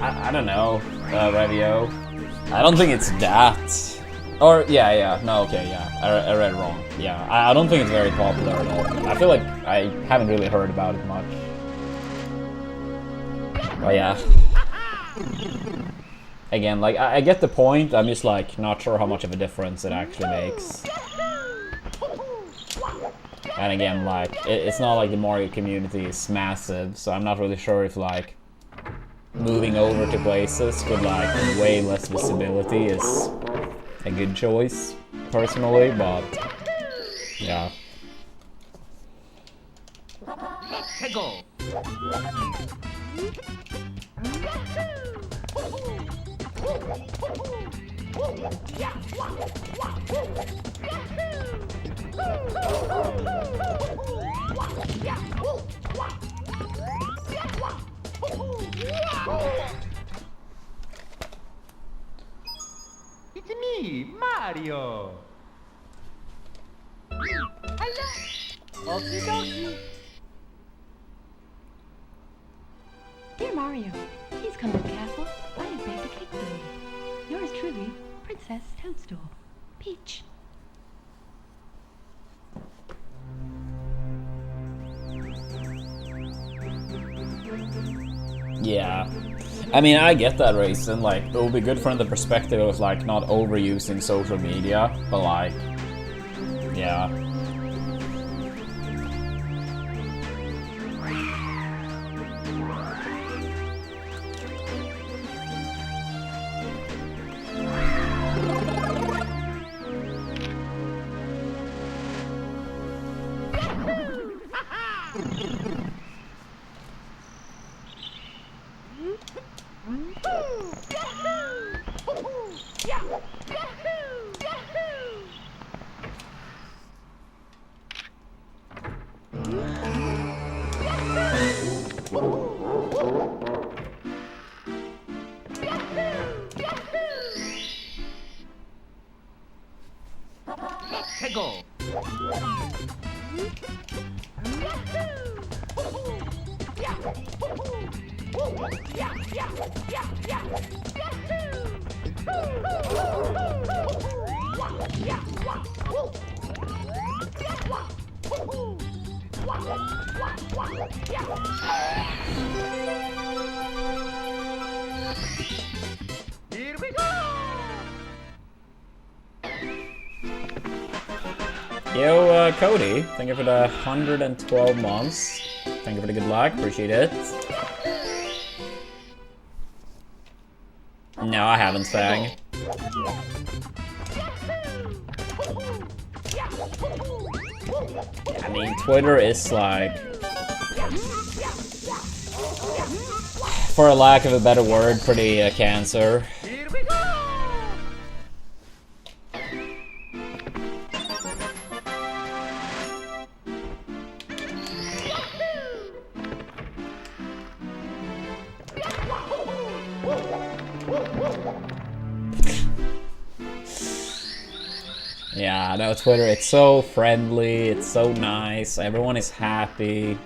I don't know, Revio. I don't think it's that. Or, yeah, no, okay, yeah, I read it wrong. Yeah, I don't think it's very popular at all. I feel like I haven't really heard about it much. But yeah. Again, like, I get the point, I'm just, like, not sure how much of a difference it actually makes. And again, like, it's not like the Mario community is massive, so I'm not really sure if, like, moving over to places with, like, way less visibility is a good choice, personally, but, yeah. Let's go. It's me, Mario. Hello. Okie dokie. Dear Mario, please come to the castle. I have baked a cake for you. Yours truly, Princess Toadstool. Peach. Yeah. I mean, I get that reason, like, it would be good from the perspective of, like, not overusing social media, but, like, yeah. Let's go. Here we go. Yo, Cody, thank you for the 112 months. Thank you for the good luck, appreciate it. No, I haven't, Fang. I mean, Twitter is like, for a lack of a better word, pretty cancer. Here we go. Yeah, no, Twitter, it's so friendly, it's so nice, everyone is happy.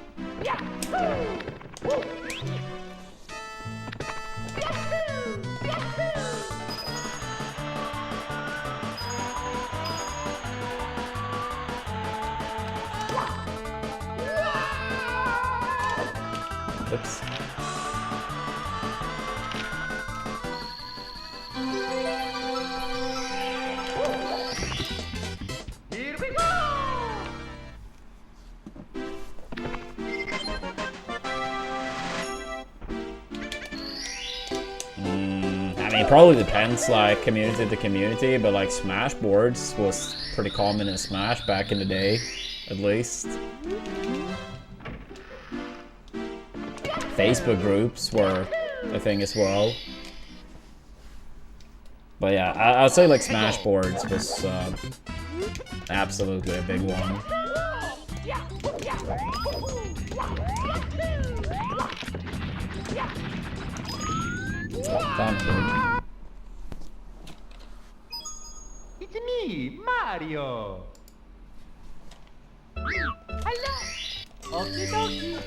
Oops. Here we go. I mean, it probably depends, like, community to community, but, like, Smash boards was pretty common in Smash back in the day, at least. Facebook groups were a thing as well. But yeah, I'd say, like, Smash boards was absolutely a big one. Damn good. It's me, Mario. Hello. Okie dokie.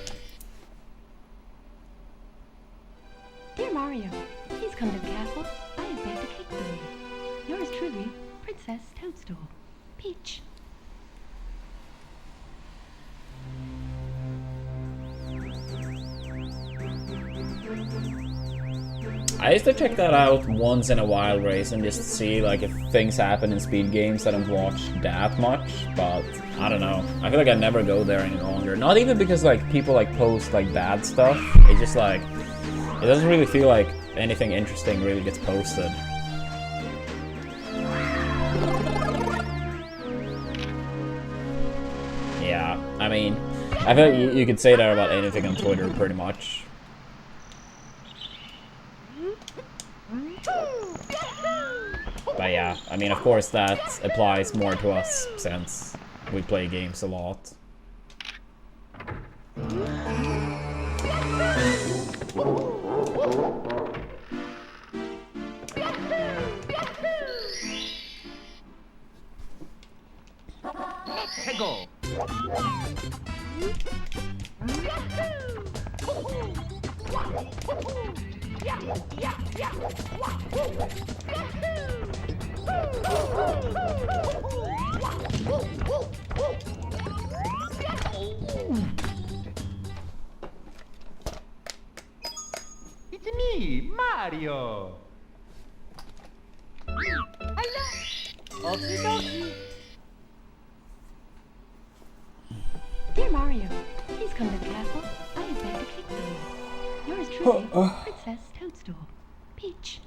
Dear Dear Mario, please come to the castle. I have baked a cake for you. Yours truly, Princess Toadstool. Peach. I used to check that out once in a while, Race, and just see like if things happen in speed games. I don't watch that much, but I don't know. I feel like I never go there any longer. Not even because like people like post like bad stuff. It's just like it doesn't really feel like anything interesting really gets posted. Yeah, I mean, I feel like you could say that about anything on Twitter pretty much. But yeah, I mean, of course that applies more to us since we play games a lot. Let's go. It's me, Mario. Hello. Okie dokie. Dear Mario, please come to the castle. I have baked a cake for you. Yours truly, Princess Toadstool. Peach.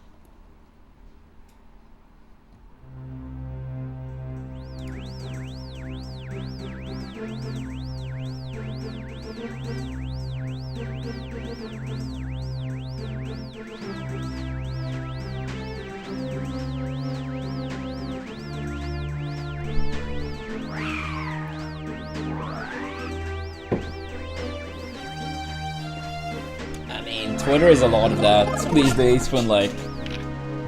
Twitter is a lot of that these days when like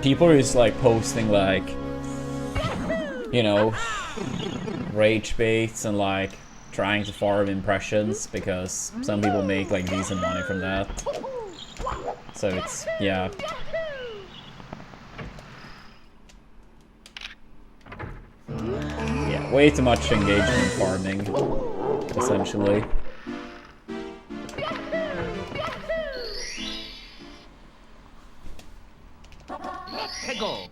people are just like posting like, you know, rage baits and like trying to farm impressions because some people make like decent money from that. So it's, yeah. Yeah, way too much engagement in farming, essentially. Let's go.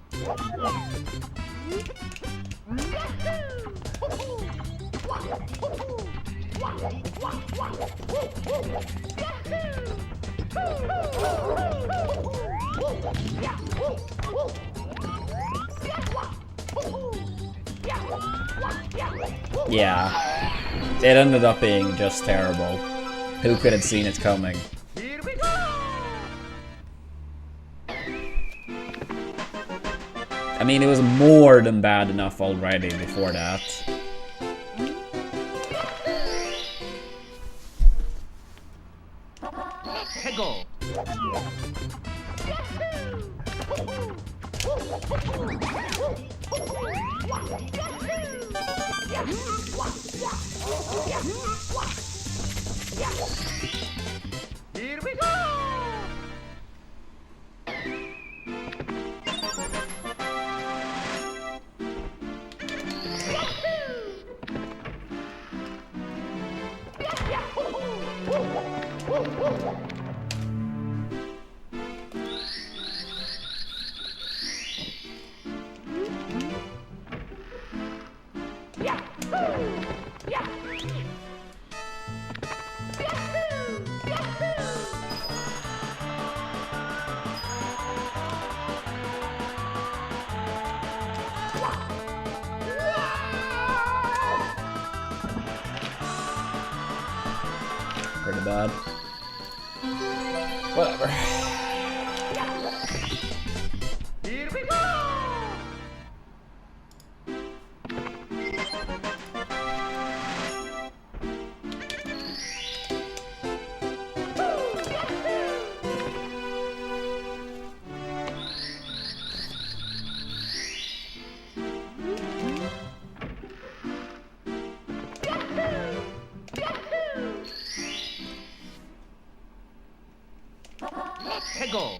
Yeah, it ended up being just terrible. Who could have seen it coming? Here we go. I mean, it was more than bad enough already before that. Let's go. Here we go. Pretty bad. Whatever. Here we go. Let's go.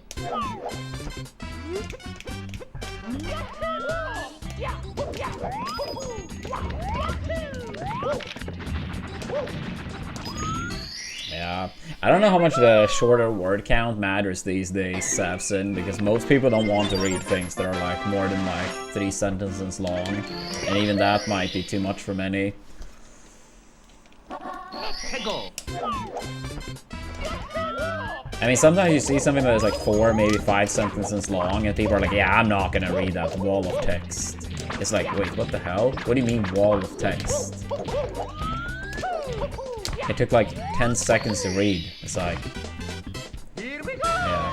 Yeah, I don't know how much the shorter word count matters these days, Savson, because most people don't want to read things that are like more than like 3 sentences long, and even that might be too much for many. Let's go. I mean, sometimes you see something that is like 4, maybe 5 sentences long, and people are like, yeah, I'm not gonna read that wall of text. It's like, wait, what the hell? What do you mean wall of text? It took like 10 seconds to read. It's like, Here we go. yeah.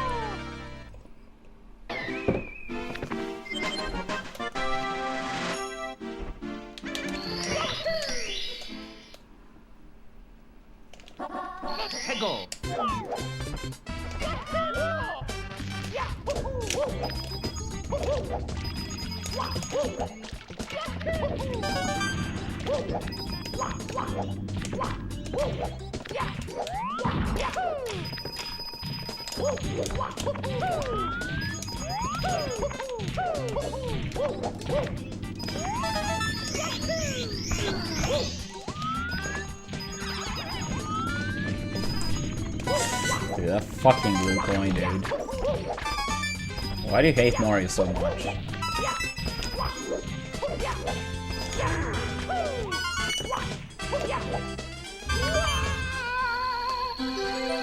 Let's go. Dude, that fucking blue coin, dude. Why do you hate Mario so much?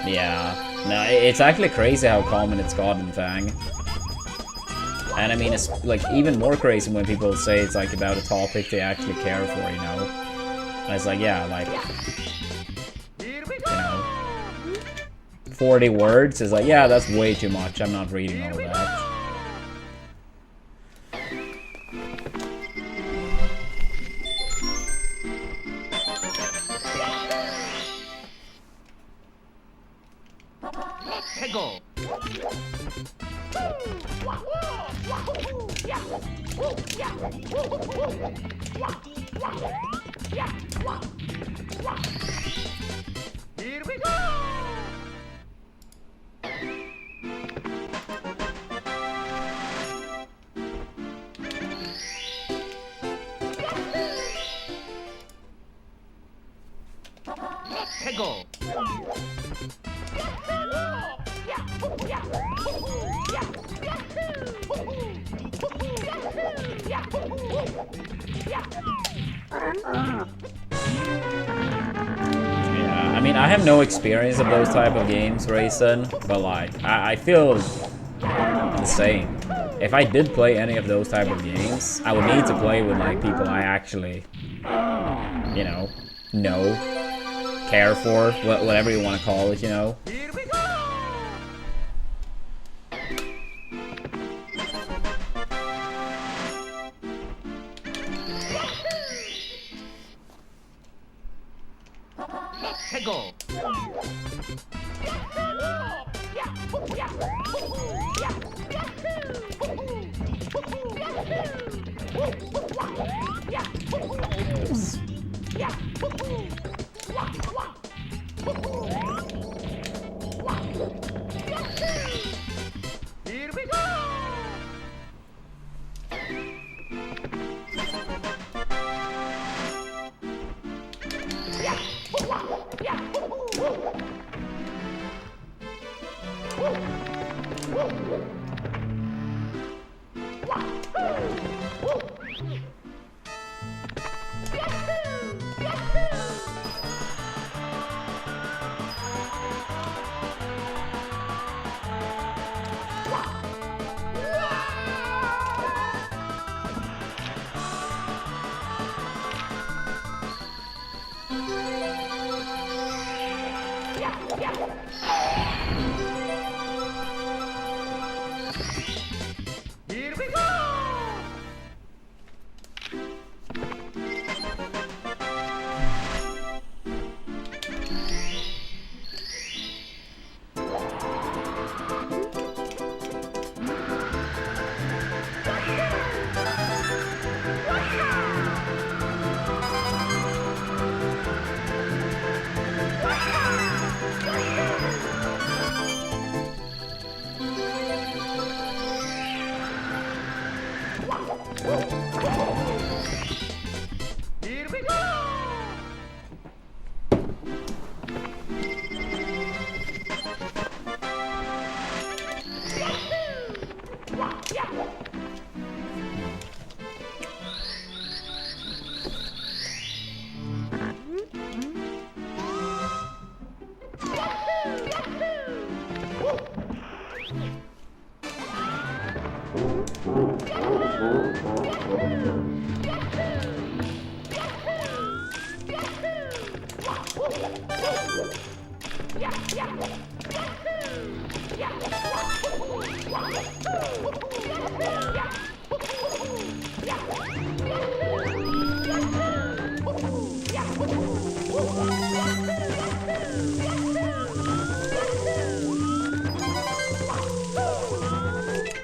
Yeah. No, it's actually crazy how common it's gotten, Fang. And I mean, it's like even more crazy when people say it's like about a topic they actually care for, you know? And it's like, yeah, like, Here we you go. know, 40 words is like, yeah, that's way too much. I'm not reading all of that. Let's go. Here we go. Let's go. Yeah, I mean, I have no experience of those type of games, Raisin, but like, I feel the same. If I did play any of those type of games, I would need to play with like people I actually, you know, care for, whatever you want to call it, you know. Here we go. Let's go. Here we go. Here we go.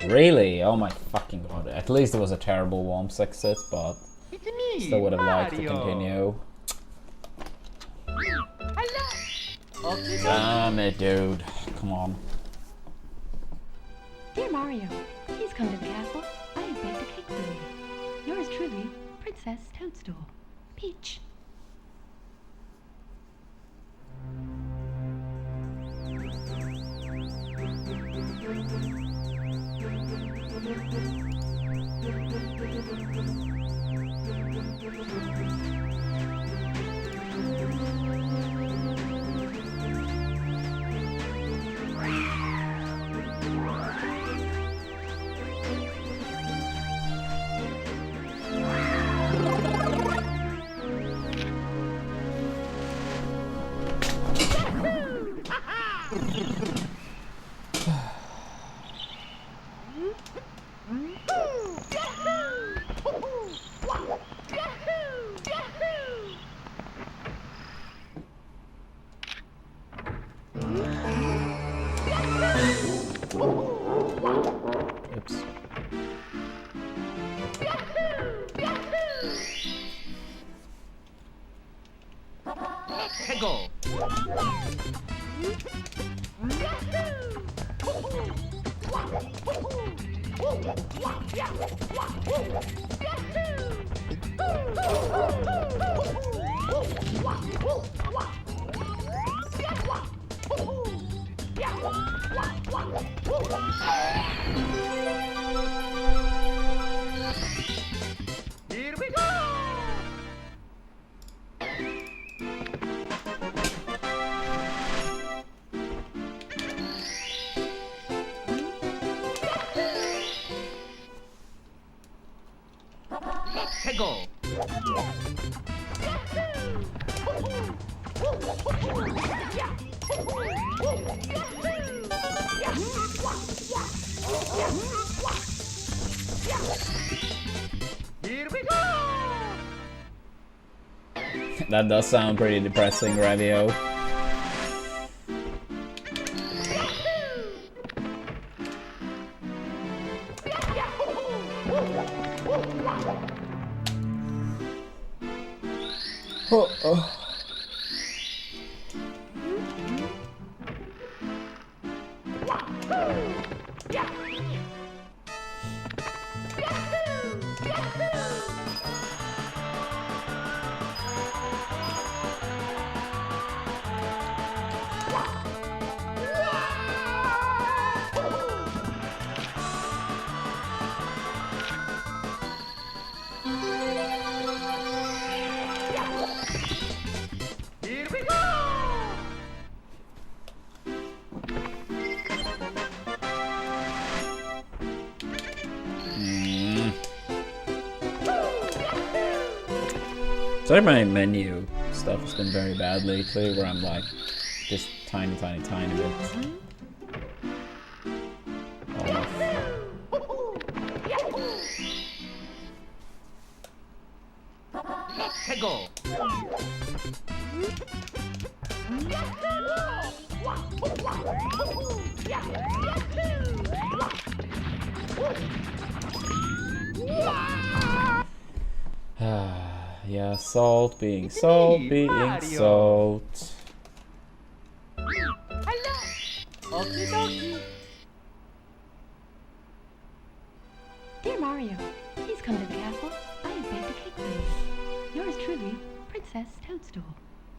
Really? Oh my fucking god. At least it was a terrible Womps exit, but It's me, still would have liked to Mario. continue. Hello. Okay. Damn it, dude. Come on. Dear Mario, please come to the castle. I have baked a cake for you. Yours truly, Princess Toadstool. Peach. Oops. Hego. Here we go. Hego. Here we go. That does sound pretty depressing, Ravio. Oh. Here we go. Sorry, my menu stuff has been very bad lately, where I'm like, just tiny bit off. Hego. Yeah, salt being salt being Mario. salt. Hello. Okie dokie. Dear Mario, please come to the castle. I have baked a cake for you. Yours truly, Princess Toadstool.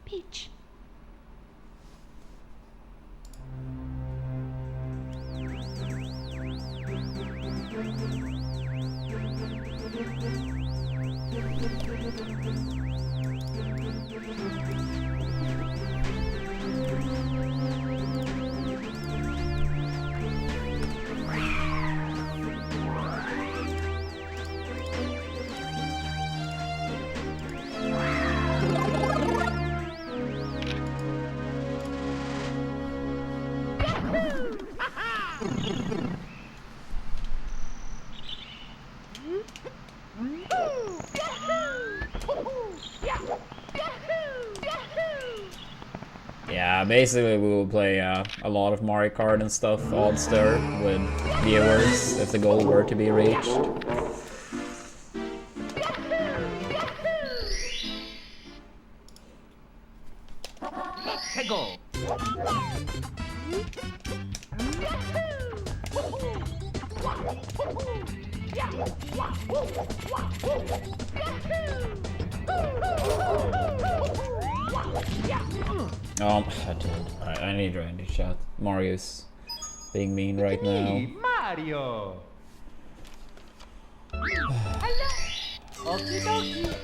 Peach. Yeah, basically we will play a lot of Mario Kart and stuff, odd stir, with viewers if the goal were to be reached. Go. Alright, I need Randy chat. Mario's being mean right now. Mario. Okie dokie.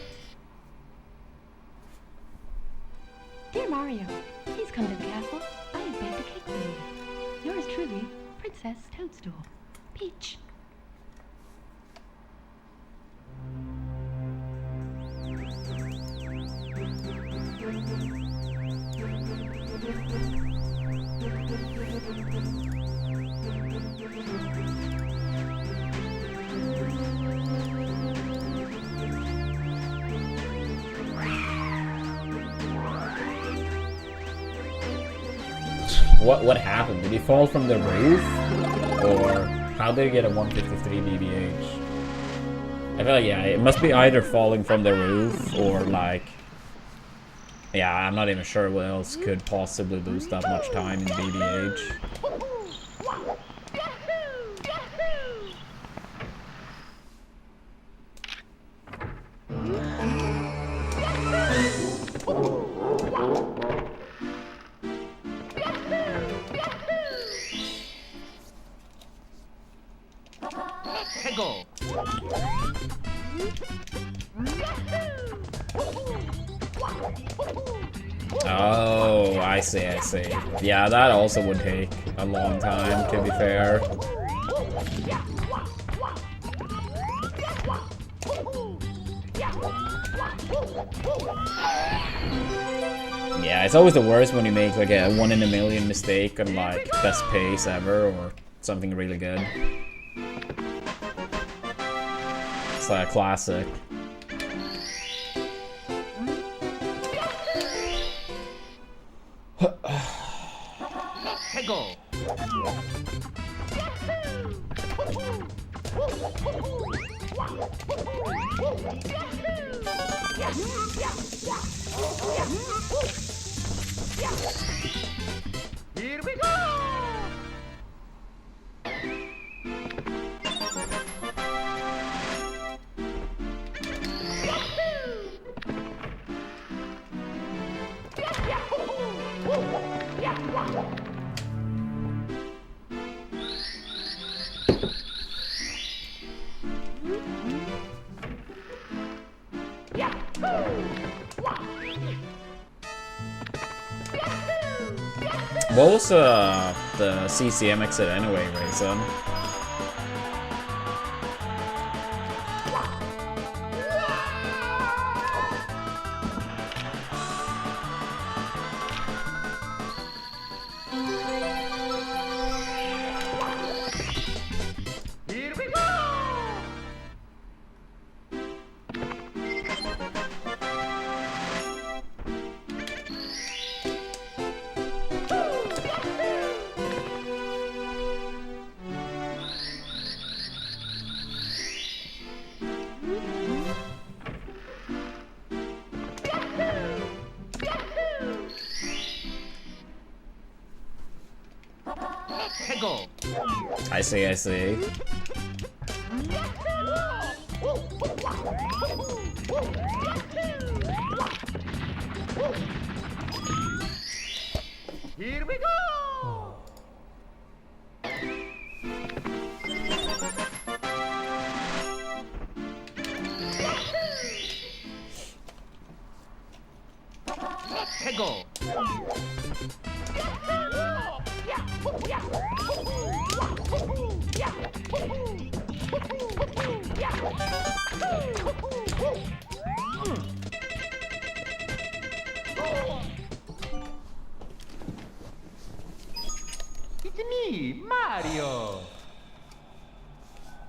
Dear Mario, please come to the castle. I have baked a cake for you. Yours truly, Princess Toadstool. Peach. What happened? Did he fall from the roof? Or how did he get a 153 BBH? I feel like, yeah, it must be either falling from the roof or like... Yeah, I'm not even sure what else could possibly lose that much time in BBH. Go. Oh, I see, I see. Yeah, that also would take a long time, to be fair. Yeah, it's always the worst when you make like a 1 in a million mistake on like best pace ever or something really good. It's like a classic. Go. Here we go. What was the CCM exit anyway, Raisin? Here we go. Go. I see, I see. Here we go. Go. It's me, Mario.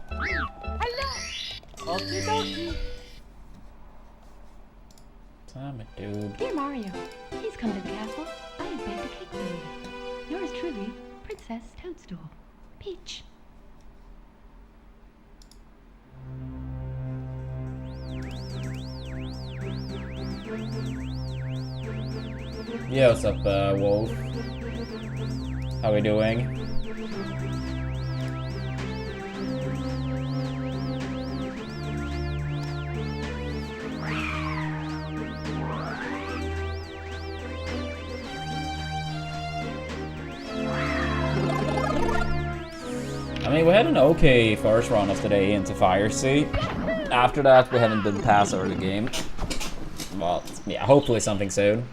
Hello. Okie dokie. Damn it, dude. Dear Mario, please come to the castle. I have baked a cake for you. Yours truly, Princess Toadstool. Peach. Yeah, what's up, Wolf? How we doing? I mean, we had an okay first run of the day into Fire Sea. After that, we haven't been past early game. Well, yeah, hopefully something soon.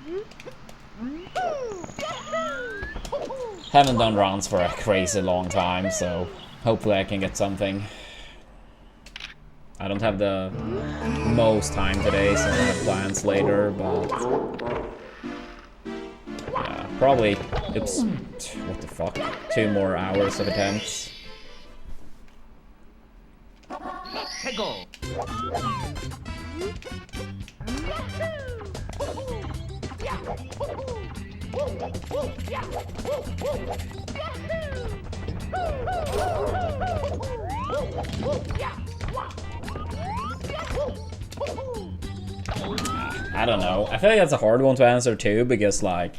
Haven't done rounds for a crazy long time, so hopefully I can get something. I don't have the most time today, so I have plans later, but... yeah, probably... oops. What the fuck? 2 more hours of attempts. Go. I don't know. I feel like that's a hard one to answer too, because like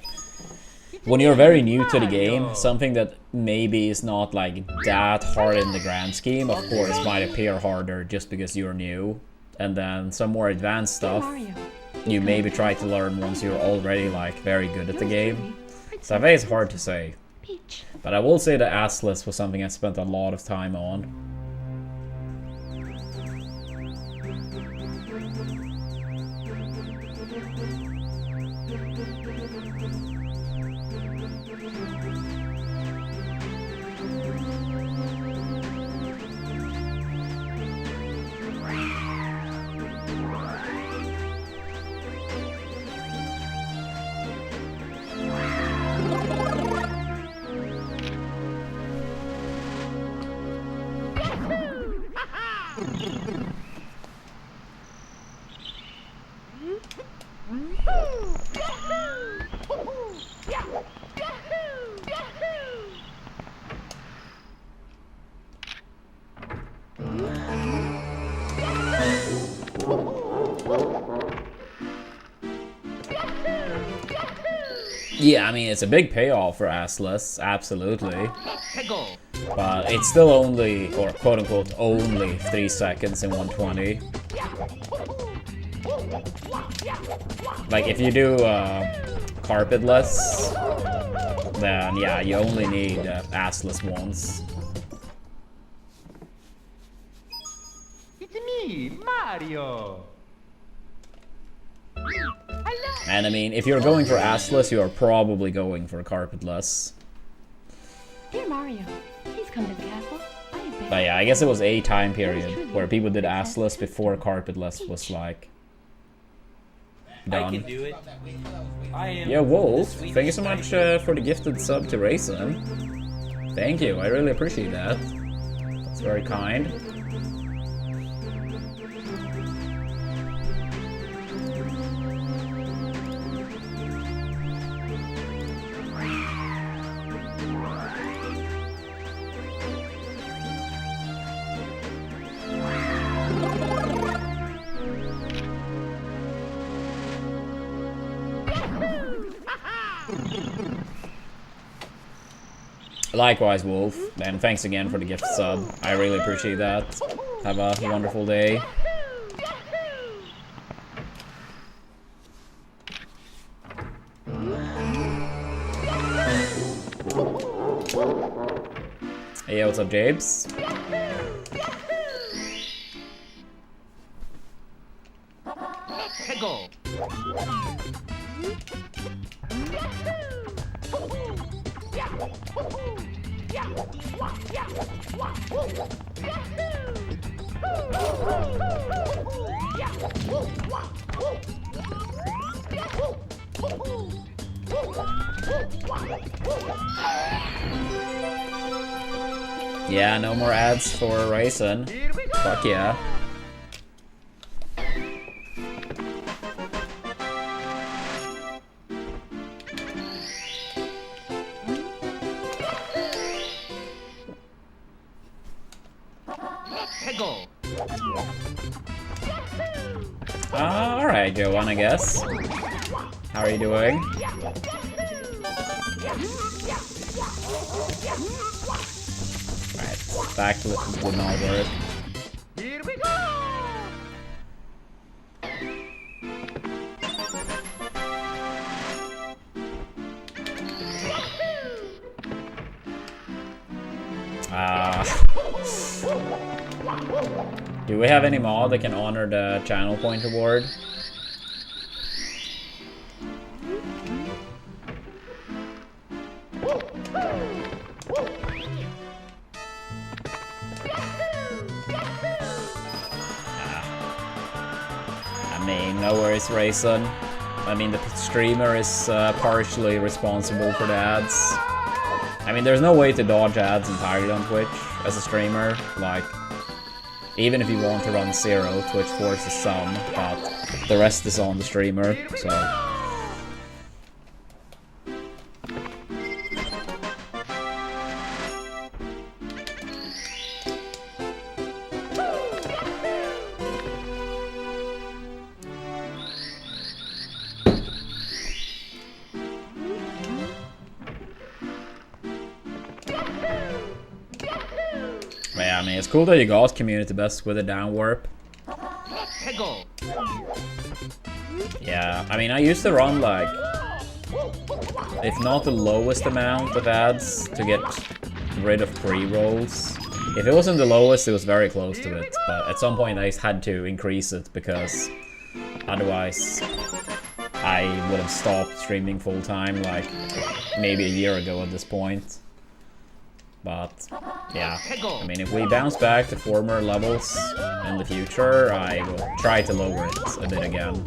when you're very new to the game, something that maybe is not like that hard in the grand scheme, of course, might appear harder just because you're new. And then some more advanced stuff you maybe try to learn once you're already like very good at the game. So I think it's hard to say. But I will say that Atlas was something I spent a lot of time on. Yeah, I mean, it's a big payoff for Atlas, absolutely. But it's still only, or quote-unquote, only 3 seconds in 120. Like, if you do carpetless, then yeah, you only need Atlas once. It's me, Mario. And I mean, if you're going for Atlas, you are probably going for carpetless. Dear Mario, please come to the castle. But yeah, I guess it was a time period where people did Atlas before carpetless was like done. I can do it. I am Yeah, Wolf, thank you so much for the gifted sub to Raisin. Thank you, I really appreciate that. That's very kind. Likewise, Wolf, and thanks again for the gift sub. I really appreciate that. Have a wonderful day. Hey, what's up, Jabes? Go. Yeah, no more ads for Raisin. Fuck yeah. Let's go. Alright, Joanne, I guess. How are you doing? Alright, back to the Nalbert. Here we go. Do we have any mod that can honor the channel point award? I mean, no worries, Rayson. I mean, the streamer is partially responsible for the ads. I mean, there's no way to dodge ads entirely on Twitch as a streamer. Like, even if you want to run 0, Twitch forces some, but the rest is on the streamer, so... Yeah, I mean, it's cool that you got community best with a down warp. Let's go. Yeah, I mean, I used to run like, if not the lowest amount of ads to get rid of pre-rolls. If it wasn't the lowest, it was very close to it, but at some point I had to increase it because otherwise I would have stopped streaming full time like maybe a year ago at this point. But yeah, I mean, if we bounce back to former levels in the future, I will try to lower it a bit again.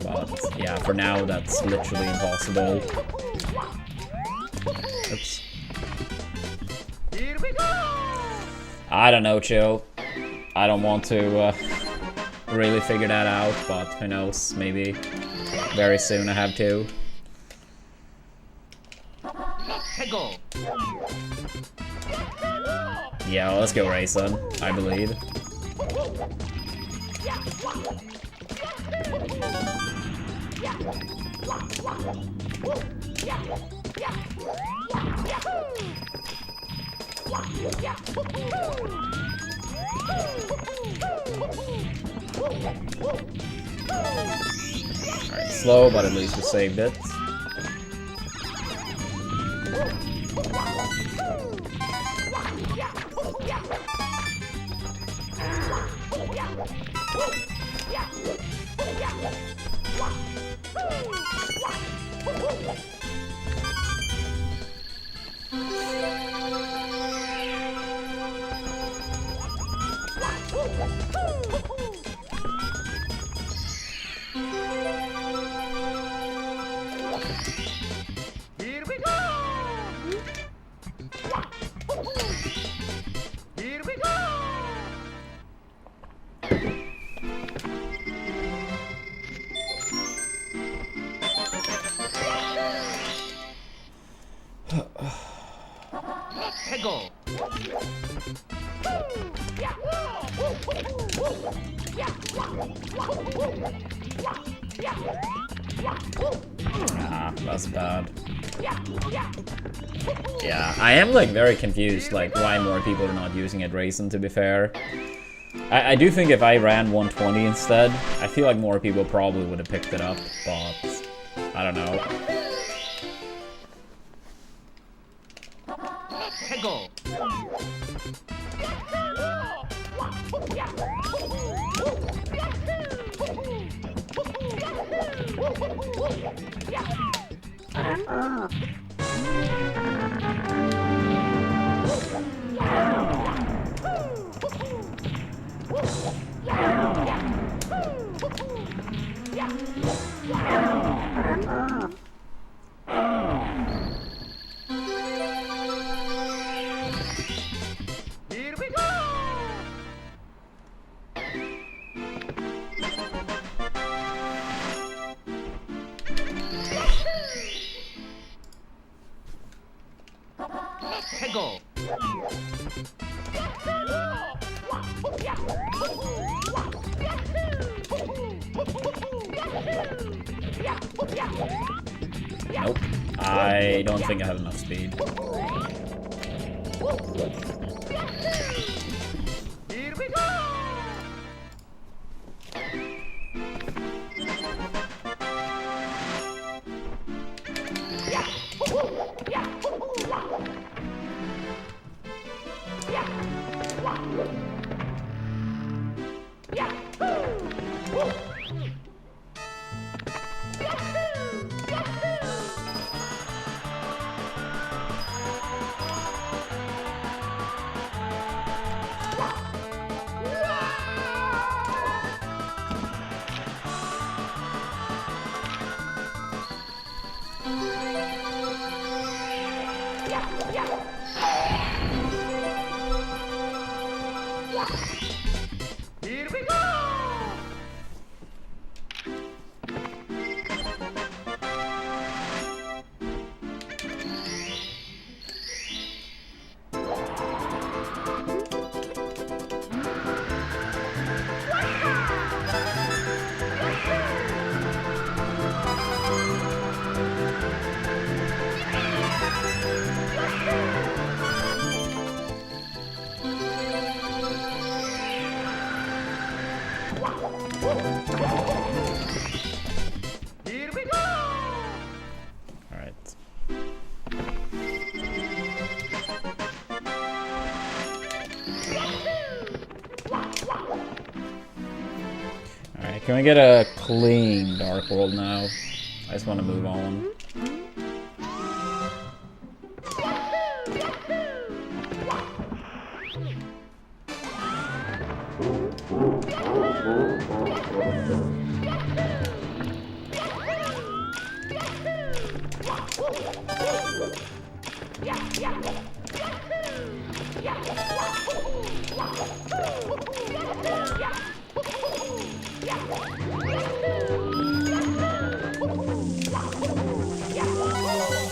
But yeah, for now, that's literally impossible. Oops. Here we go. I don't know, Chill. I don't want to really figure that out, but who knows, maybe very soon I have to. Let's go. Yeah, well, let's go, Rayson, I believe. Alright, slow, but at least we saved it. Here we go. Here we go. Let's go. Ah, that's bad. Yeah, I am like very confused, like why more people are not using it, Raisin, to be fair. I do think if I ran 120 instead, I feel like more people probably would have picked it up, but I don't know. Let's go. Here we go. Nope. I don't think I have enough speed. Here we go! Here we go! Here we go! Alright. Alright, can we get a clean Dark World now? I just want to move on.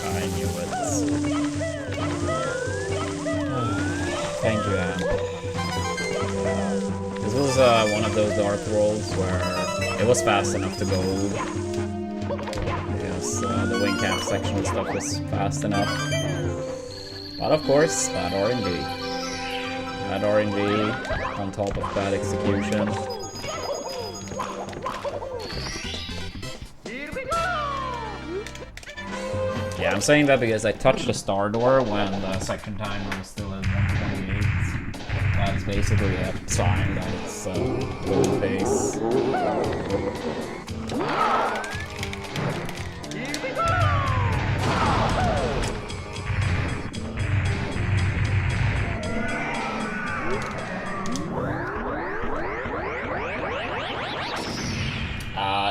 I knew it. Thank you, Anne. This was one of those Dark Worlds where it was fast enough to gold. Yes, the wing cap section and stuff was fast enough. But of course, bad RNG. Bad RNG on top of bad execution. Yeah, I'm saying that because I touched the star door when the section timer was still at 128. That is basically a sign that it's golden phase.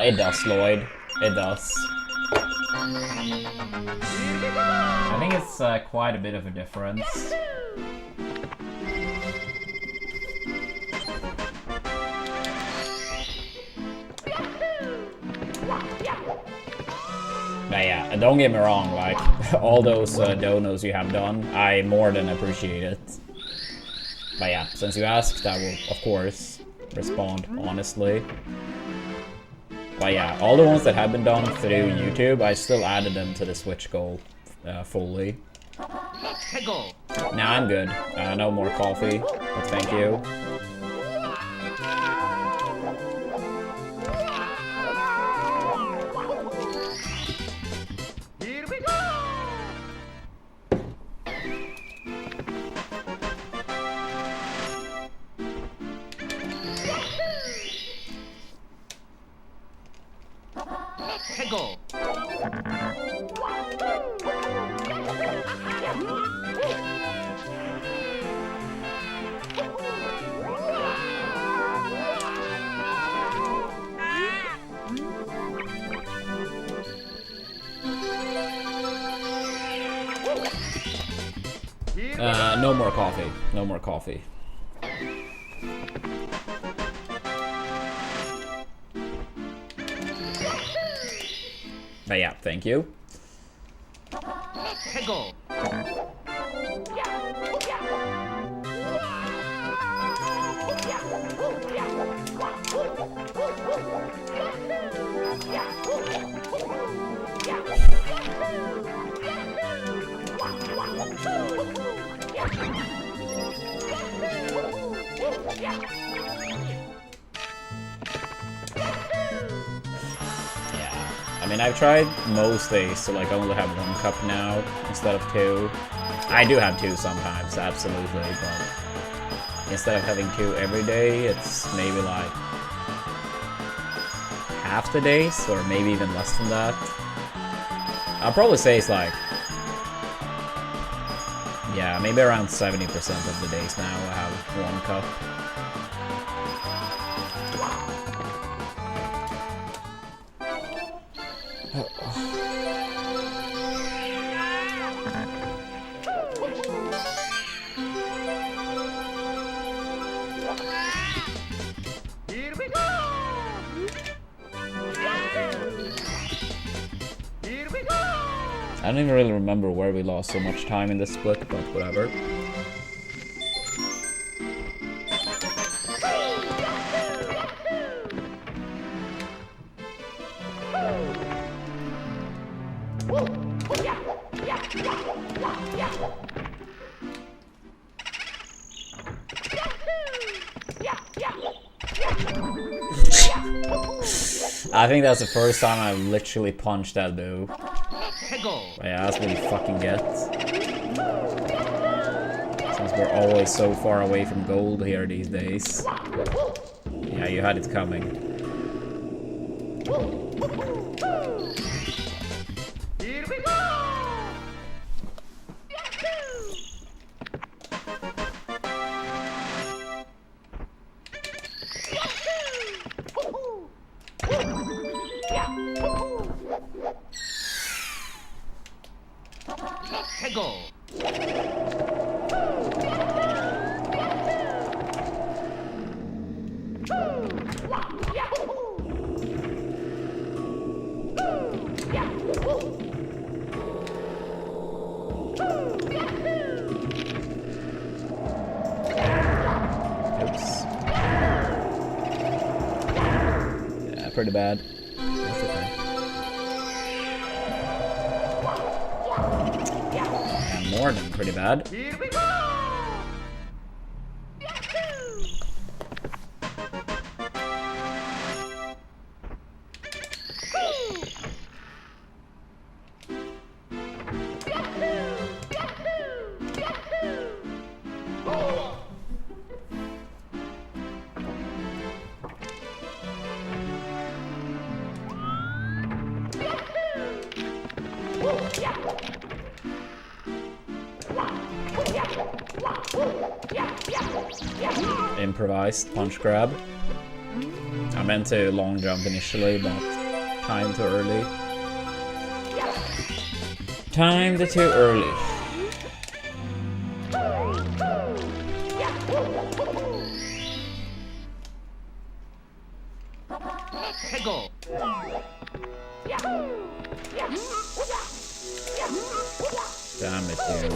It does, Lloyd. It does. I think it's quite a bit of a difference. But yeah, don't get me wrong, like, all those donos you have done, I more than appreciate it. But yeah, since you asked, I will, of course, respond honestly. But yeah, all the ones that have been done through YouTube, I still added them to the Switch goal fully. Nah, I'm good. No more coffee, but thank you. Here we go! Go! No more coffee. No more coffee. But yeah, thank you. Go! I mean, I've tried most days to like only have 1 cup now instead of 2. I do have 2 sometimes, absolutely, but instead of having 2 every day, it's maybe like half the days, or maybe even less than that. I'll probably say it's like, yeah, maybe around 70% of the days now I have 1 cup. Here we go! Here we go! I don't even really remember where we lost so much time in this split, but whatever. I think that's the first time I literally punched that dude. Yeah, that's what you fucking get. Since we're always so far away from gold here these days. Yeah, you had it coming. Here we go! Pretty bad. That's okay. And more than pretty bad. Here we go! Improvised punch grab. I meant to long jump initially, but time too early. Time too early. Damn it, dude.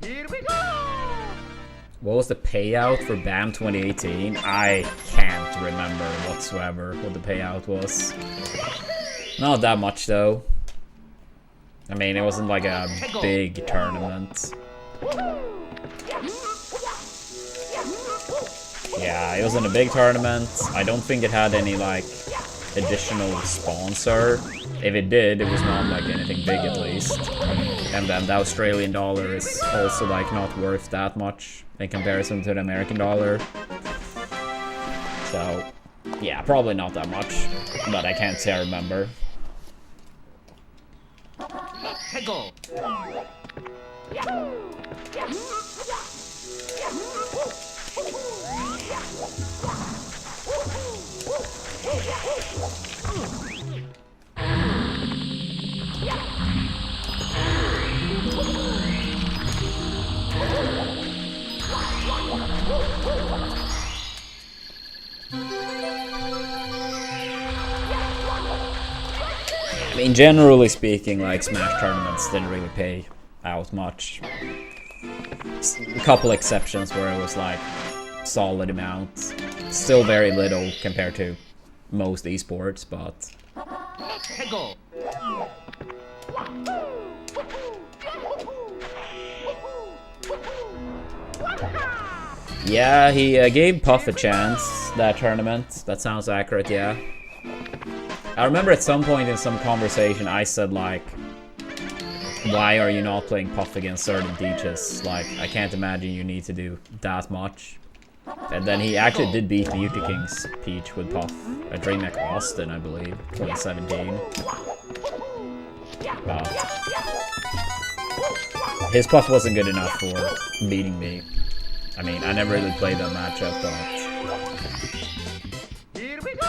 Here we go! What was the payout for BAM 2018? I can't remember whatsoever what the payout was. Not that much though. I mean, it wasn't like a big tournament. Yeah, it wasn't a big tournament. I don't think it had any like additional sponsor. If it did, it was not like anything big at least. And then the Australian dollar is also like not worth that much in comparison to the American dollar. So yeah, probably not that much, but I can't say I remember. I mean, generally speaking, like Smash tournaments didn't really pay out much. A couple exceptions where it was like solid amount. Still very little compared to most esports, but yeah, he gave Puff a chance that tournament. That sounds accurate, yeah. I remember at some point in some conversation I said like, why are you not playing Puff against certain teachers? Like, I can't imagine you need to do that much. And then he actually did beat Beauty King's Peach with Puff at DreamHack Austin, I believe, 2017. But his Puff wasn't good enough for beating me. I mean, I never really played that matchup, but Here we go.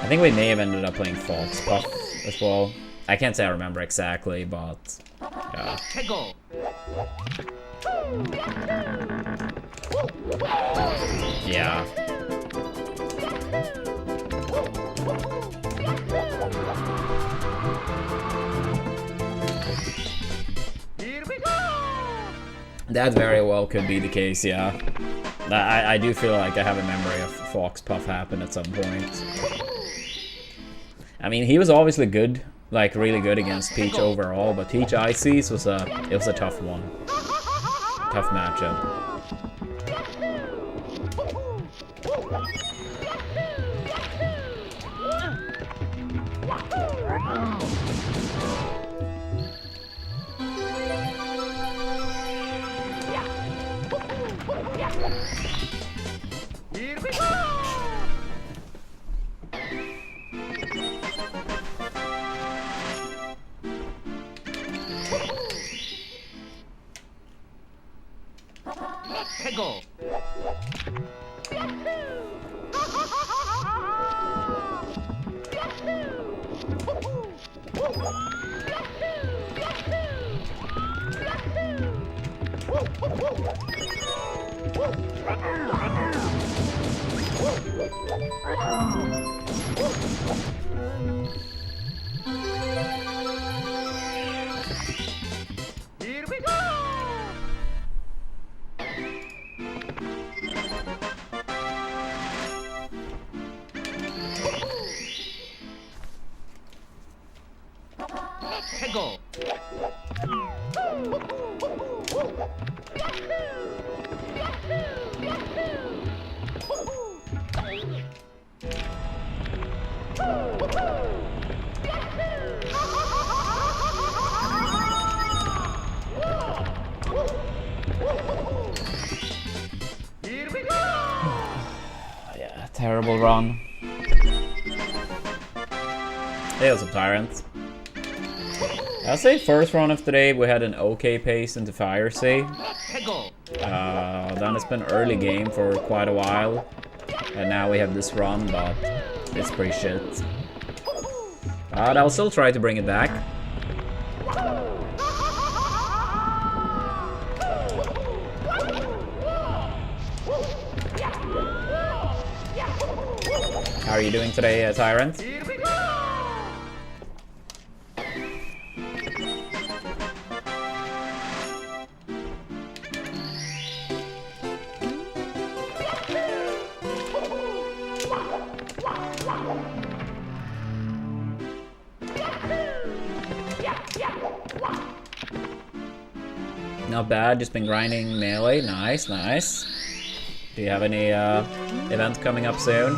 I think we may have ended up playing Fox Puff as well. I can't say I remember exactly, but yeah. Yeah. Here we go. That very well could be the case, yeah. I do feel like I have a memory of Fox Puff happen at some point. I mean, he was obviously good, like really good against Peach overall, but Peach Ices was a tough one. Tough matchup. Here we go. Here we go. Here we go. Yeah, terrible run. Hey, what's up, Tyrant? I'll say first run of the day we had an okay pace into Fire Sea. Then it's been early game for quite a while. And now we have this run, but it's pretty shit. But I'll still try to bring it back. How are you doing today, Tyrant? Here we go. Not bad, just been grinding melee. Nice, nice. Do you have any event coming up soon?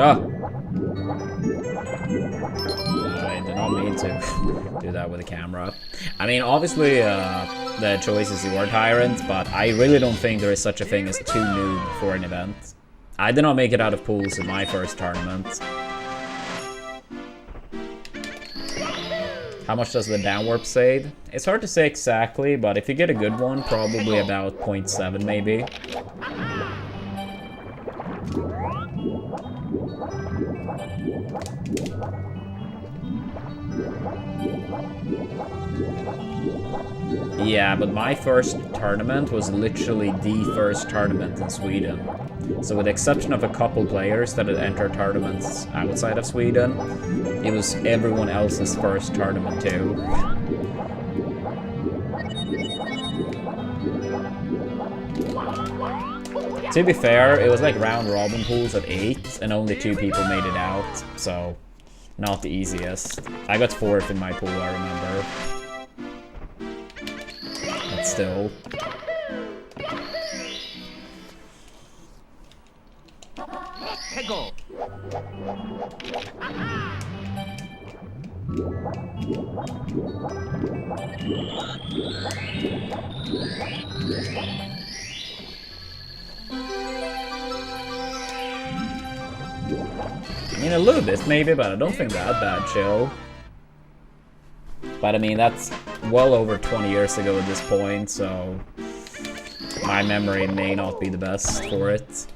Oh! I did not mean to do that with the camera. I mean, obviously, the choice is your Tyrant, but I really don't think there is such a thing as too noob for an event. I did not make it out of pools in my first tournament. How much does the downwarp save? It's hard to say exactly, but if you get a good one, probably about 0.7 maybe. Yeah, but my first tournament was literally the first tournament in Sweden. So with the exception of a couple players that had entered tournaments outside of Sweden, it was everyone else's first tournament too. To be fair, it was like round robin pools at 8 and only 2 people made it out, so not the easiest. I got 4th in my pool, I remember. But still. Go. I mean, a little bit maybe, but I don't think that bad, chill. But I mean, that's well over 20 years ago at this point, so my memory may not be the best for it.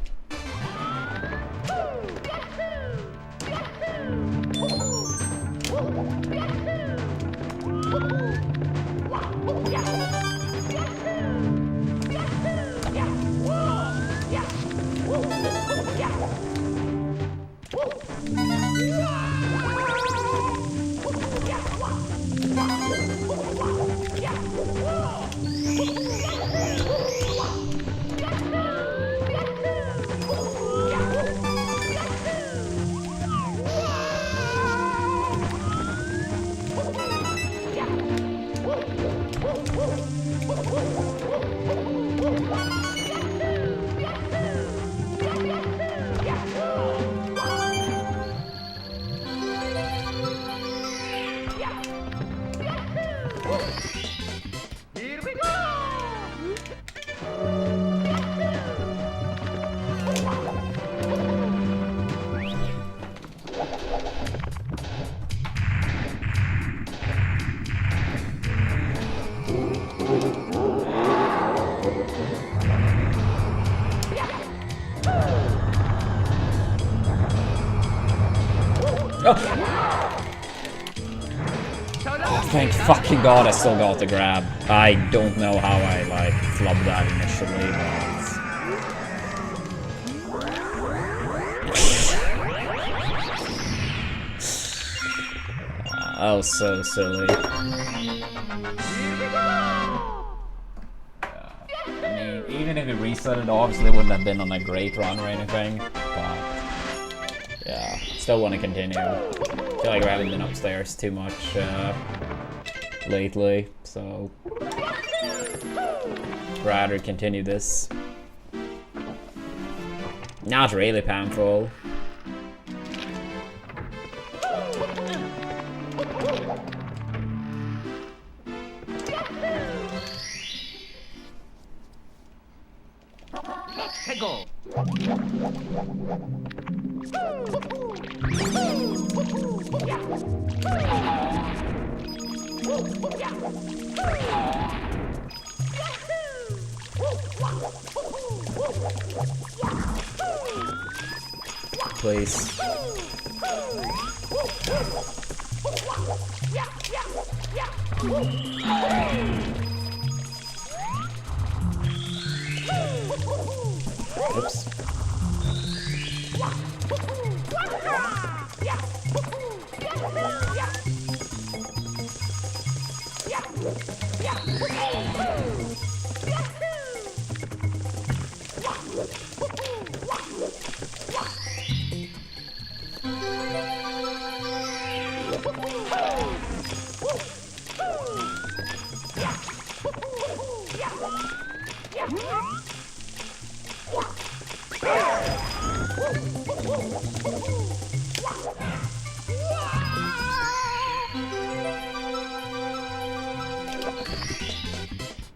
Thank fucking god I still got the grab. I don't know how I like flubbed that initially, but that was so silly. I mean, even if it reset it, obviously it wouldn't have been on a great run or anything, but yeah, still want to continue. I feel like I haven't been upstairs too much lately, so rather continue this. Not really painful. Go. Please. Oops.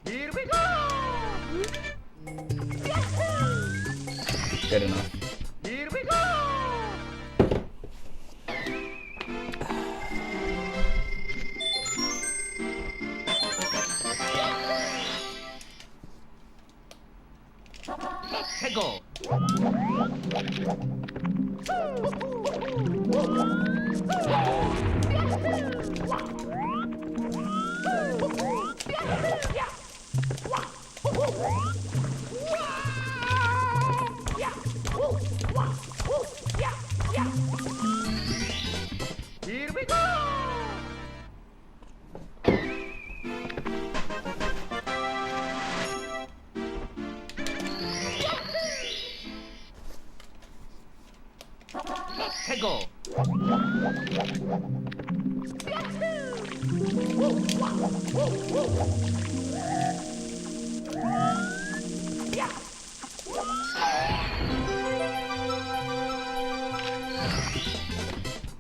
Here we go. Good enough. Here we go. 해고. Here we go. 해고.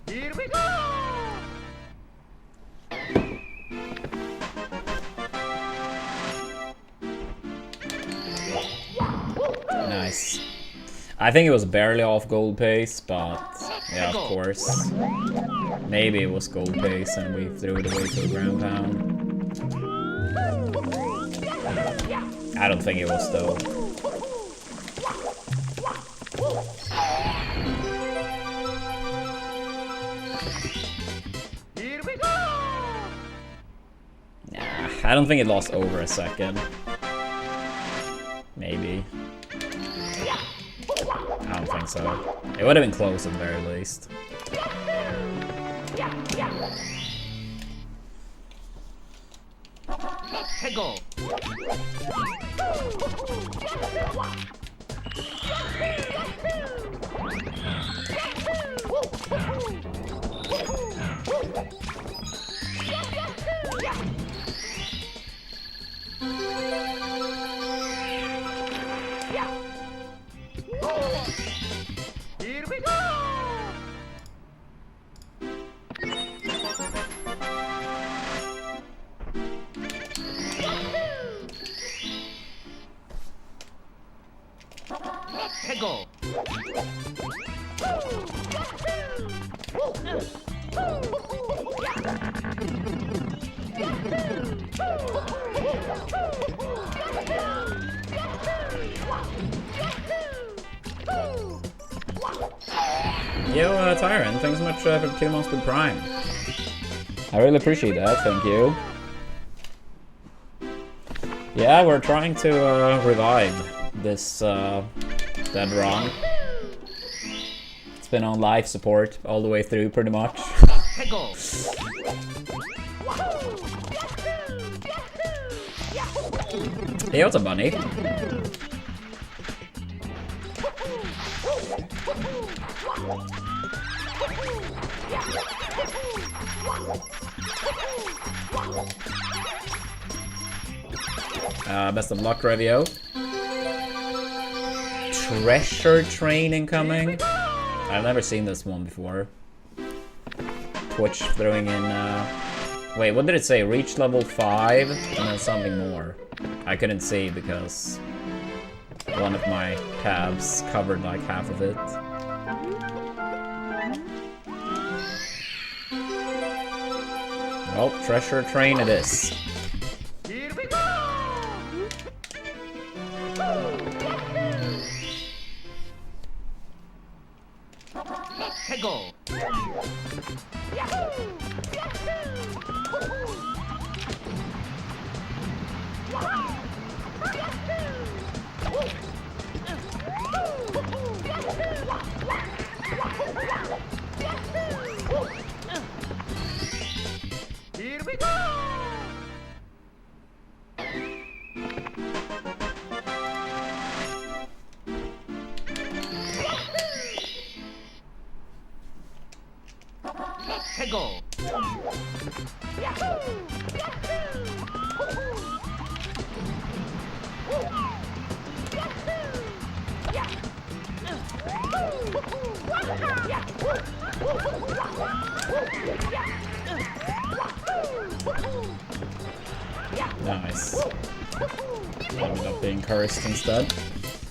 Here we go. Nice. I think it was barely off gold pace, but yeah, of course. Maybe it was gold pace and we threw it away to the ground pound. I don't think it was though. Here we go. Nah, I don't think it lost over a second. Maybe. I don't think so. It would have been close at the very least. 해고. Here we go. 해고. Yo, Tyrant, thanks so much for 2 months with Prime. I really appreciate that, thank you. Yeah, we're trying to revive this dead run. It's been on life support all the way through, pretty much. 해고. Hey, what's up, bunny? Best of luck, Revio. Treasure train incoming. I've never seen this one before. Twitch throwing in, wait, what did it say? Reach level 5 and then something more. I couldn't see because one of my tabs covered like half of it. Well, treasure train it is. Here we go. 해고. Here we go. 해고. Nice. Ended up being cursed instead.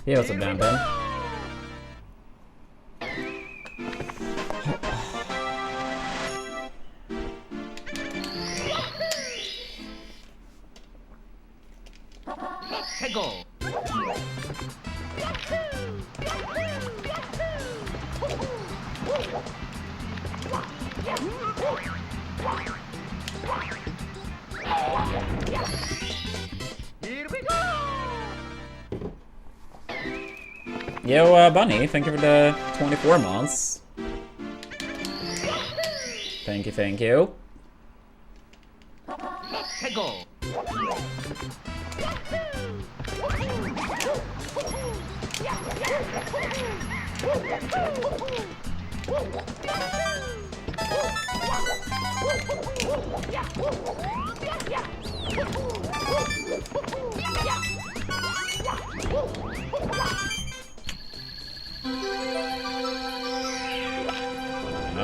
Yeah, what's up, Dan Ben? 해고. Here we go! Yo, Bunny, thank you for the 24 months. Thank you, thank you. 해고!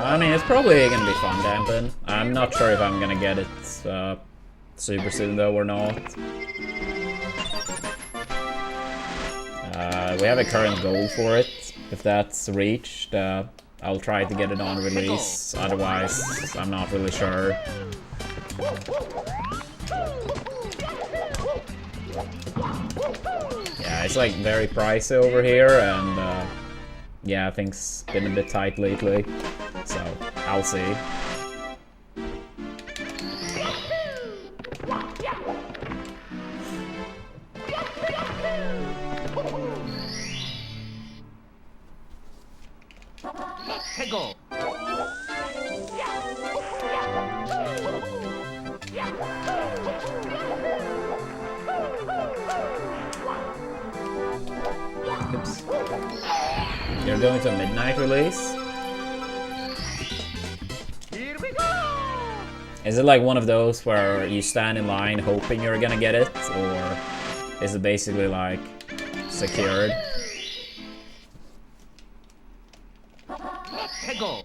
I mean, it's probably gonna be fun damping. I'm not sure if I'm gonna get it super soon though or not. We have a current goal for it. If that's reached, I'll try to get it on release. Otherwise, I'm not really sure. Yeah, it's like very pricey over here, and yeah, things been a bit tight lately. So, I'll see. 해고! Oops. You're going to a midnight release? Here we go! Is it like one of those where you stand in line hoping you're gonna get it? Or is it basically like secured? 해고!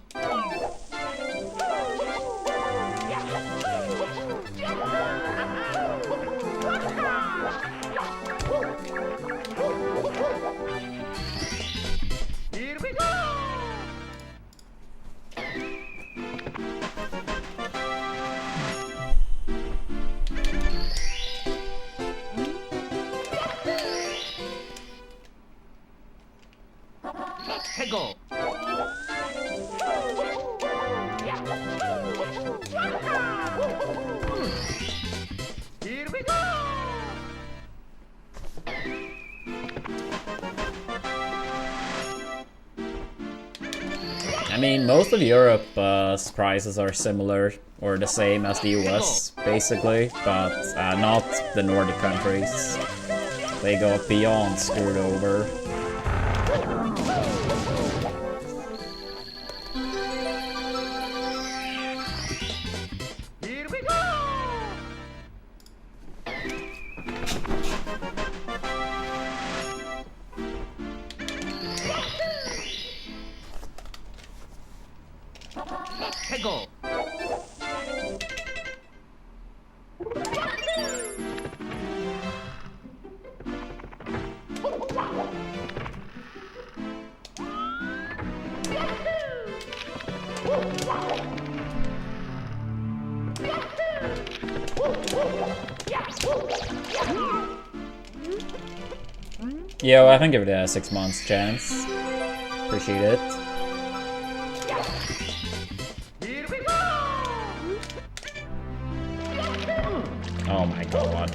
Here we go! 해고! Here we go! I mean, most of Europe's prices are similar or the same as the US, basically, but not the Nordic countries. They go beyond screwed over. Here we go! 해고! Yo, I think give it a 6 months chance. Appreciate it. Here we go! Oh my god.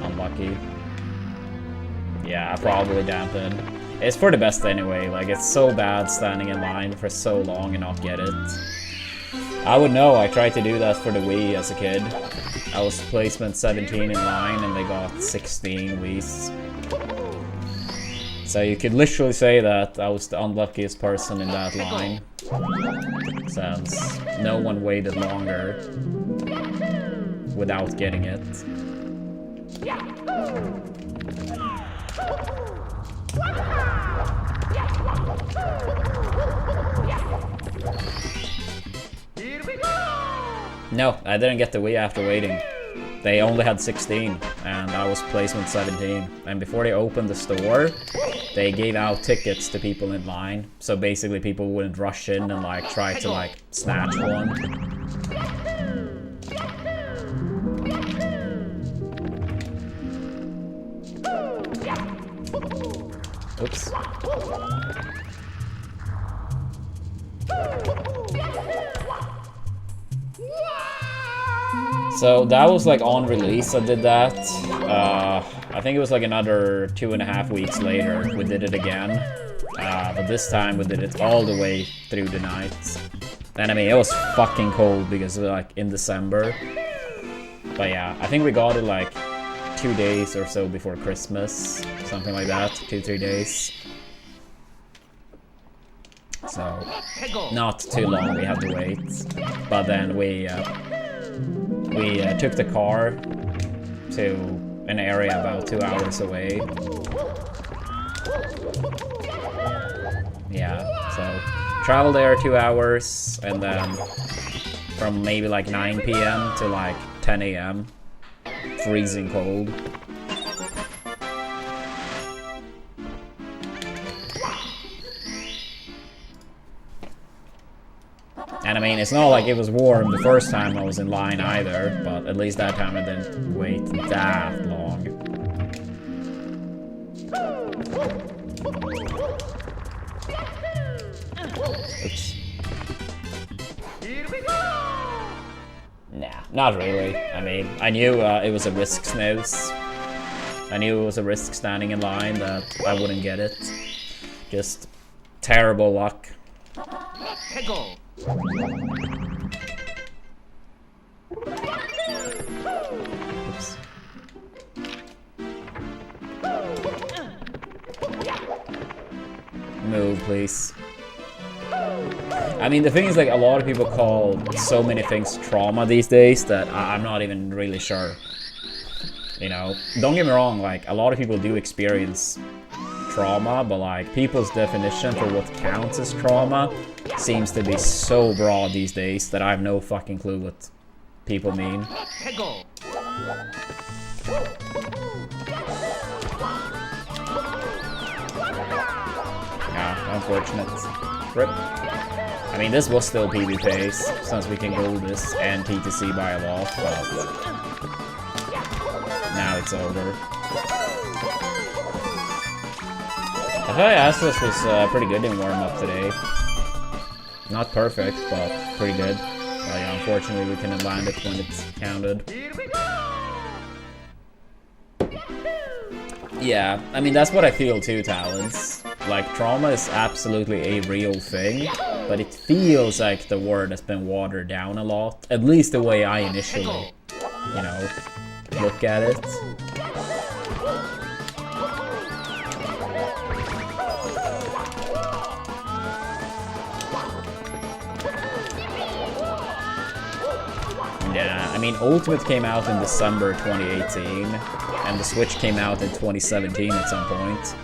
Unlucky. Yeah, probably dampened. It's for the best anyway, like it's so bad standing in line for so long and not get it. I would know, I tried to do that for the Wii as a kid. I was placement 17 in line and they got 16 Wiis. So you could literally say that I was the unluckiest person in that line. Since no one waited longer without getting it. Here we go! No, I didn't get the Wii after waiting. They only had 16, and I was placement 17. And before they opened the store, they gave out tickets to people in line. So basically people wouldn't rush in and like try to like snatch one. Oops. So that was like on release, I did that. I think it was like another 2.5 weeks later, we did it again. But this time we did it all the way through the night. And I mean, it was fucking cold because like in December. But yeah, I think we got it like 2 days or so before Christmas. Something like that, 2-3 days. So, not too long we had to wait. But then we took the car to an area about 2 hours away. Yeah, so traveled there 2 hours, and then from maybe like 9 p.m. to like 10 a.m. freezing cold. And I mean, it's not like it was warm the first time I was in line either, but at least that time I didn't wait that long. Oops. Here we go! Nah, not really. I mean, I knew it was a risk snooze. I knew it was a risk standing in line that I wouldn't get it. Just terrible luck. Hey, go! Oops. Move, please. I mean, the thing is, like, a lot of people call so many things trauma these days that I'm not even really sure. You know, don't get me wrong, like, a lot of people do experience trauma, but like, people's definition for what counts as trauma seems to be so broad these days that I have no fucking clue what people mean. Hey, go! Yeah, unfortunate. Rip. I mean, this was still PB pace, since we can gold this and TTC by a lot, but now it's over. I thought Astos was pretty good in warm-up today. Not perfect, but pretty good. But yeah, unfortunately we couldn't land it when it's counted. Here we go! Yeah, I mean, that's what I feel too, Talons. Like, trauma is absolutely a real thing, but it feels like the word has been watered down a lot. At least the way I initially, you know, look at it. Yeah, I mean, Ultimate came out in December 2018, and the Switch came out in 2017 at some point.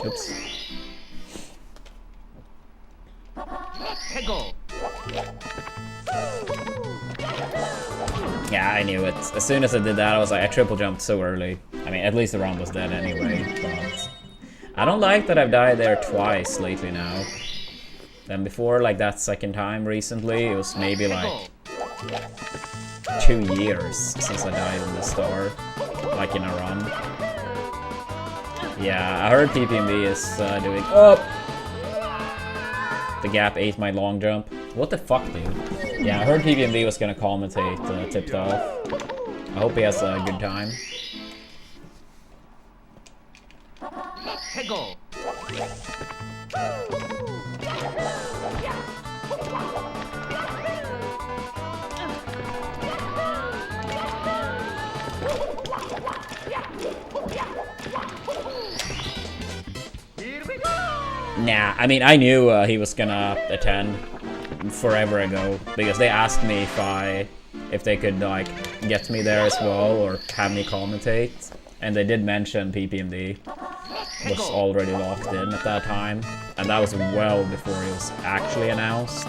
Oops. Hey, go! Yeah, I knew it. As soon as I did that, I was like, I triple jumped so early. I mean, at least the round was dead anyway, but I don't like that I've died there twice lately now. Then before, like that second time recently, it was maybe like 2 years since I died in the store, like in a run. Yeah, I heard PPMB is doing... Oh! The gap ate my long jump. What the fuck, dude? Yeah, I heard PPMB was gonna commentate Tipped Off. I hope he has a good time. Hey, go! Here we go! Nah, I mean, I knew he was gonna attend forever ago, because they asked me if they could, like, get me there as well, or have me commentate, and they did mention PPMD was already locked in at that time, and that was well before it was actually announced.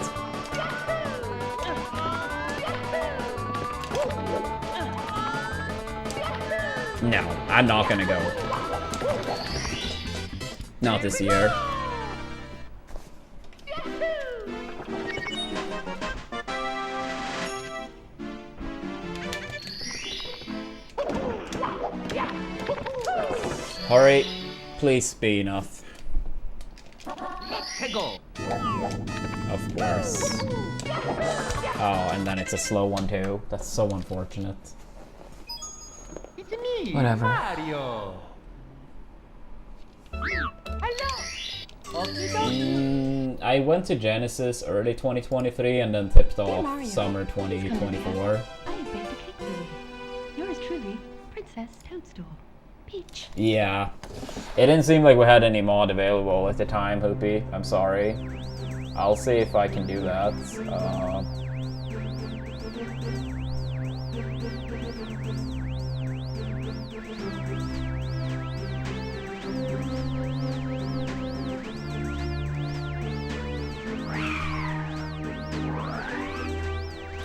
No, I'm not gonna go. Not this year. Hurry. Please be enough. 해고. Of course. Oh, and then it's a slow one too. That's so unfortunate. It's me, Whatever. Mario. I went to Genesis early 2023 and then tipped off Mario. summer 2024. I have baked a cake for you. Yours truly, Princess Toadstool. Peach. Yeah. It didn't seem like we had any mod available at the time, Hoopy. I'm sorry. I'll see if I can do that.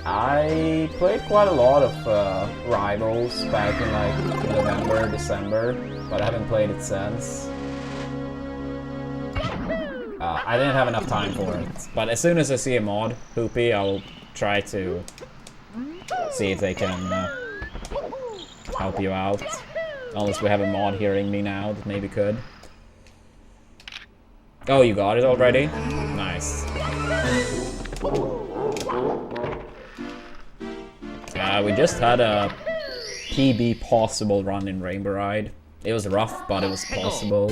I played quite a lot of Rivals back in like November, December, but I haven't played it since. I didn't have enough time for it, but as soon as I see a mod, Hoopy, I'll try to see if they can help you out. Unless we have a mod hearing me now that maybe could. Oh, you got it already? Nice. We just had a PB possible run in Rainbow Ride. It was rough, but it was possible.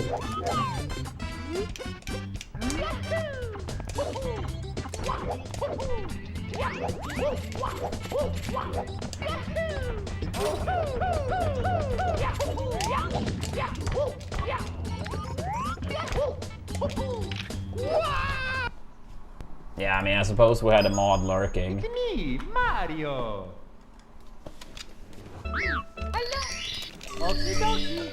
Yeah, I mean, I suppose we had a mod lurking. It's me, Mario. Okie dokie.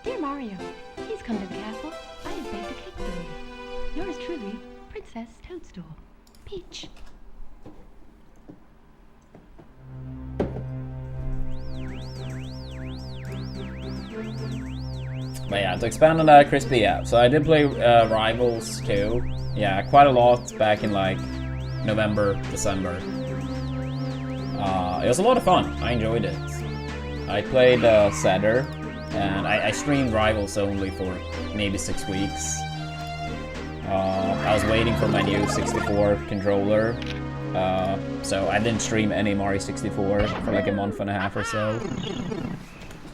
Dear Mario, please come to the castle. I have baked a cake for you. Yours truly, Princess Toadstool. Peach. But yeah, to expand on that, Crispy, yeah. So I did play Rivals too. Yeah, quite a lot back in like November, December. It was a lot of fun. I enjoyed it. I played Setter, and I streamed Rivals only for maybe 6 weeks. I was waiting for my new 64 controller, so I didn't stream any Mario 64 for like a month and a half or so.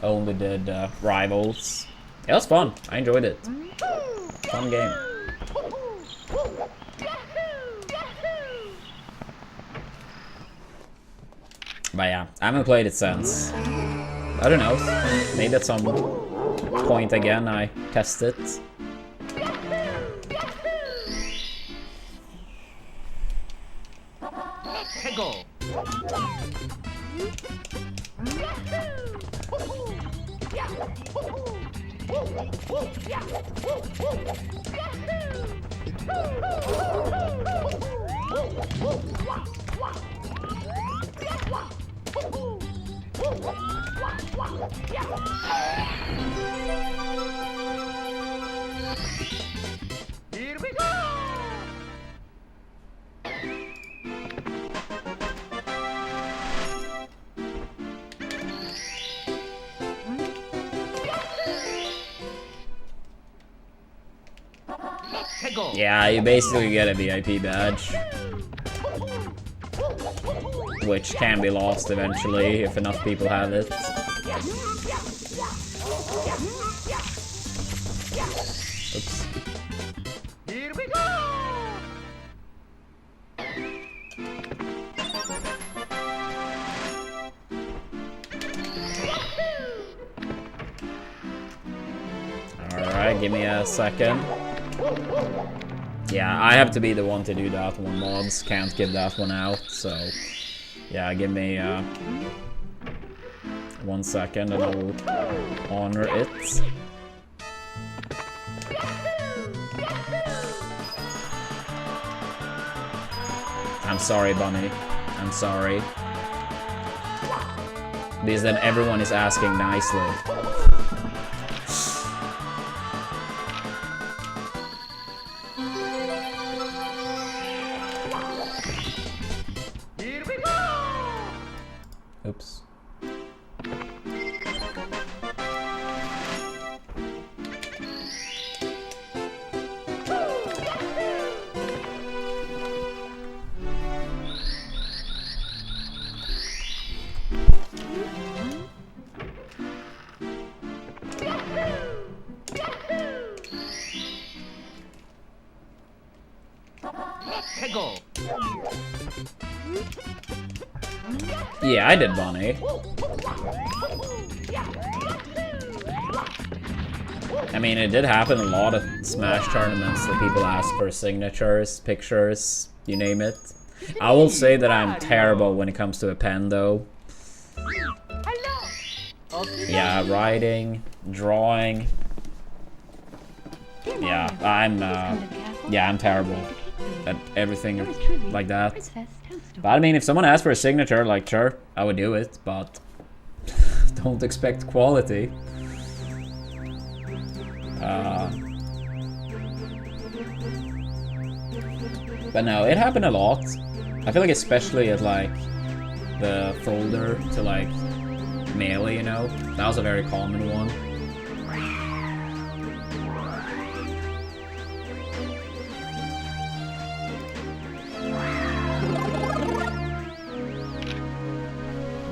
Only did Rivals. It was fun. I enjoyed it. Fun game. But yeah, I haven't played it since. I don't know. Maybe at some point again I test it. 해고. Here we go. 해고. Yeah, you basically get a VIP badge, which can be lost eventually if enough people have it. Oops. Here we go. Alright, give me a second. Yeah, I have to be the one to do that one. Mods can't give that one out, so yeah, give me 1 second and I'll honor it. I'm sorry, Bunny. I'm sorry. Because then everyone is asking nicely. Here we go. Oops. 해고. Yeah, I did bunny. I mean, it did happen a lot of Smash tournaments that people ask for signatures, pictures, you name it. I will say that I'm terrible when it comes to a pen, though. Yeah, writing, drawing. Yeah, I'm terrible at everything like that. But I mean, if someone asked for a signature, like, sure, I would do it, but don't expect quality. But no, it happened a lot. I feel like especially at like the folder to like Melee, you know? That was a very common one.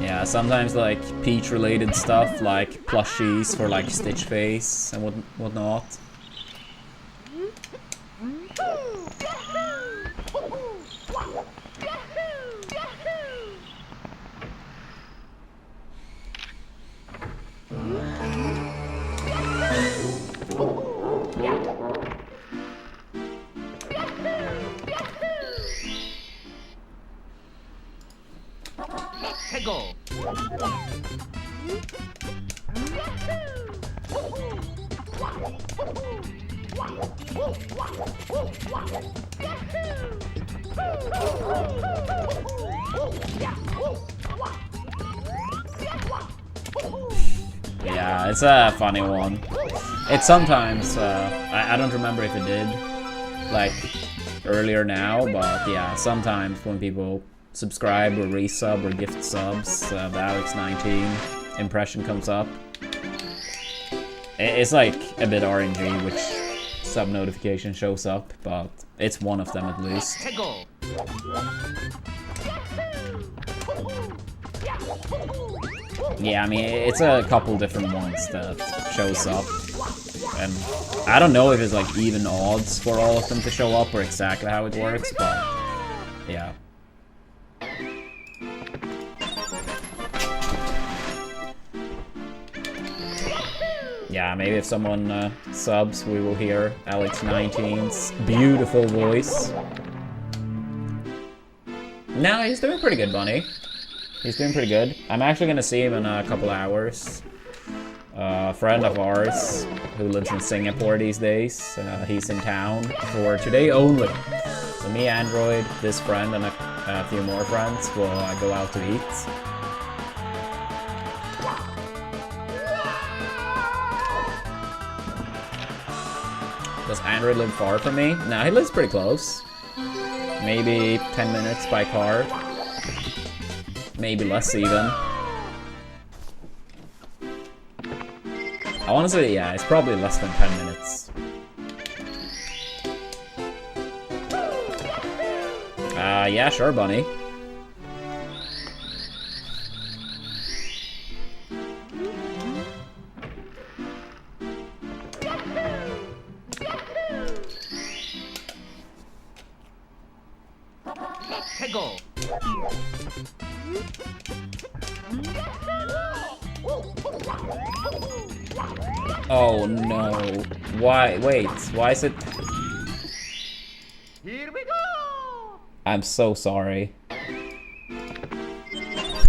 Yeah, sometimes like Peach related stuff like plushies for like Stitch Face and whatnot. 해고. Yeah, it's a funny one. It's sometimes, I don't remember if it did, like, earlier now, but yeah, sometimes when people subscribe or resub or gift subs, the Alex19 impression comes up. It's like a bit RNG which sub notification shows up, but it's one of them at least. 해고. Yeah, I mean, it's a couple different ones that shows up. And I don't know if it's like even odds for all of them to show up or exactly how it works, but yeah. Yeah, maybe if someone subs, we will hear Alex19's beautiful voice. No, he's doing pretty good, Bunny. He's doing pretty good. I'm actually gonna see him in a couple hours. A friend of ours who lives in Singapore these days. He's in town for today only. So me, Android, this friend, and a few more friends will go out to eat. Does Android live far from me? No, he lives pretty close. Maybe 10 minutes by car. Maybe less even. I want to say, yeah, it's probably less than 10 minutes. Yeah, sure, Bunny. 해고. Oh no. Why? Wait, why is it? Here we go. I'm so sorry.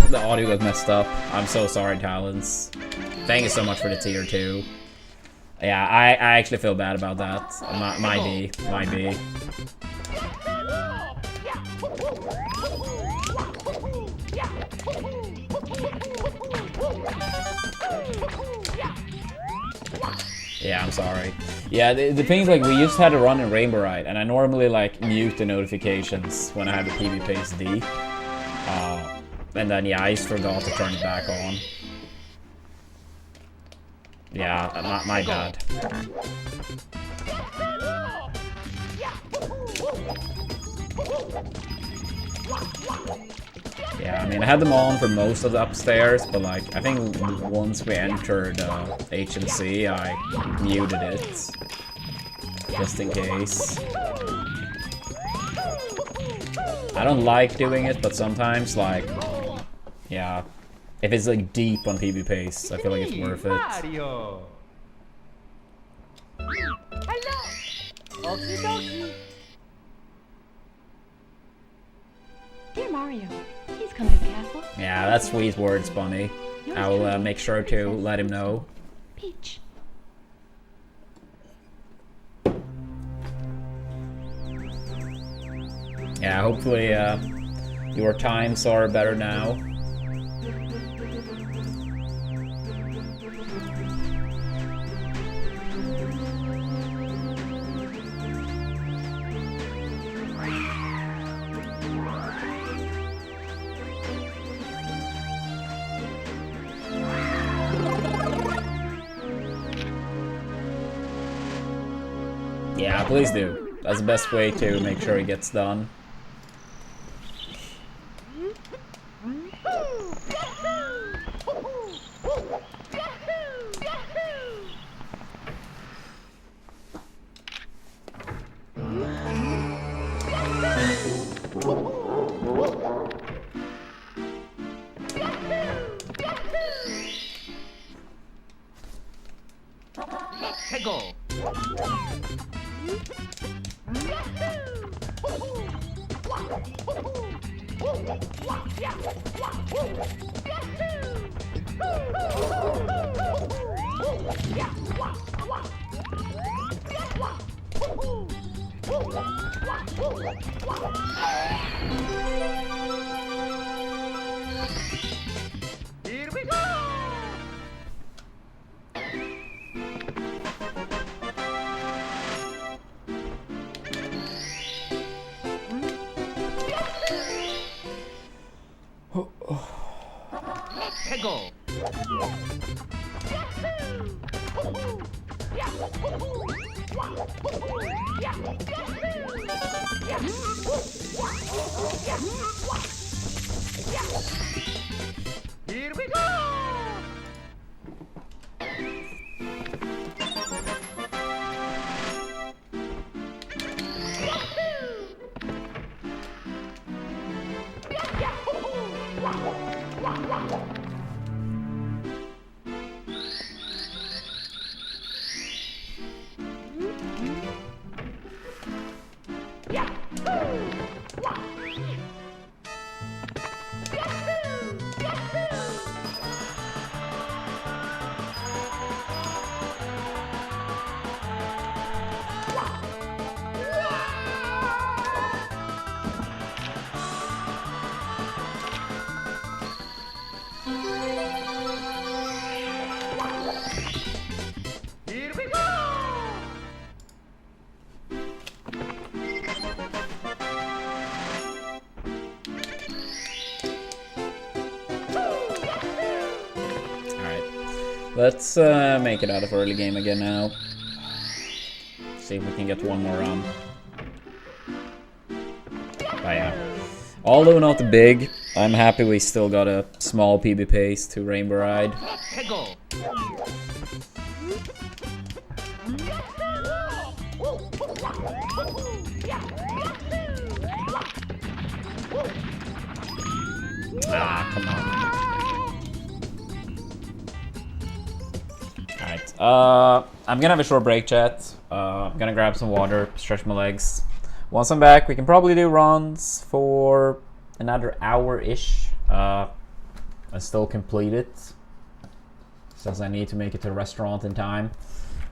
The audio got messed up. I'm so sorry, Talons. Thank you so much for the tier 2. Yeah, I actually feel bad about that. Might be. Yeah, I'm sorry. Yeah, the thing is, like, we used to have to run in Rainbow Ride, and I normally, like, mute the notifications when I have the PvP D. And then, yeah, I just forgot to turn it back on. Yeah, my bad. Yeah, I mean, I had them on for most of the upstairs, but like, I think once we entered HNC, I muted it, just in case. I don't like doing it, but sometimes, like, yeah, if it's like deep on PB pace, I feel like it's worth it. Mario. Hello. Okie dokie. Dear Mario, he's come to the castle. Yeah, that's sweet words, Bunny. I will make sure to let him know. Peach. Yeah, hopefully your times are better now. Yeah, please do. That's the best way to make sure it gets done. Peggle. Here we go. Peggle. Here we go. Here we go. Let's make it out of early game again now. See if we can get one more run. But yeah. Although not big, I'm happy we still got a small PB pace to Rainbow Ride. Peggle. Ah, come on. Alright, I'm gonna have a short break, chat. I'm gonna grab some water, stretch my legs. Once I'm back, we can probably do runs for another hour-ish. And still complete it, since I need to make it to the restaurant in time.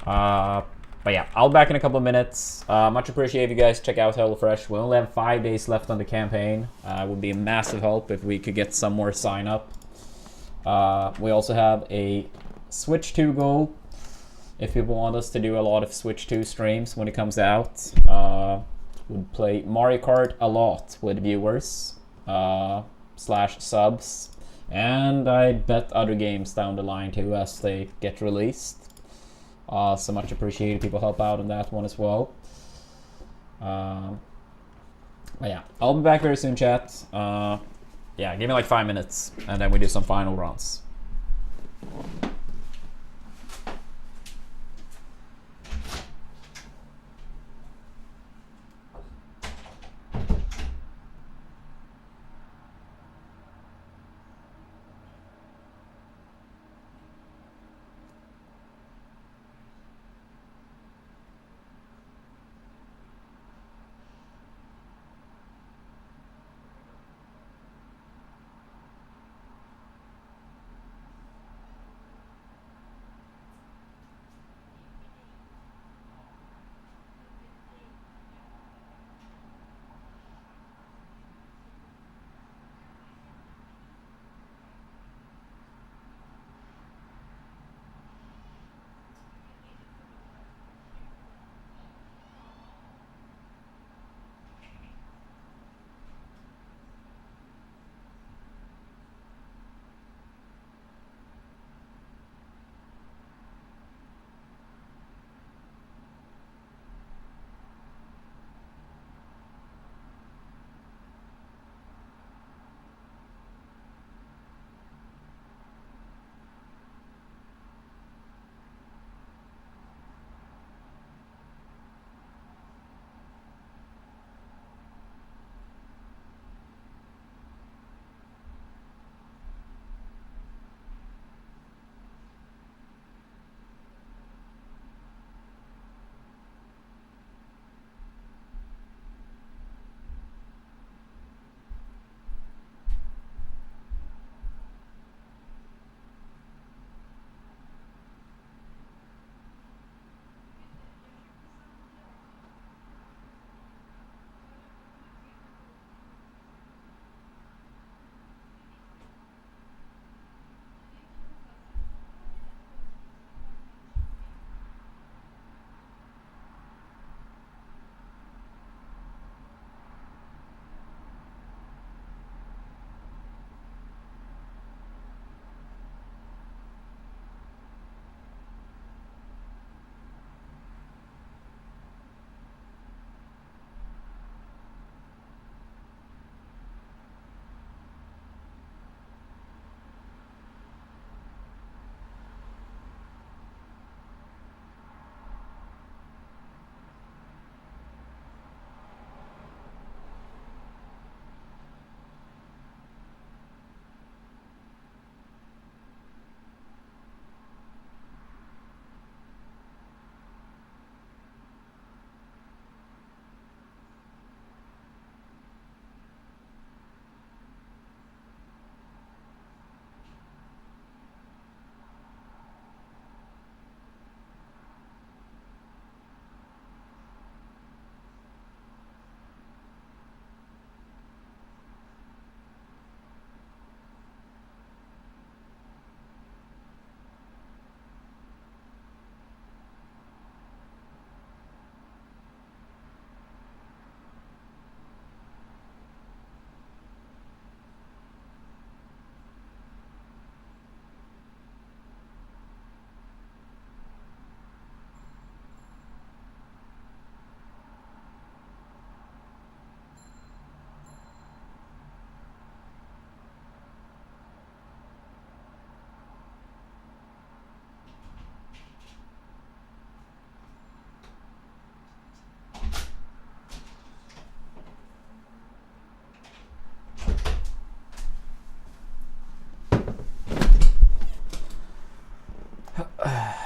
But yeah, I'll be back in a couple of minutes. Much appreciate if you guys check out Hellofresh. We only have 5 days left on the campaign. It would be a massive help if we could get some more sign up. We also have a Switch2 goal. If people want us to do a lot of Switch2 streams when it comes out, we'd play Mario Kart a lot with viewers slash subs, and I bet other games down the line too as they get released. So much appreciated. People help out on that one as well. But yeah, I'll be back very soon, chat. Yeah, give me like 5 minutes, and then we do some final runs.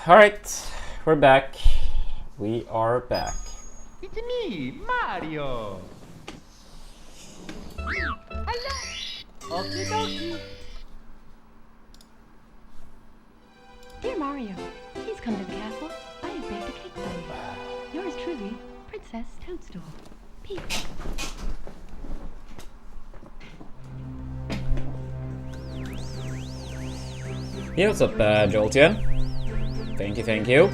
Alright, we're back. We are back. It's me, Mario. Hello. Okie dokie. Dear Mario, please come to the castle. I have baked a cake for you. Yours truly, Princess Toadstool. Peach. Yeah, what's up, Joltian? Thank you, thank you.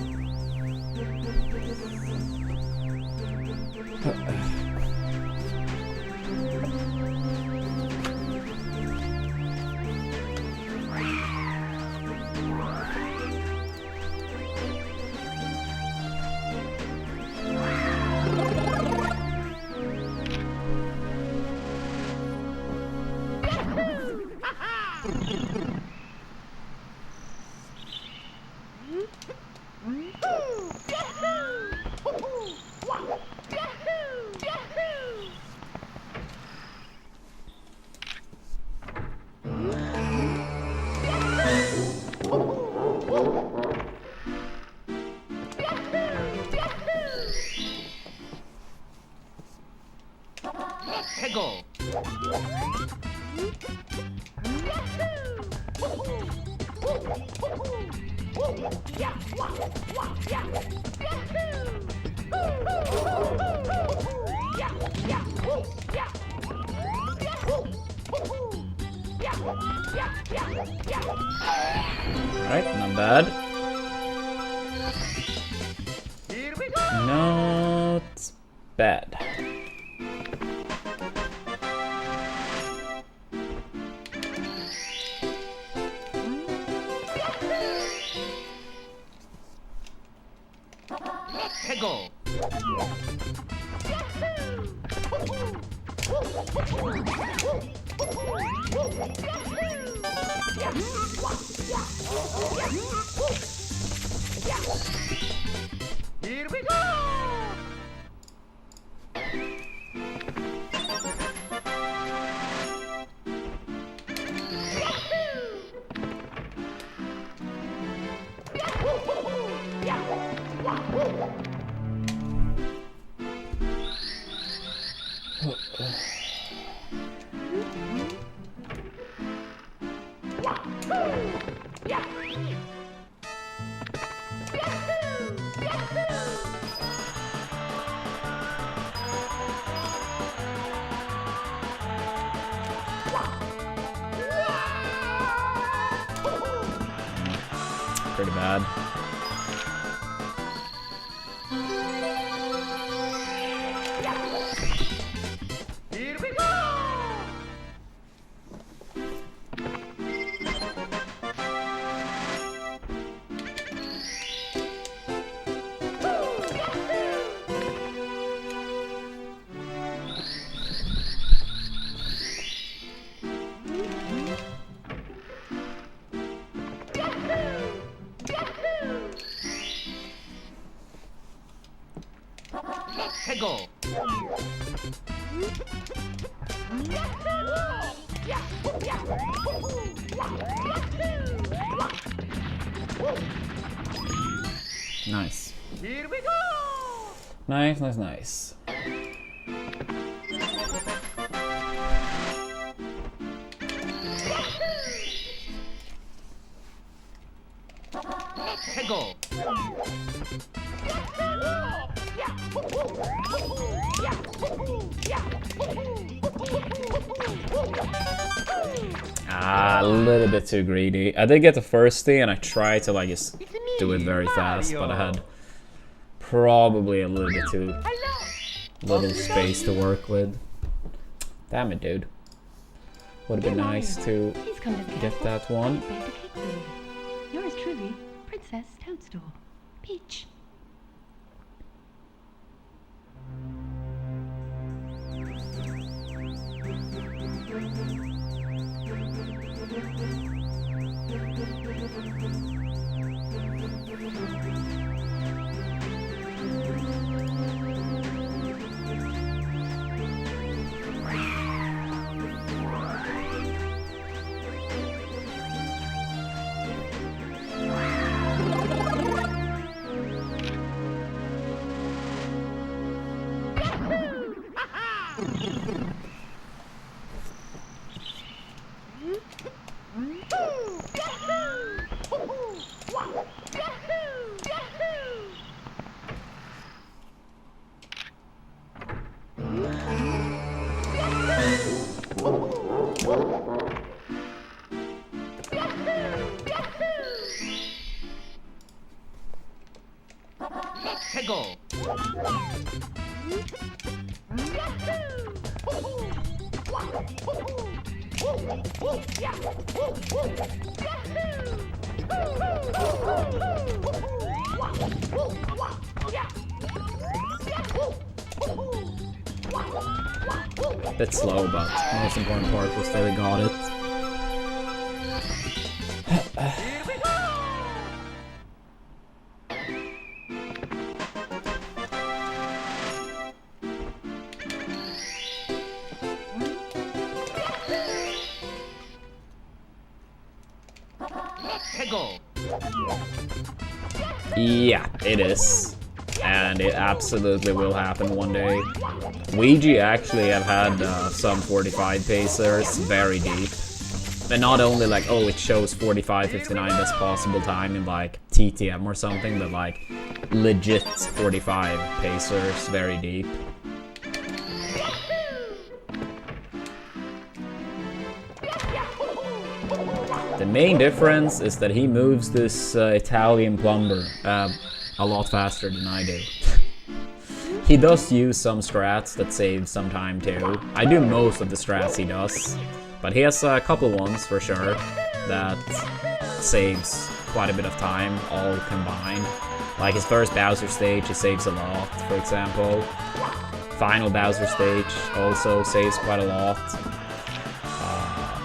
Go. Alright, not bad. Here we go. Not bad. Go. Here we go. Pretty bad. Here we go. Go. Nice. Here we go. Nice, nice, nice. Go. Ah, a little bit too greedy. I did get the first thing and I tried to like just do it very fast, but I had probably a little bit too little space to work with. Damn it, dude. Would have been nice to get that one. Yours truly, Princess Toadstool. Peach. 최고. Bit slow, but the most important part was that we got it. 최고. Yeah, it is. And it absolutely will happen one day. Ouija actually have had some 45 pacers very deep. And not only like, oh, it shows 45:59 best possible time in like TTM or something, but like legit 45 pacers very deep. The main difference is that he moves this Italian plumber a lot faster than I do. He does use some strats that save some time too. I do most of the strats he does, but he has a couple ones for sure that saves quite a bit of time all combined. Like his first Bowser stage, he saves a lot, for example. Final Bowser stage also saves quite a lot.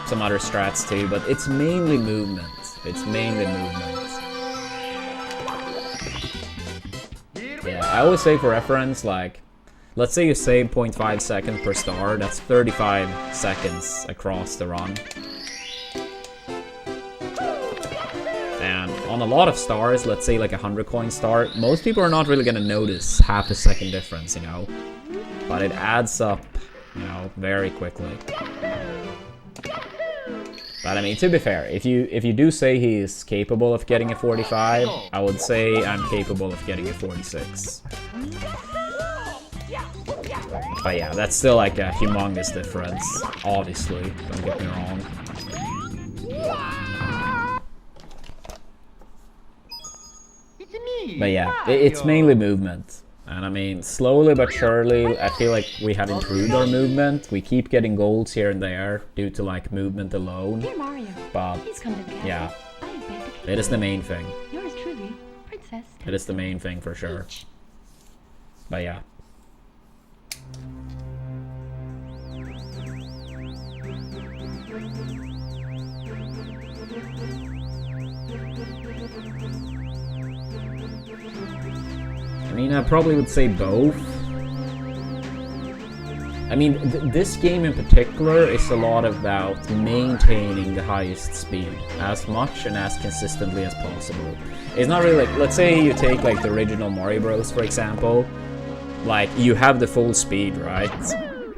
Some other strats too, but it's mainly movement. It's mainly movement. Yeah, I always say for reference, like, let's say you save 0.5 seconds per star, that's 35 seconds across the run. And on a lot of stars, let's say like a 100 coin star, most people are not really gonna notice half a second difference, you know? But it adds up, you know, very quickly. But I mean, to be fair, if you do say he is capable of getting a 45, I would say I'm capable of getting a 46. But yeah, that's still like a humongous difference, obviously, don't get me wrong. It's me. But yeah, it's mainly movement. And I mean, slowly but surely, I feel like we have improved our movement. We keep getting golds here and there due to like movement alone. Dear Mario, But please come to the castle. yeah, I have begged to keep it is you. the main thing. Yours truly, Princess. It is the main thing for sure. But yeah. I mean, I probably would say both. I mean, this game in particular is a lot about maintaining the highest speed as much and as consistently as possible. It's not really like, let's say you take like the original Mario Bros, for example. Like, you have the full speed, right?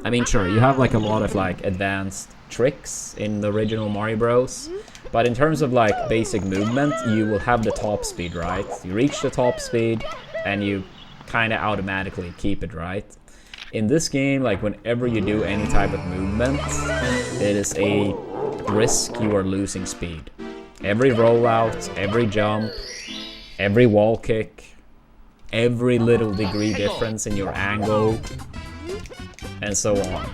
I mean, sure, you have like a lot of like advanced tricks in the original Mario Bros. But in terms of like basic movement, you will have the top speed, right? You reach the top speed and you kind of automatically keep it, right? In this game, like whenever you do any type of movement, it is a risk you are losing speed. Every rollout, every jump, every wall kick, every little degree difference in your angle, and so on.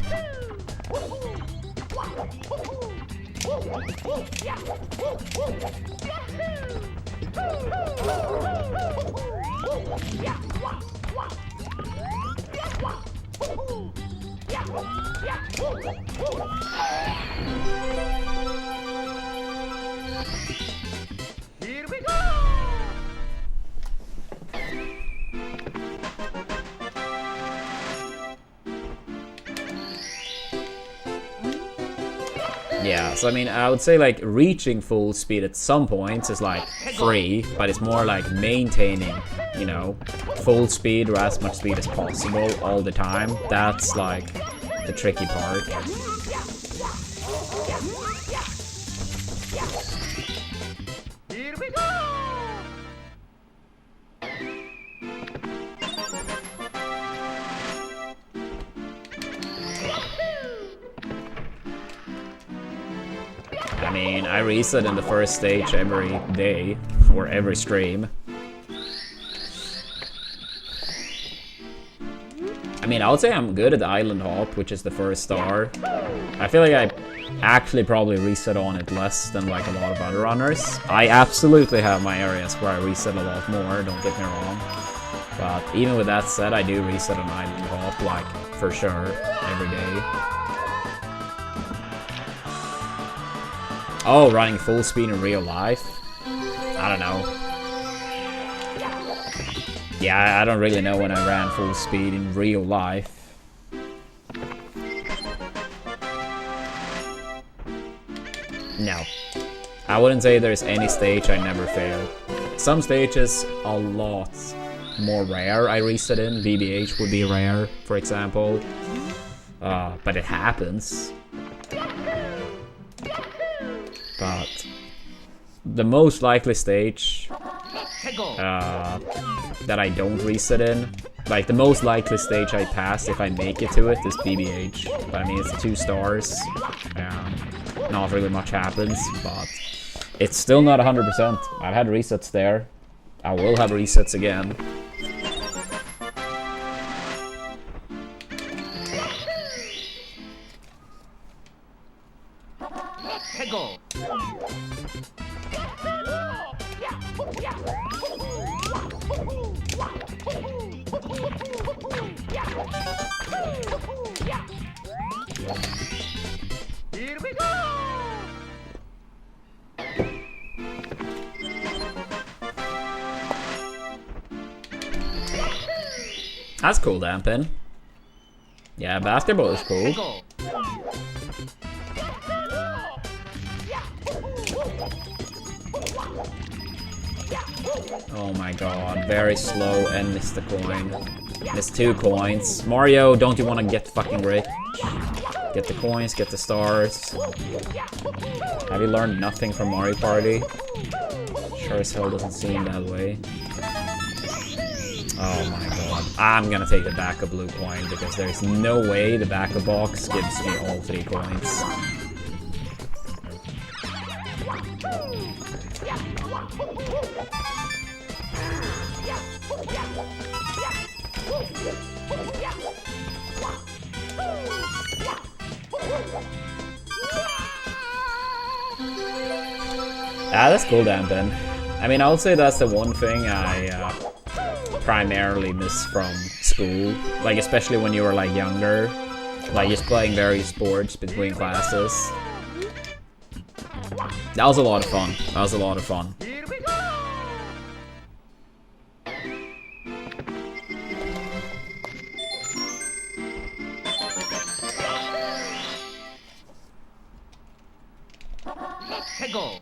Here we go. Yeah, so I mean, I would say like reaching full speed at some points is like free, but it's more like maintaining, you know, full speed or as much speed as possible all the time. That's like the tricky part. Here we go! I mean, I reset in the first stage every day, or every stream. I mean, I would say I'm good at the Island Hop, which is the first star. I feel like I actually probably reset on it less than like a lot of other runners. I absolutely have my areas where I reset a lot more, don't get me wrong. But even with that said, I do reset on Island Hop, like, for sure, every day. Oh, running full speed in real life? I don't know. Yeah, I don't really know when I ran full speed in real life. No. I wouldn't say there's any stage I never failed. Some stages, a lot more rare I reset in. VBH would be rare, for example. But it happens. But the most likely stage that I don't reset in, like the most likely stage I pass if I make it to it, is BBH. But I mean, it's 2 stars. Not really much happens, but it's still not 100%. I've had resets there. I will have resets again. Go. Here we go. That's cool, Dampin. Yeah, basketball is cool. Go. Oh my god, very slow and missed the coin. Missed 2 coins. Mario, don't you want to get fucking rich? Get the coins, get the stars. Have you learned nothing from Mario Party? Sure as hell doesn't seem that way. Oh my god. I'm gonna take the backup blue coin because there's no way the backup box gives me all 3 coins. Ah, that's cool, Dampin. I mean, I would say that's the one thing I primarily miss from school. Like, especially when you were, like, younger. Like, just playing various sports between classes. That was a lot of fun. That was a lot of fun. Here we go. Go.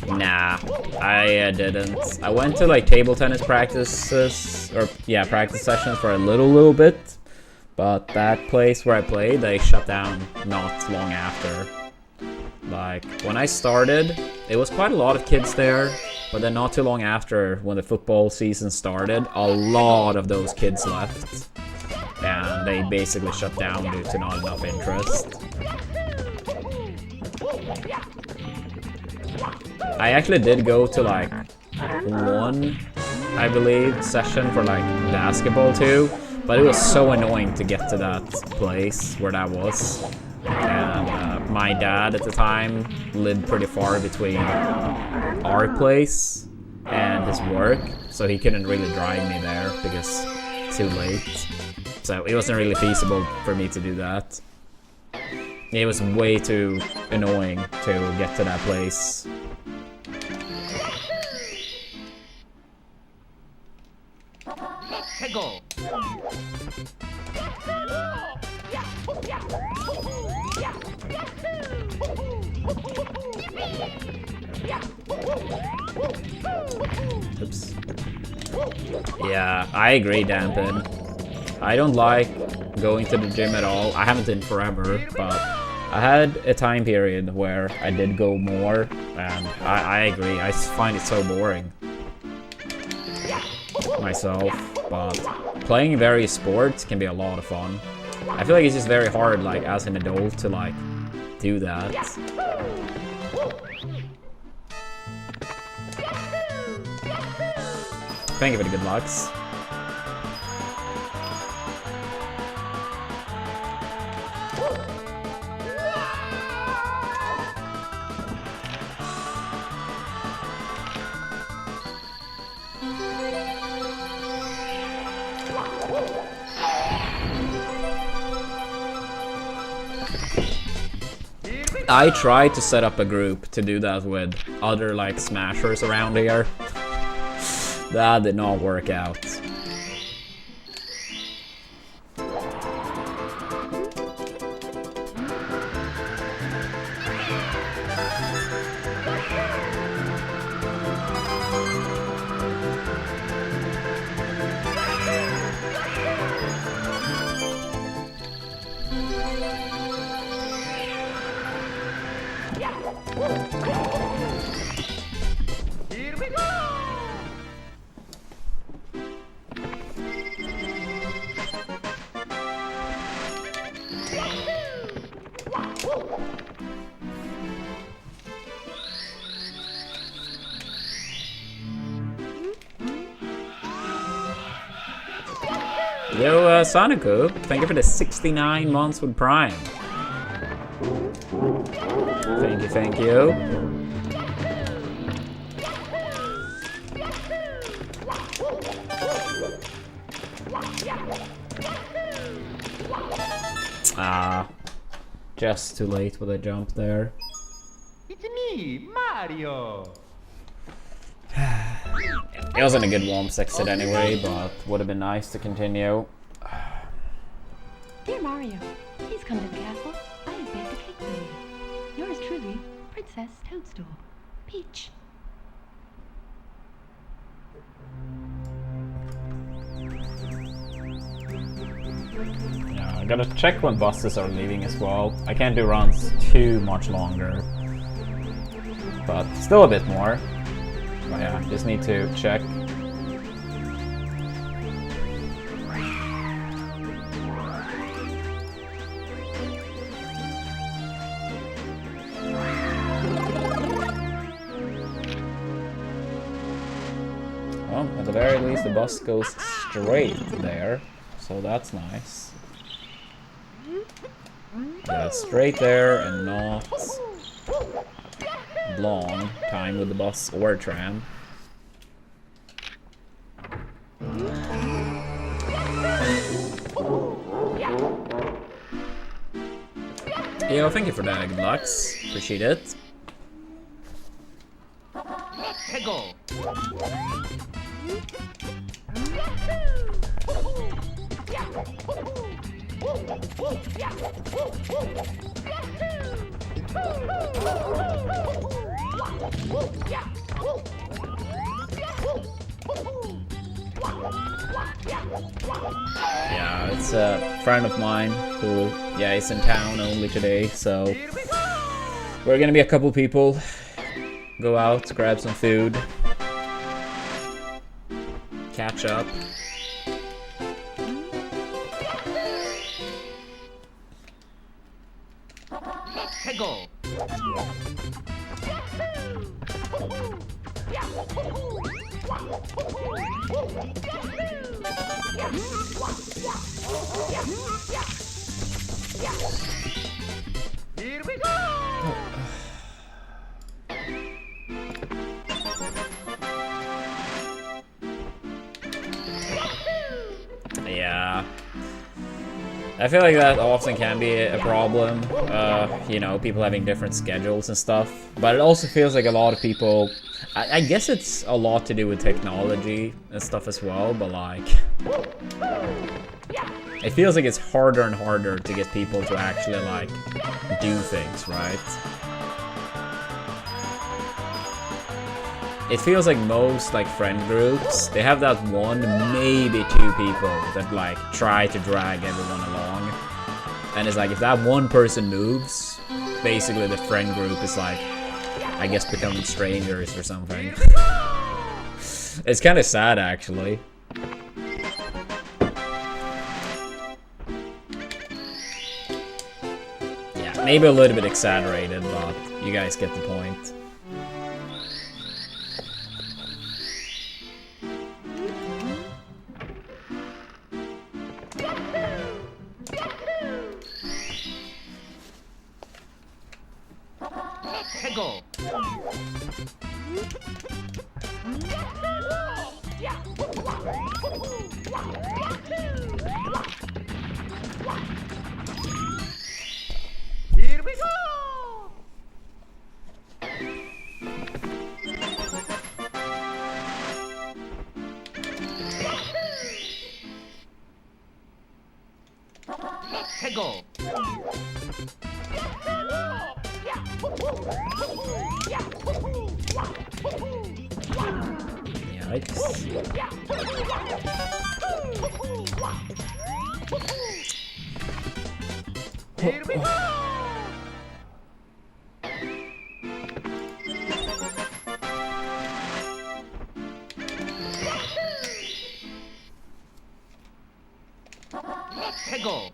Nah, I didn't. I went to like table tennis practices, or yeah, practice sessions for a little bit, but that place where I played, they shut down not long after. Like, when I started, it was quite a lot of kids there, but then not too long after, when the football season started, a lot of those kids left. And they basically shut down due to not enough interest. I actually did go to like 1, I believe, session for like basketball too, but it was so annoying to get to that place where that was. And my dad at the time lived pretty far between our place and his work, so he couldn't really drive me there because it's too late. So it wasn't really feasible for me to do that. It was way too annoying to get to that place. Go. Oops. Yeah, I agree, Dampen. I don't like going to the gym at all. I haven't in forever, but I had a time period where I did go more, and I agree. I find it so boring myself, but playing various sports can be a lot of fun. I feel like it's just very hard, like, as an adult to, like, do that. Thank you for the good lucks. I tried to set up a group to do that with other, like, smashers around here. That did not work out. Here we go! Yo, Soniku, thank you for the 69 months with Prime. Thank you, thank you. Ah, just too late with a jump there. It's me, Mario! It wasn't a good Womps exit anyway, but would have been nice to continue. Dear Mario, please come to the castle. I have baked a cake for you. Yours truly, Princess Toadstool. Peach. Yeah, I gotta check when buses are leaving as well. I can't do runs too much longer, but still a bit more. But yeah, just need to check. Well, at the very least the bus goes straight there, so that's nice. Yeah, straight there and not long time with the bus or tram. Yo, thank you for that, good lucks. Appreciate it. Let's go! Yeah, it's a friend of mine who, yeah, he's in town only today, so we're gonna be a couple people. Go out, grab some food, catch up. Let's go! Here we go! Yeah. I feel like that often can be a problem, you know, people having different schedules and stuff. But it also feels like a lot of people, I guess it's a lot to do with technology and stuff as well, but like, it feels like it's harder and harder to get people to actually like do things, right? it feels like most like friend groups, they have that one, maybe two people that like try to drag everyone along. And it's like if that one person moves, basically the friend group is like, I guess, becoming strangers or something. It's kind of sad actually. Yeah, maybe a little bit exaggerated, but you guys get the point. Go. Here we go. Go. Yikes. Here we go. Go.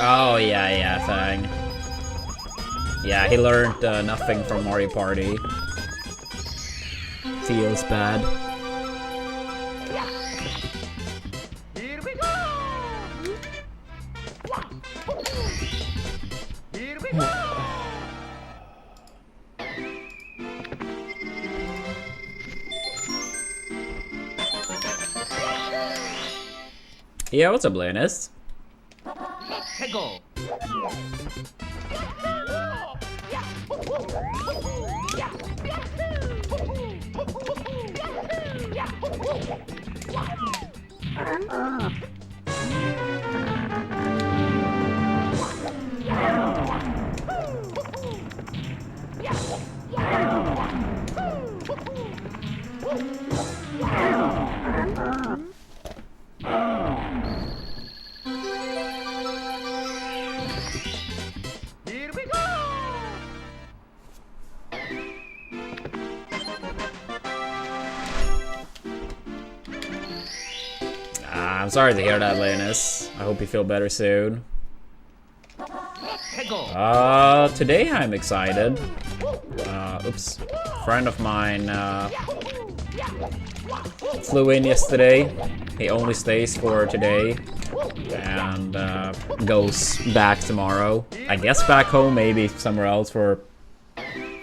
Oh, yeah, Fang. Yeah, he learned nothing from Mario Party. Feels bad. Here we go. Here we go. Yeah, what's up, Linus? Go. Here we go. I'm sorry to hear that, Linus. I hope you feel better soon. Go. Today I'm excited. Oops. A friend of mine flew in yesterday. He only stays for today and goes back tomorrow. I guess back home, maybe somewhere else for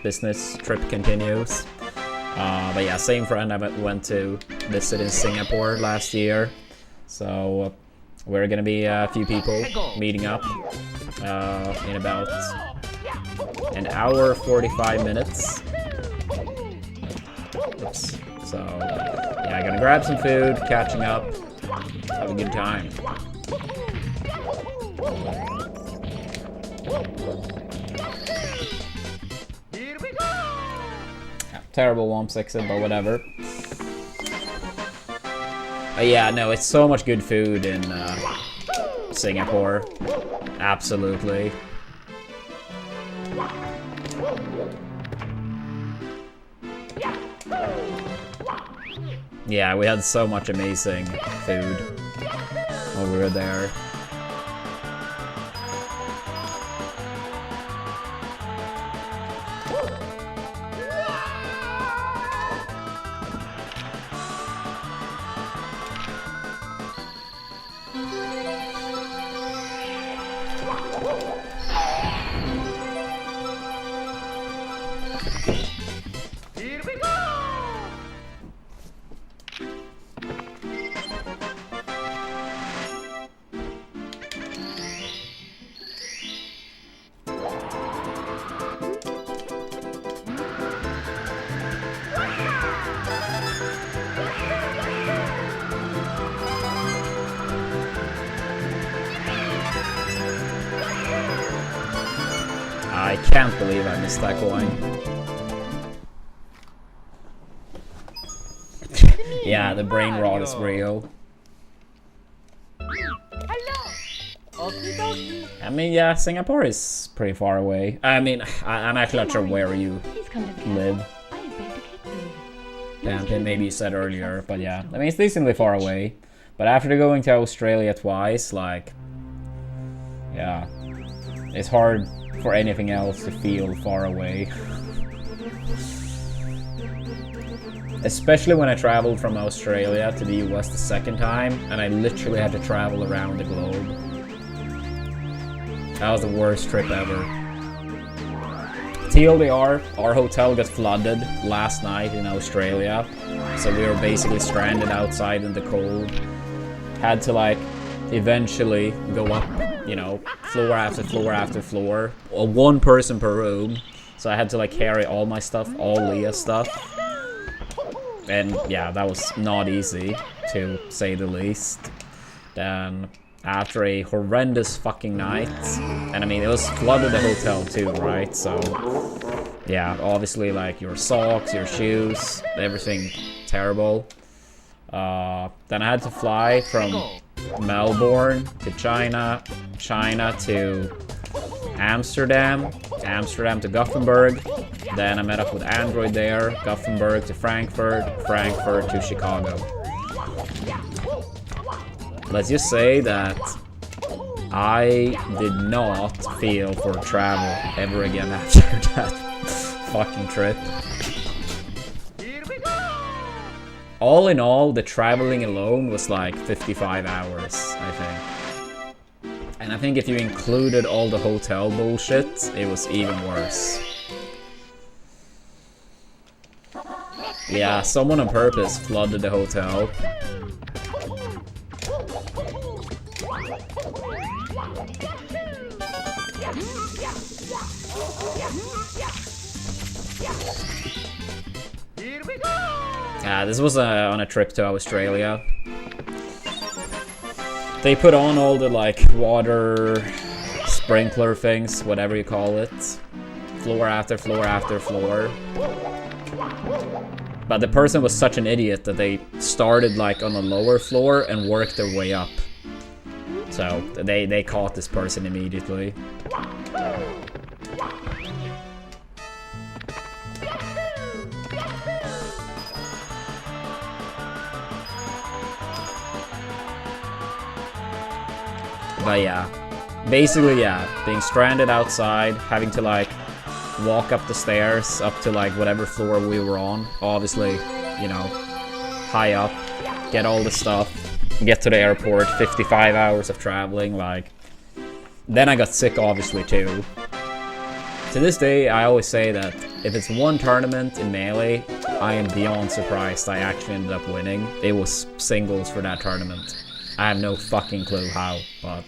business trip continues. But yeah, same friend I went to visit in Singapore last year. So we're gonna be a few people meeting up in about an hour 45 minutes. Oops. So yeah, gonna grab some food, catching up, have a good time. Here we go. Yeah, terrible Womp exit, but whatever. Yeah, no, it's so much good food in Singapore. Absolutely. Yeah, we had so much amazing food while we were there. we go! I can't believe I missed that coin. Yeah, the brain rot is real. I mean, yeah, Singapore is pretty far away. I mean, I'm actually not sure where you live. Yeah, maybe you said earlier, but yeah. I mean, it's decently far away. But after going to Australia twice, like, yeah, it's hard for anything else to feel far away. Especially when I traveled from Australia to the US the second time, and I literally had to travel around the globe. That was the worst trip ever. TLDR, our hotel got flooded last night in Australia, so we were basically stranded outside in the cold. Had to, like, eventually go up, you know, floor after floor after floor, or one person per room. So I had to, like, carry all my stuff, all Leah's stuff. And yeah, that was not easy, to say the least. Then, after a horrendous fucking night, and I mean, it was flooded the hotel too, right? So, yeah, obviously, like, your socks, your shoes, everything terrible. Then I had to fly from Melbourne to China, China to Amsterdam, Amsterdam to Gothenburg. Then I met up with Android there, Gothenburg to Frankfurt, Frankfurt to Chicago. Let's just say that I did not feel for travel ever again after that fucking trip. All in all, the traveling alone was like 55 hours, I think. And I think if you included all the hotel bullshit, it was even worse. Yeah, someone on purpose flooded the hotel. Here we go! This was on a trip to Australia. They put on all the, like, water sprinkler things, whatever you call it. Floor after floor after floor. But the person was such an idiot that they started, like, on the lower floor and worked their way up. So they caught this person immediately. But yeah, basically, yeah, being stranded outside, having to, like, walk up the stairs up to, like, whatever floor we were on. Obviously, you know, high up, get all the stuff, get to the airport, 55 hours of traveling, like. Then I got sick, obviously, too. To this day, I always say that if it's one tournament in Melee, I am beyond surprised I actually ended up winning. It was singles for that tournament. I have no fucking clue how, but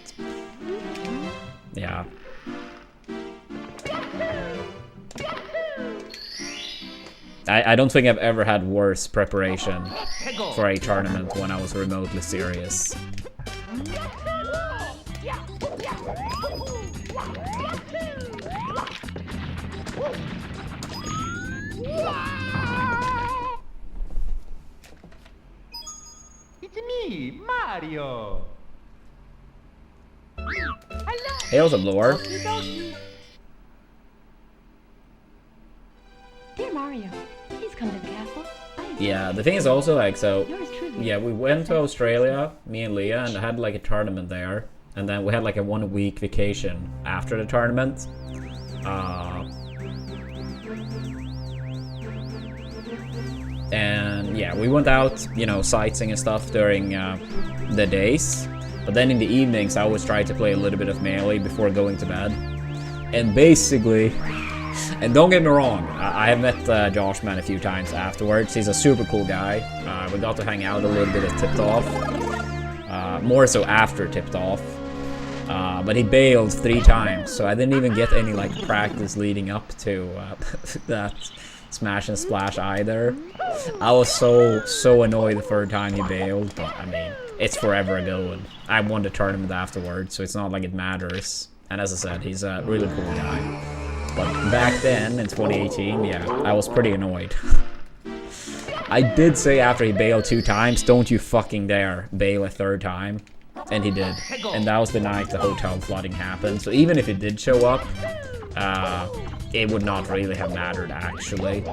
yeah. I don't think I've ever had worse preparation for a tournament when I was remotely serious. It's me, Mario! Hey, what's up, Lore? Dear Mario, please come to the castle. Yeah, the thing is also, like, so, Yours truly. yeah, we went to Australia, me and Leah, and had, like, a tournament there. And then we had, like, a 1-week vacation after the tournament. And yeah, we went out, you know, sightseeing and stuff during the days. But then in the evenings, I always tried to play a little bit of Melee before going to bed. And basically, And don't get me wrong, I have met Josh Man a few times afterwards. He's a super cool guy. We got to hang out a little bit at Tipped Off. More so after Tipped Off. But he bailed 3 times, so I didn't even get any like practice leading up to that Smash and Splash either. I was so annoyed the 3rd time he bailed, but I mean, it's forever ago and I won the tournament afterwards, so it's not like it matters. And as I said, he's a really cool guy. But back then, in 2018, yeah, I was pretty annoyed. I did say after he bailed 2 times, don't you fucking dare bail a 3rd time. And he did. And that was the night the hotel flooding happened. So even if it did show up, it would not really have mattered, actually.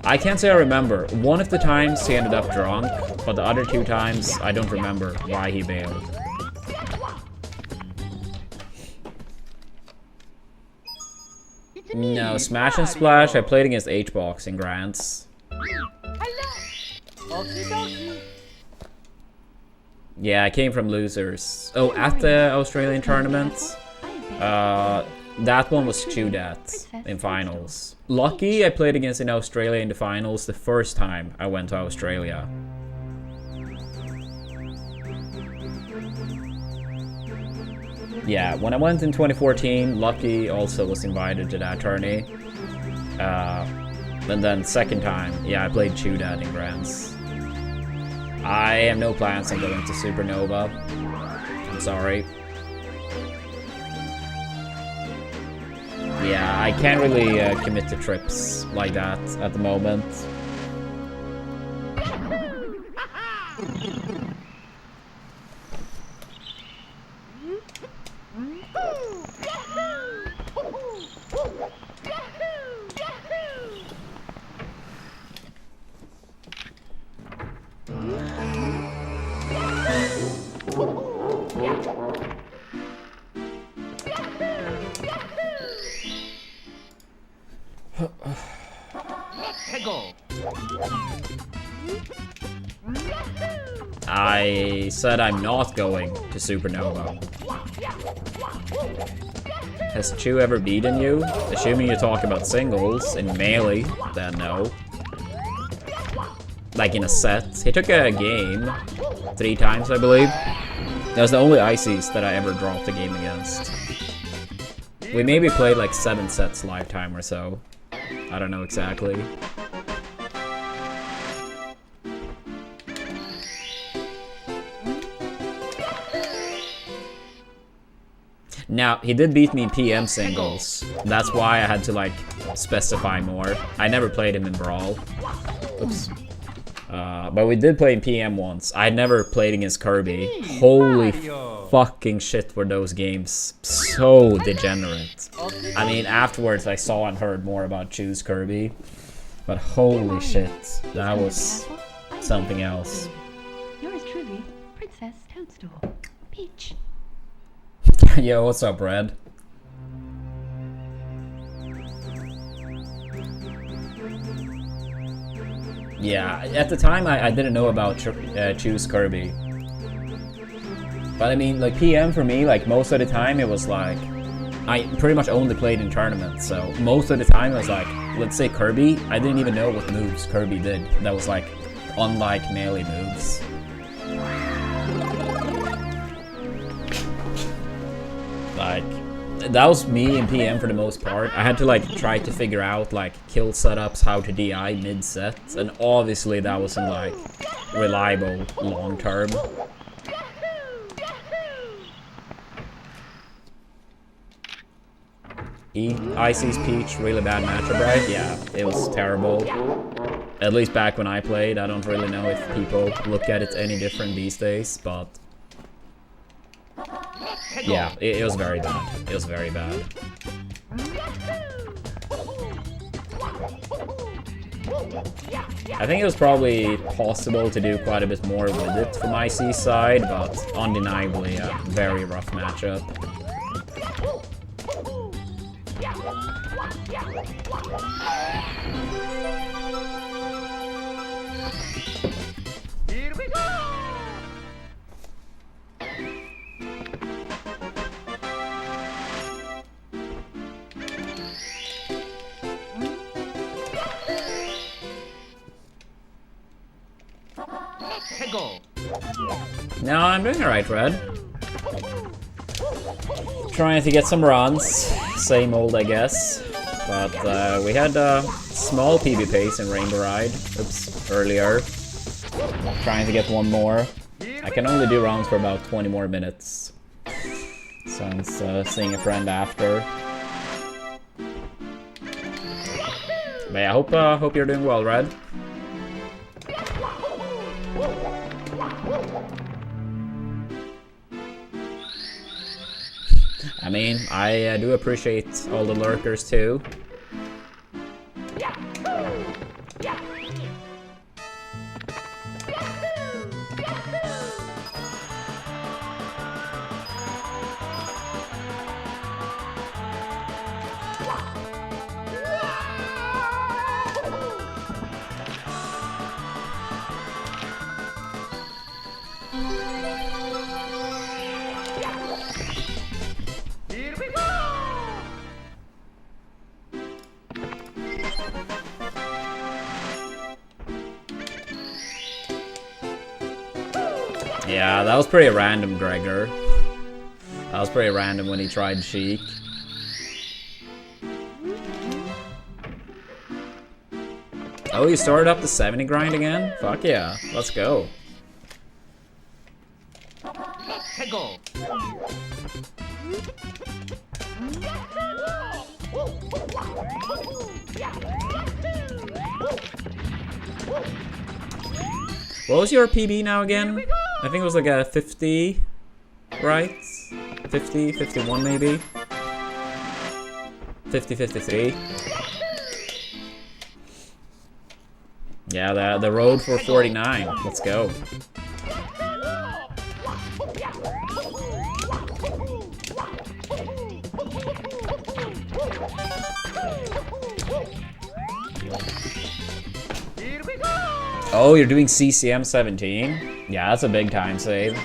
I can't say I remember. One of the times he ended up drunk, but the other 2 times, I don't remember why he bailed. No, Smash and Splash, I played against H-Box in Grants. Yeah, I came from losers. Oh, at the Australian tournament? That one was Chudat in finals. Lucky I played against in Australia in the finals the first time I went to Australia. Yeah, when I went in 2014, Lucky also was invited to that tourney. And then 2nd time, yeah, I played Chudat in Grants. I have no plans on going to Supernova. I'm sorry. Yeah, I can't really commit to trips like that at the moment. I said I'm not going to Supernova. Has Chu ever beaten you? Assuming you talk about singles in Melee, then no. Like in a set. He took a game 3 times, I believe. That was the only ICs that I ever dropped a game against. We maybe played like 7 sets lifetime or so. I don't know exactly. Now, he did beat me in PM singles. That's why I had to, like, specify more. I never played him in Brawl. Oops. But we did play in PM once. I never played against Kirby. Holy fucking shit were those games so degenerate. I mean, afterwards I saw and heard more about Choose Kirby. But holy shit, that was something else. Yours truly, Princess Toadstool. Peach. Yo, what's up, Red? Yeah, at the time I didn't know about Choose Kirby. But I mean, like PM for me, like most of the time it was like, I pretty much only played in tournaments, so most of the time it was like, let's say Kirby, I didn't even know what moves Kirby did. That was like, unlike Melee moves. Like, that was me in PM for the most part. I had to like try to figure out like kill setups, how to DI mid-set, and obviously that wasn't like reliable long term. Icy's Peach, really bad matchup, right? Yeah, it was terrible. At least back when I played. I don't really know if people look at it any different these days, but yeah, it was very bad. It was very bad. I think it was probably possible to do quite a bit more with it from IC's side, but undeniably a very rough matchup. Here we go! No, I'm doing alright, Red. Trying to get some runs. Same old, I guess. But we had small PB pace in Rainbow Ride. Oops, earlier. Trying to get one more. I can only do rounds for about 20 more minutes. Since seeing a friend after. But yeah, hope you're doing well, Red. I mean, I do appreciate all the lurkers too. Yeah, that was pretty random, Gregor. That was pretty random when he tried Sheik. Oh, you started up the 70 grind again? Fuck yeah, let's go. What was your PB now again? I think it was like a 50, right? 50, 51 maybe? 50, 53. Yeah, the road for 49. Let's go. Oh, you're doing CCM 17? Yeah, that's a big time save.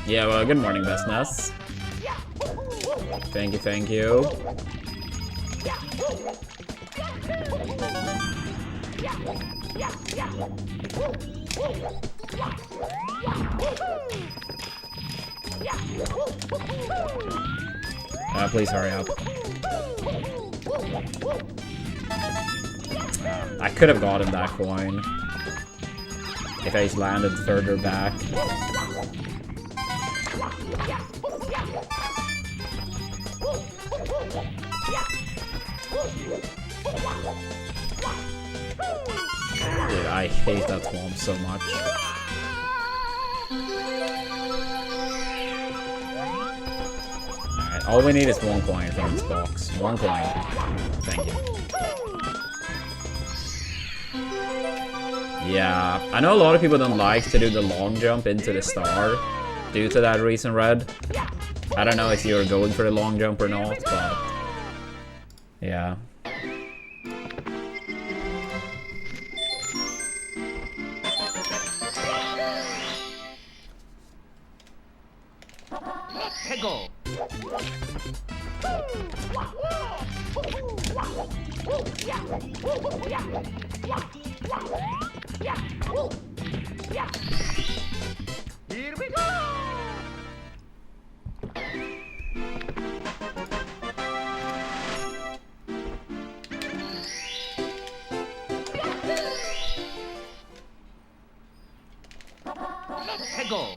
Yeah, well, good morning, Bestness. Thank you, thank you. Please hurry up. I could have gotten that coin if I just landed further back. Dude, I hate that swamp so much. Alright, all we need is one coin from this box. One coin. Thank you. Yeah, I know a lot of people don't like to do the long jump into the star due to that reason, Red. I don't know if you're going for the long jump or not, but yeah. Here we go! Go!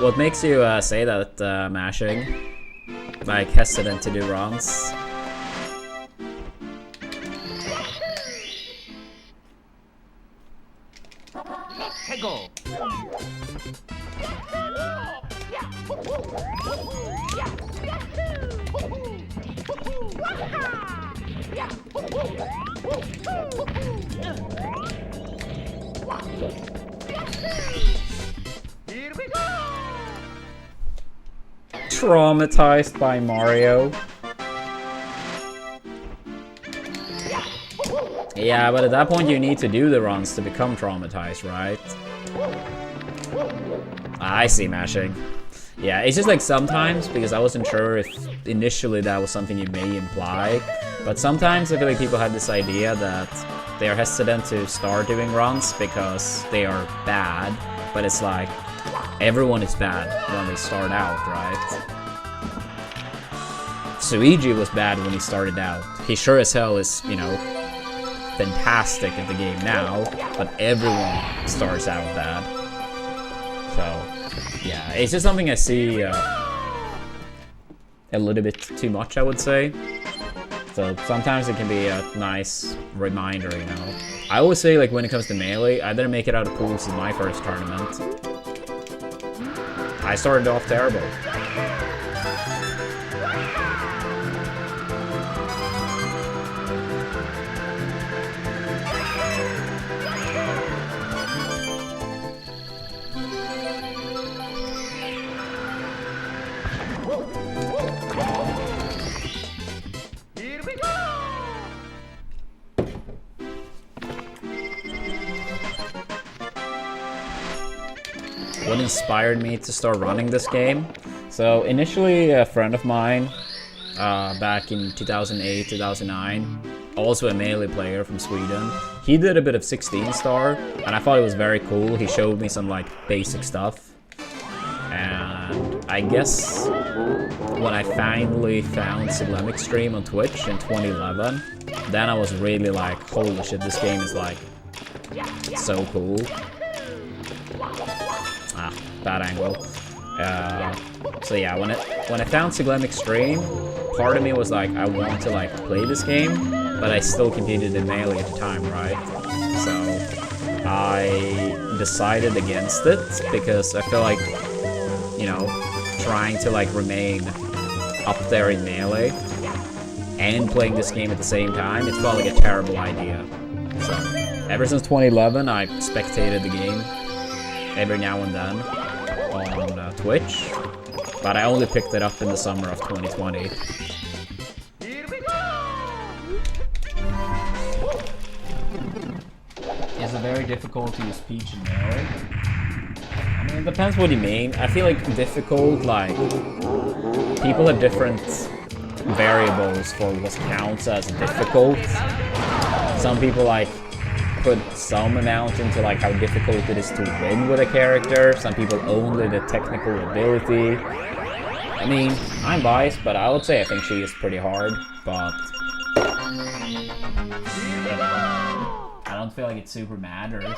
What makes you say that, mashing? Like, hesitant to do wrongs? Go! Here we go! Traumatized by Mario. Yeah, but at that point you need to do the runs to become traumatized, right? I see mashing. Yeah, it's just like sometimes, because I wasn't sure if initially that was something you may imply, but sometimes I feel like people have this idea that they are hesitant to start doing runs because they are bad, but it's like, everyone is bad when they start out, right? Suigi was bad when he started out. He sure as hell is, you know, fantastic at the game now, but everyone starts out bad. So, yeah, it's just something I see a little bit too much, I would say. So sometimes it can be a nice reminder, you know. I always say, like, when it comes to Melee, I didn't make it out of pools in my first tournament. I started off terrible. Here we go! What inspired me to start running this game? So initially a friend of mine back in 2008, 2009, also a Melee player from Sweden, he did a bit of 16 star and I thought it was very cool. He showed me some like basic stuff, and I guess when I finally found Sublime Extreme on Twitch in 2011, then I was really like, holy shit, this game is like so cool. Ah, bad angle. So yeah, when I found Sublime Extreme, part of me was like, I want to like play this game, but I still competed in Melee at the time, right? So I decided against it because I feel like, you know, trying to like remain up there in Melee and playing this game at the same time, it's probably a terrible idea. So ever since 2011, I spectated the game every now and then on Twitch, but I only picked it up in the summer of 2020. Here we go! Is it very difficult to use Peach in Melee? I mean, it depends what you mean. I feel like difficult, like, people have different variables for what counts as difficult. Some people, like, put some amount into, like, how difficult it is to win with a character. Some people only the technical ability. I mean, I'm biased, but I would say I think she is pretty hard, but I don't feel like it super matters.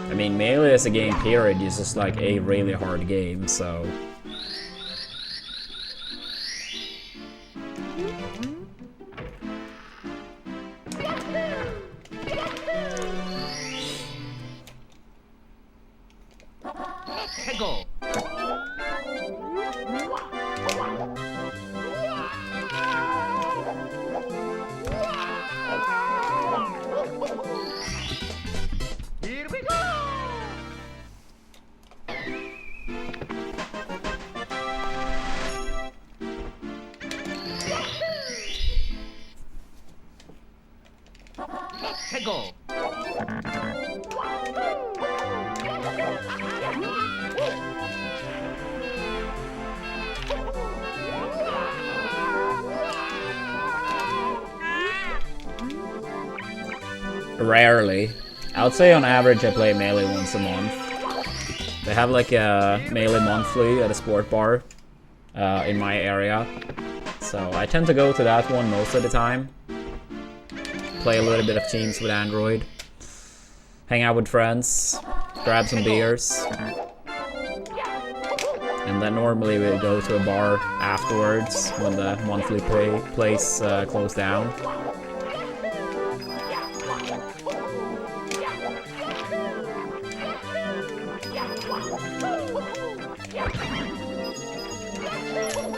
I mean, Melee as a game period is just like a really hard game, so... Go! Here we go! Go! Rarely. I would say on average I play Melee once a month. They have like a Melee monthly at a sport bar in my area. So I tend to go to that one most of the time. Play a little bit of teams with Android. Hang out with friends. Grab some beers. and then normally we go to a bar afterwards when the monthly place closed down.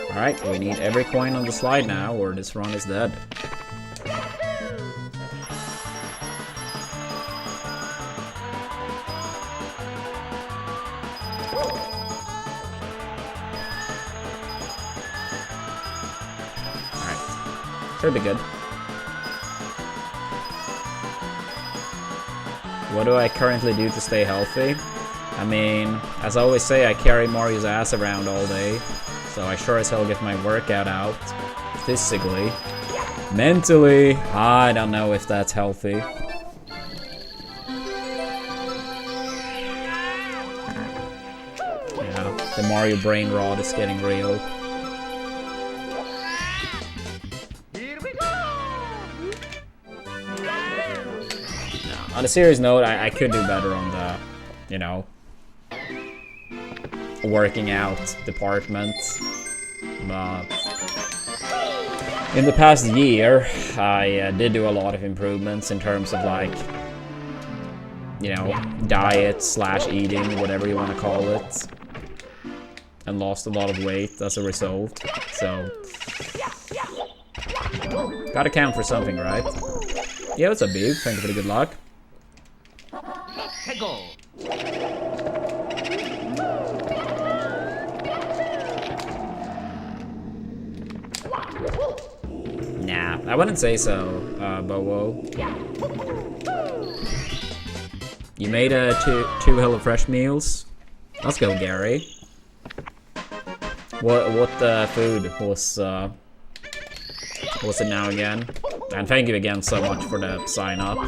Alright, we need every coin on the slide now, or this run is dead. Should be good. What do I currently do to stay healthy? I mean, as I always say, I carry Mario's ass around all day, so I sure as hell get my workout out. Physically. Mentally, I don't know if that's healthy. Yeah, the Mario brain rot is getting real. On a serious note, I could do better on the, you know, working out department. But in the past year, I did do a lot of improvements in terms of, like, you know, diet / eating, whatever you want to call it. And lost a lot of weight as a result. So, gotta count for something, right? Yeah, what's up, dude? Thank you for the good luck. Go. Nah, I wouldn't say so, Bowo. You made two Hellofresh meals. Let's go, Gary. What food was it now again? And thank you again so much for the sign up.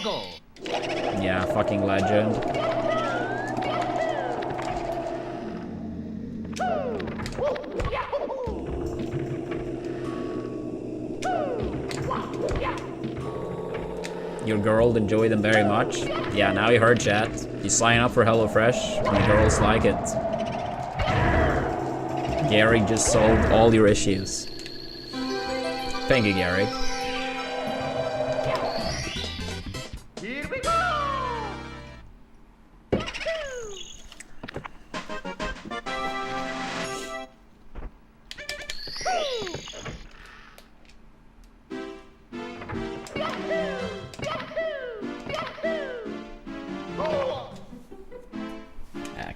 Go. Yeah, fucking legend. Your girl enjoy them very much. Yeah, now you heard, chat. You sign up for Hellofresh, and the girls like it. Gary just solved all your issues. Thank you, Gary. Here we go.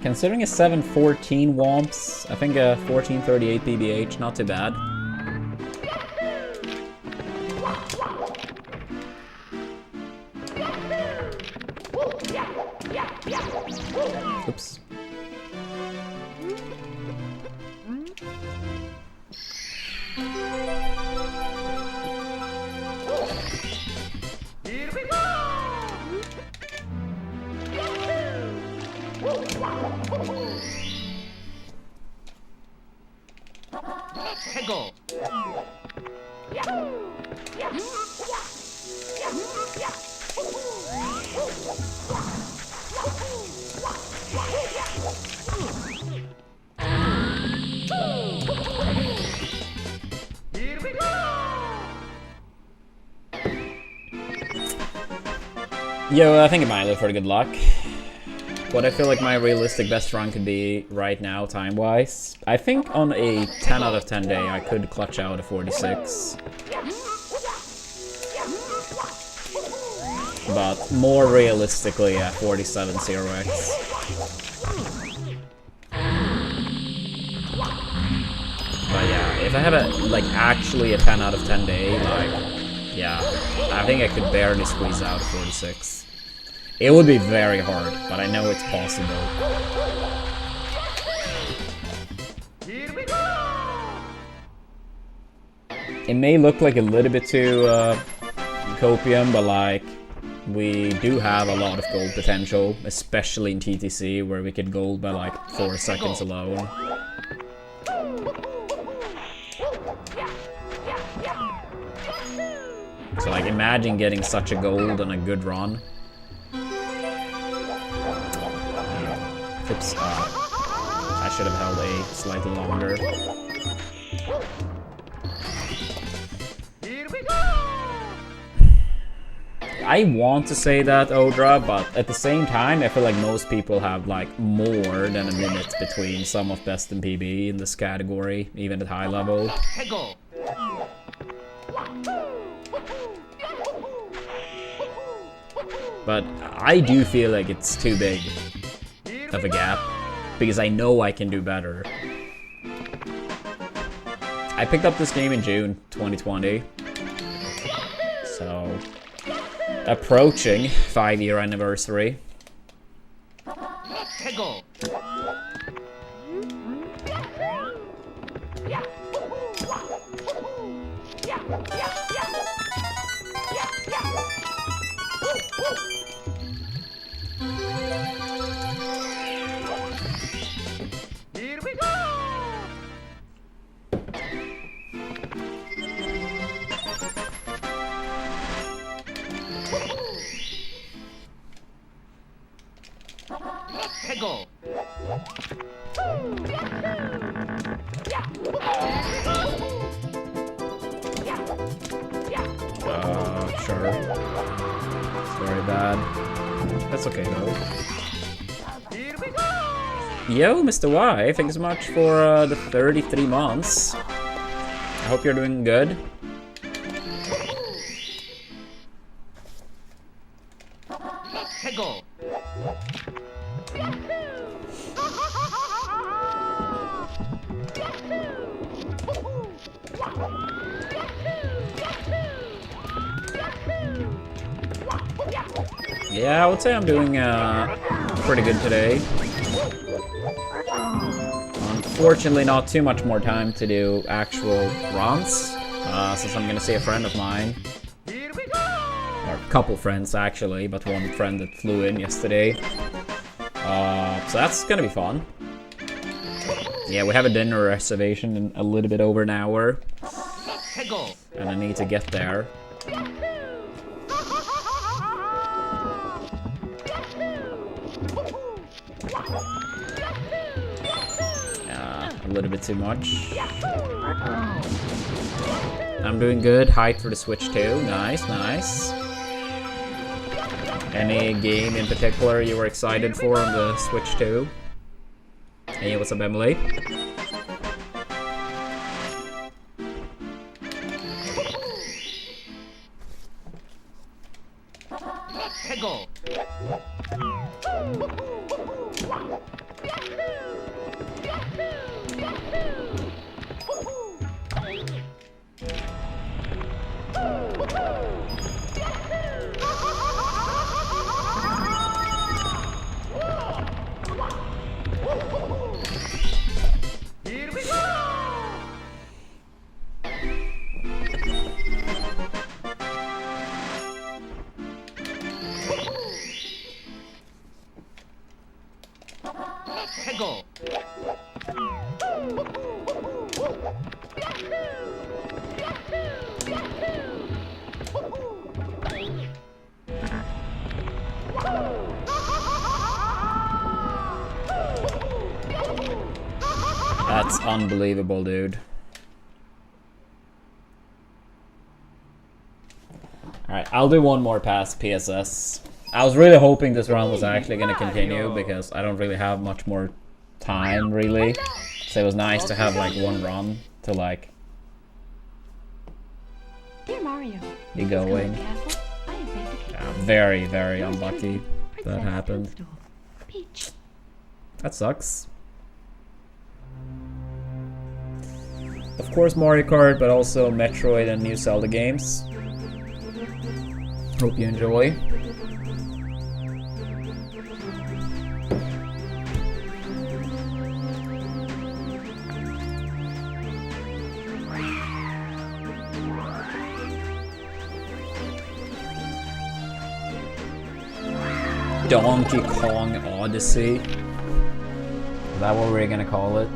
Considering a 714 Womps, I think a 1438 BBH, not too bad. Oops. Here we go. Go. Here we go. Yo, I think it might look for good luck. What I feel like my realistic best run could be right now, time-wise. I think on a 10 out of 10 day, I could clutch out a 46. But more realistically, a 47 0x. But yeah, if I have a, like, actually a 10 out of 10 day, like, yeah, I think I could barely squeeze out a 46. It would be very hard, but I know it's possible. Here we go. It may look like a little bit too copium, but like, we do have a lot of gold potential, especially in TTC, where we could gold by like 4 seconds alone. So like, imagine getting such a gold on a good run. Oops. I should have held A slightly longer. Here we go! I want to say that, Odra, but at the same time, I feel like most people have like more than a minute between some of best and PB in this category, even at high level. Hego! But I do feel like it's too big of a gap, because I know I can do better. I picked up this game in June 2020, so approaching 5-year anniversary. Hego! Here we go! Hego! Sure. It's very bad. That's okay though. Here we go! Yo, Mr. Y, thanks so much for the 33 months. I hope you're doing good. Hego! Yeah, I would say I'm doing pretty good today. Unfortunately, not too much more time to do actual runs, since I'm gonna see a friend of mine. Here we go! Or a couple friends, actually, but one friend that flew in yesterday. So that's gonna be fun. Yeah, we have a dinner reservation in a little bit over an hour, Hego! and I need to get there. A little bit too much. I'm doing good. Height for the Switch 2. Nice, nice. Any game in particular you were excited for on the Switch 2? Hey, what's up, Emily? Hego! Here we go! Hego! That's unbelievable, dude. Alright, I'll do one more pass PSS. I was really hoping this round was actually going to continue because I don't really have much more time, really. So it was nice to have like one run to like Dear Mario, be going. Castle, I have baked a cake. Yeah, very, very unlucky that happened. Toadstool. Peach. That sucks. Of course Mario Kart, but also Metroid and new Zelda games. Hope you enjoy. Donkey Kong Odyssey. Is that what we're gonna call it?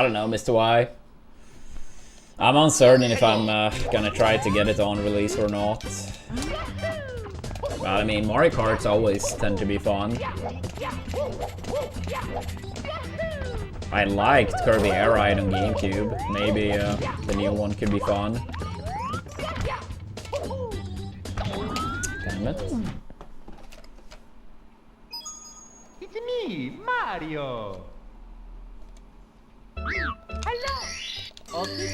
I don't know, Mr. Y. I'm uncertain if I'm gonna try to get it on release or not. But I mean, Mario Karts always tend to be fun. I liked Kirby Air Ride on GameCube. Maybe the new one could be fun. Damn it. It's me, Mario.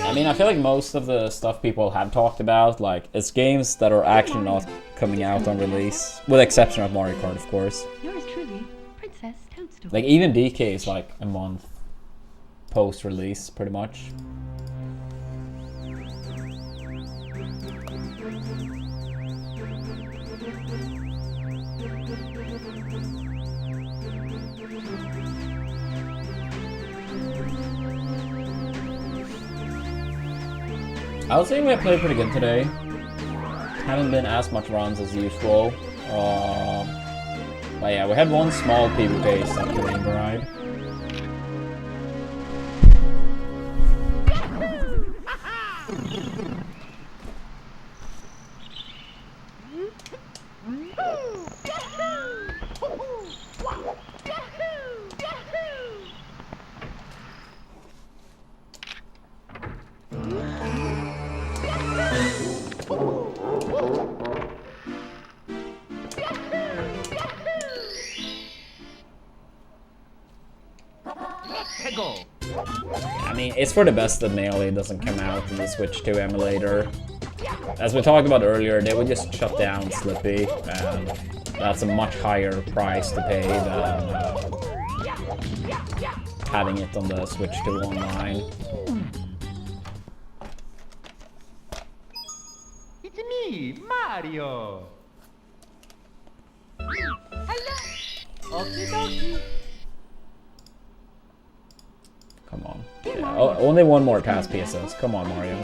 I mean, I feel like most of the stuff people have talked about, like, it's games that are actually not coming out on release. With the exception of Mario Kart, of course. Yours truly, Princess Toadstool. Like, even DK is like a month post-release, pretty much. I would say we have played pretty good today. Haven't been as much runs as usual. But yeah, we had one small PvP stuff to Rainbow Ride. I mean, it's for the best that Melee doesn't come out in the Switch 2 emulator. As we talked about earlier, they would just shut down Slippy, and that's a much higher price to pay than having it on the Switch 2 online. It's me, Mario. Hello. Okie dokie. Come on. Yeah. Oh, only one more task pieces. Come on, Mario.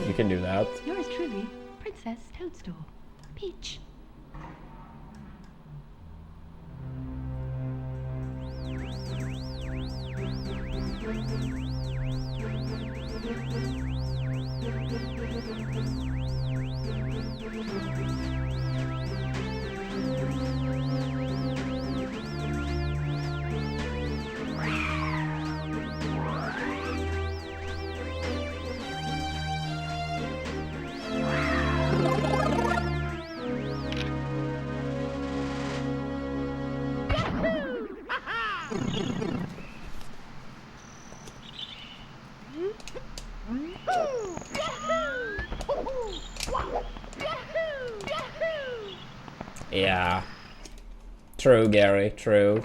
You can do that. Yours truly, Princess Toadstool. Peach. Yeah. True, Gary. True.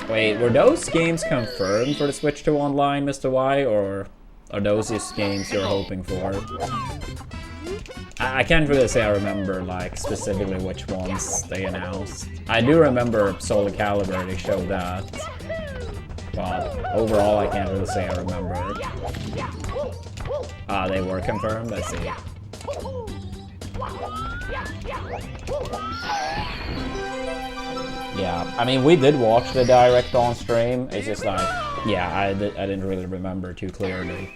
Wait, were those games confirmed for the Switch 2 Online, Mr. Y, or are those just games you're hoping for? I can't really say I remember, like, specifically which ones they announced. I do remember Soul Calibur, they showed that. But overall, I can't really say I remember. Ah, they were confirmed? I see. Yeah, I mean, we did watch the Direct on stream. It's just like, yeah, I didn't really remember too clearly.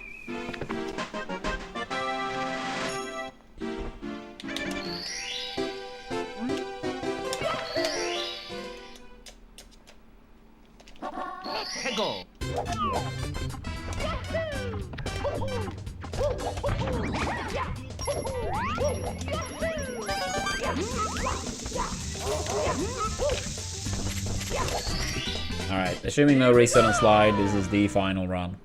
Alright, assuming no reset on slide, this is the final run.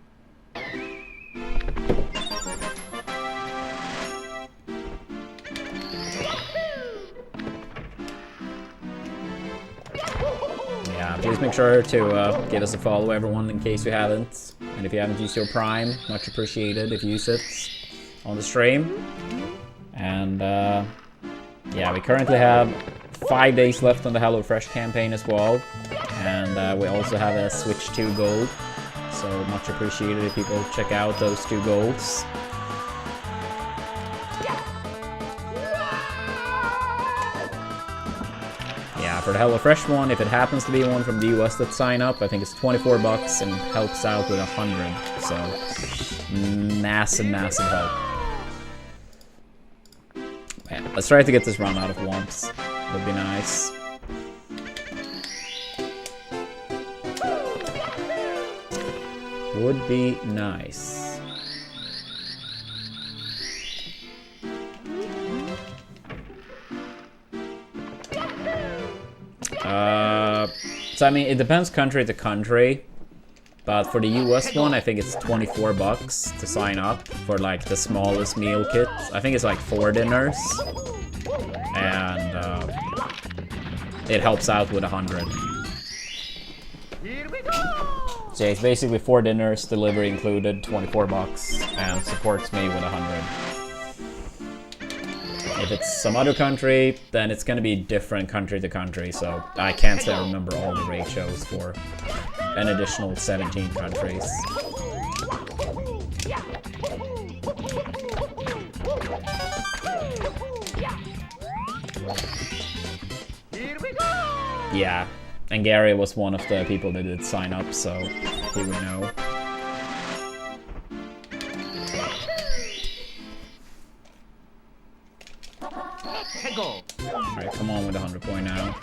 Yeah, please make sure to give us a follow, everyone, in case you haven't. And if you haven't used your Prime, much appreciated if you use it on the stream. And yeah, we currently have 5 days left on the Hellofresh campaign as well. And we also have a Switch 2 gold. So much appreciated if people check out those 2 golds. for the Hellofresh one, if it happens to be one from the US that sign up, I think it's 24 bucks and helps out with 100. So, massive, massive help. Man, let's try to get this run out of womps. Would be nice. Would be nice. So I mean, it depends country to country, but for the US one, I think it's 24 bucks to sign up for like the smallest meal kit. I think it's like 4 dinners, and it helps out with 100. So it's basically 4 dinners, delivery included, 24 bucks, and supports me with 100. If it's some other country, then it's gonna be different country to country, so I can't say I remember all the ratios for an additional 17 countries. Yeah, and Gary was one of the people that did sign up, so he would know. Alright, come on with 100 point now.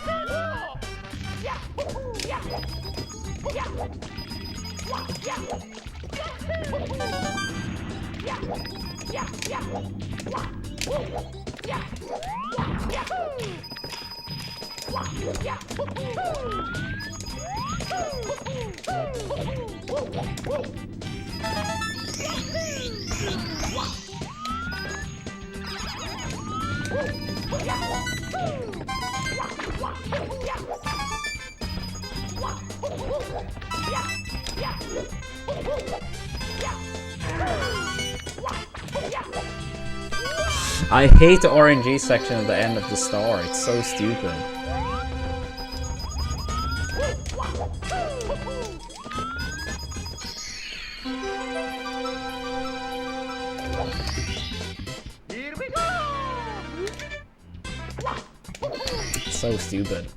I hate the RNG section at the end of the star, it's so stupid. It's so stupid.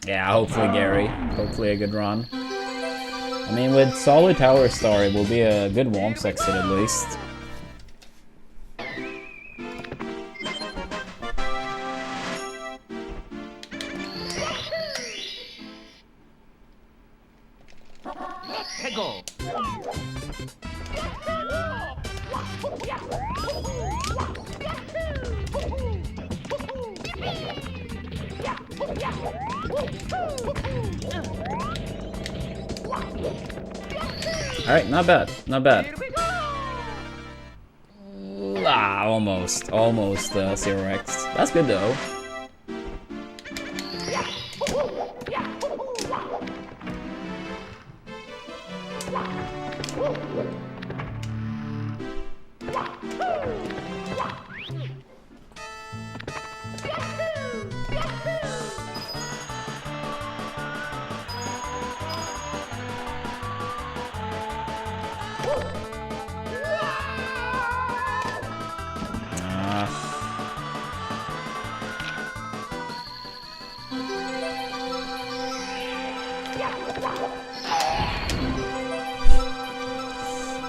Yeah, hopefully Gary. Hopefully a good run. I mean, with solid tower star, it will be a good Womps exit at least. Alright, not bad, not bad. Ah, almost 0x. That's good though.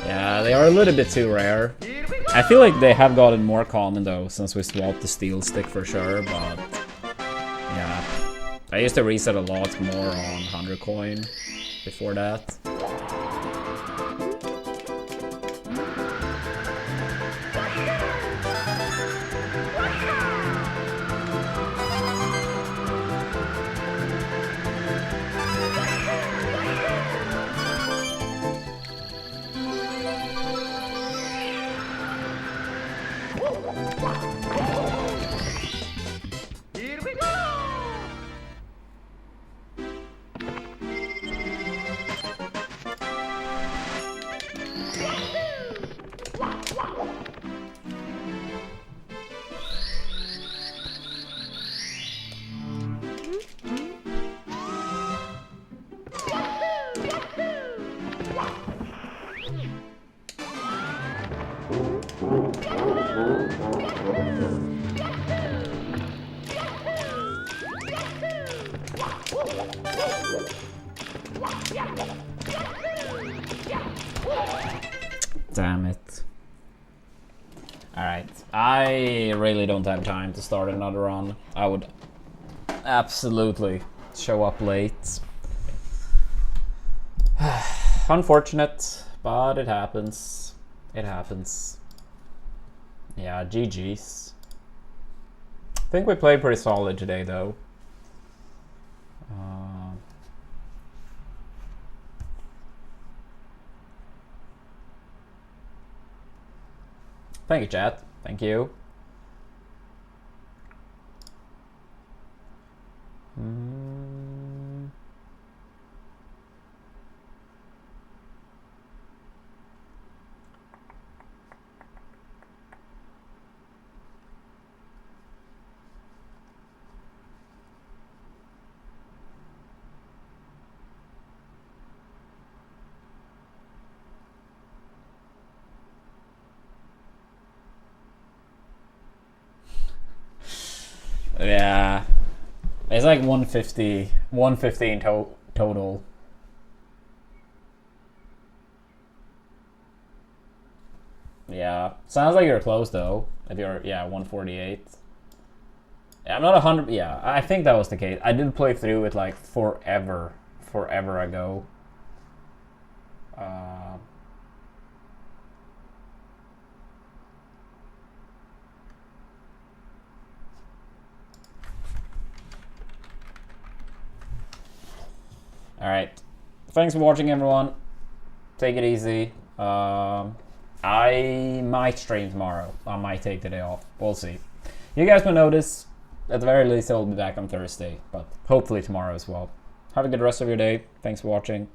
Yeah, they are a little bit too rare. I feel like they have gotten more common though since we swapped the steel stick for sure, but yeah. I used to reset a lot more on 100 coin before that. Here we go! Damn it. Alright, I really don't have time to start another run. I would absolutely show up late. Unfortunate, but it happens. It happens. Yeah, GG's. I think we played pretty solid today though. Thank you, chat. Thank you. Yeah, it's like 150, 115 total. Yeah, sounds like you're close though. If you're, yeah, 148. Yeah, I'm not 100. Yeah, I think that was the case. I did play through it like forever ago. Alright. Thanks for watching, everyone. Take it easy. I might stream tomorrow. I might take the day off. We'll see. You guys will notice. At the very least, I'll be back on Thursday. But hopefully tomorrow as well. Have a good rest of your day. Thanks for watching.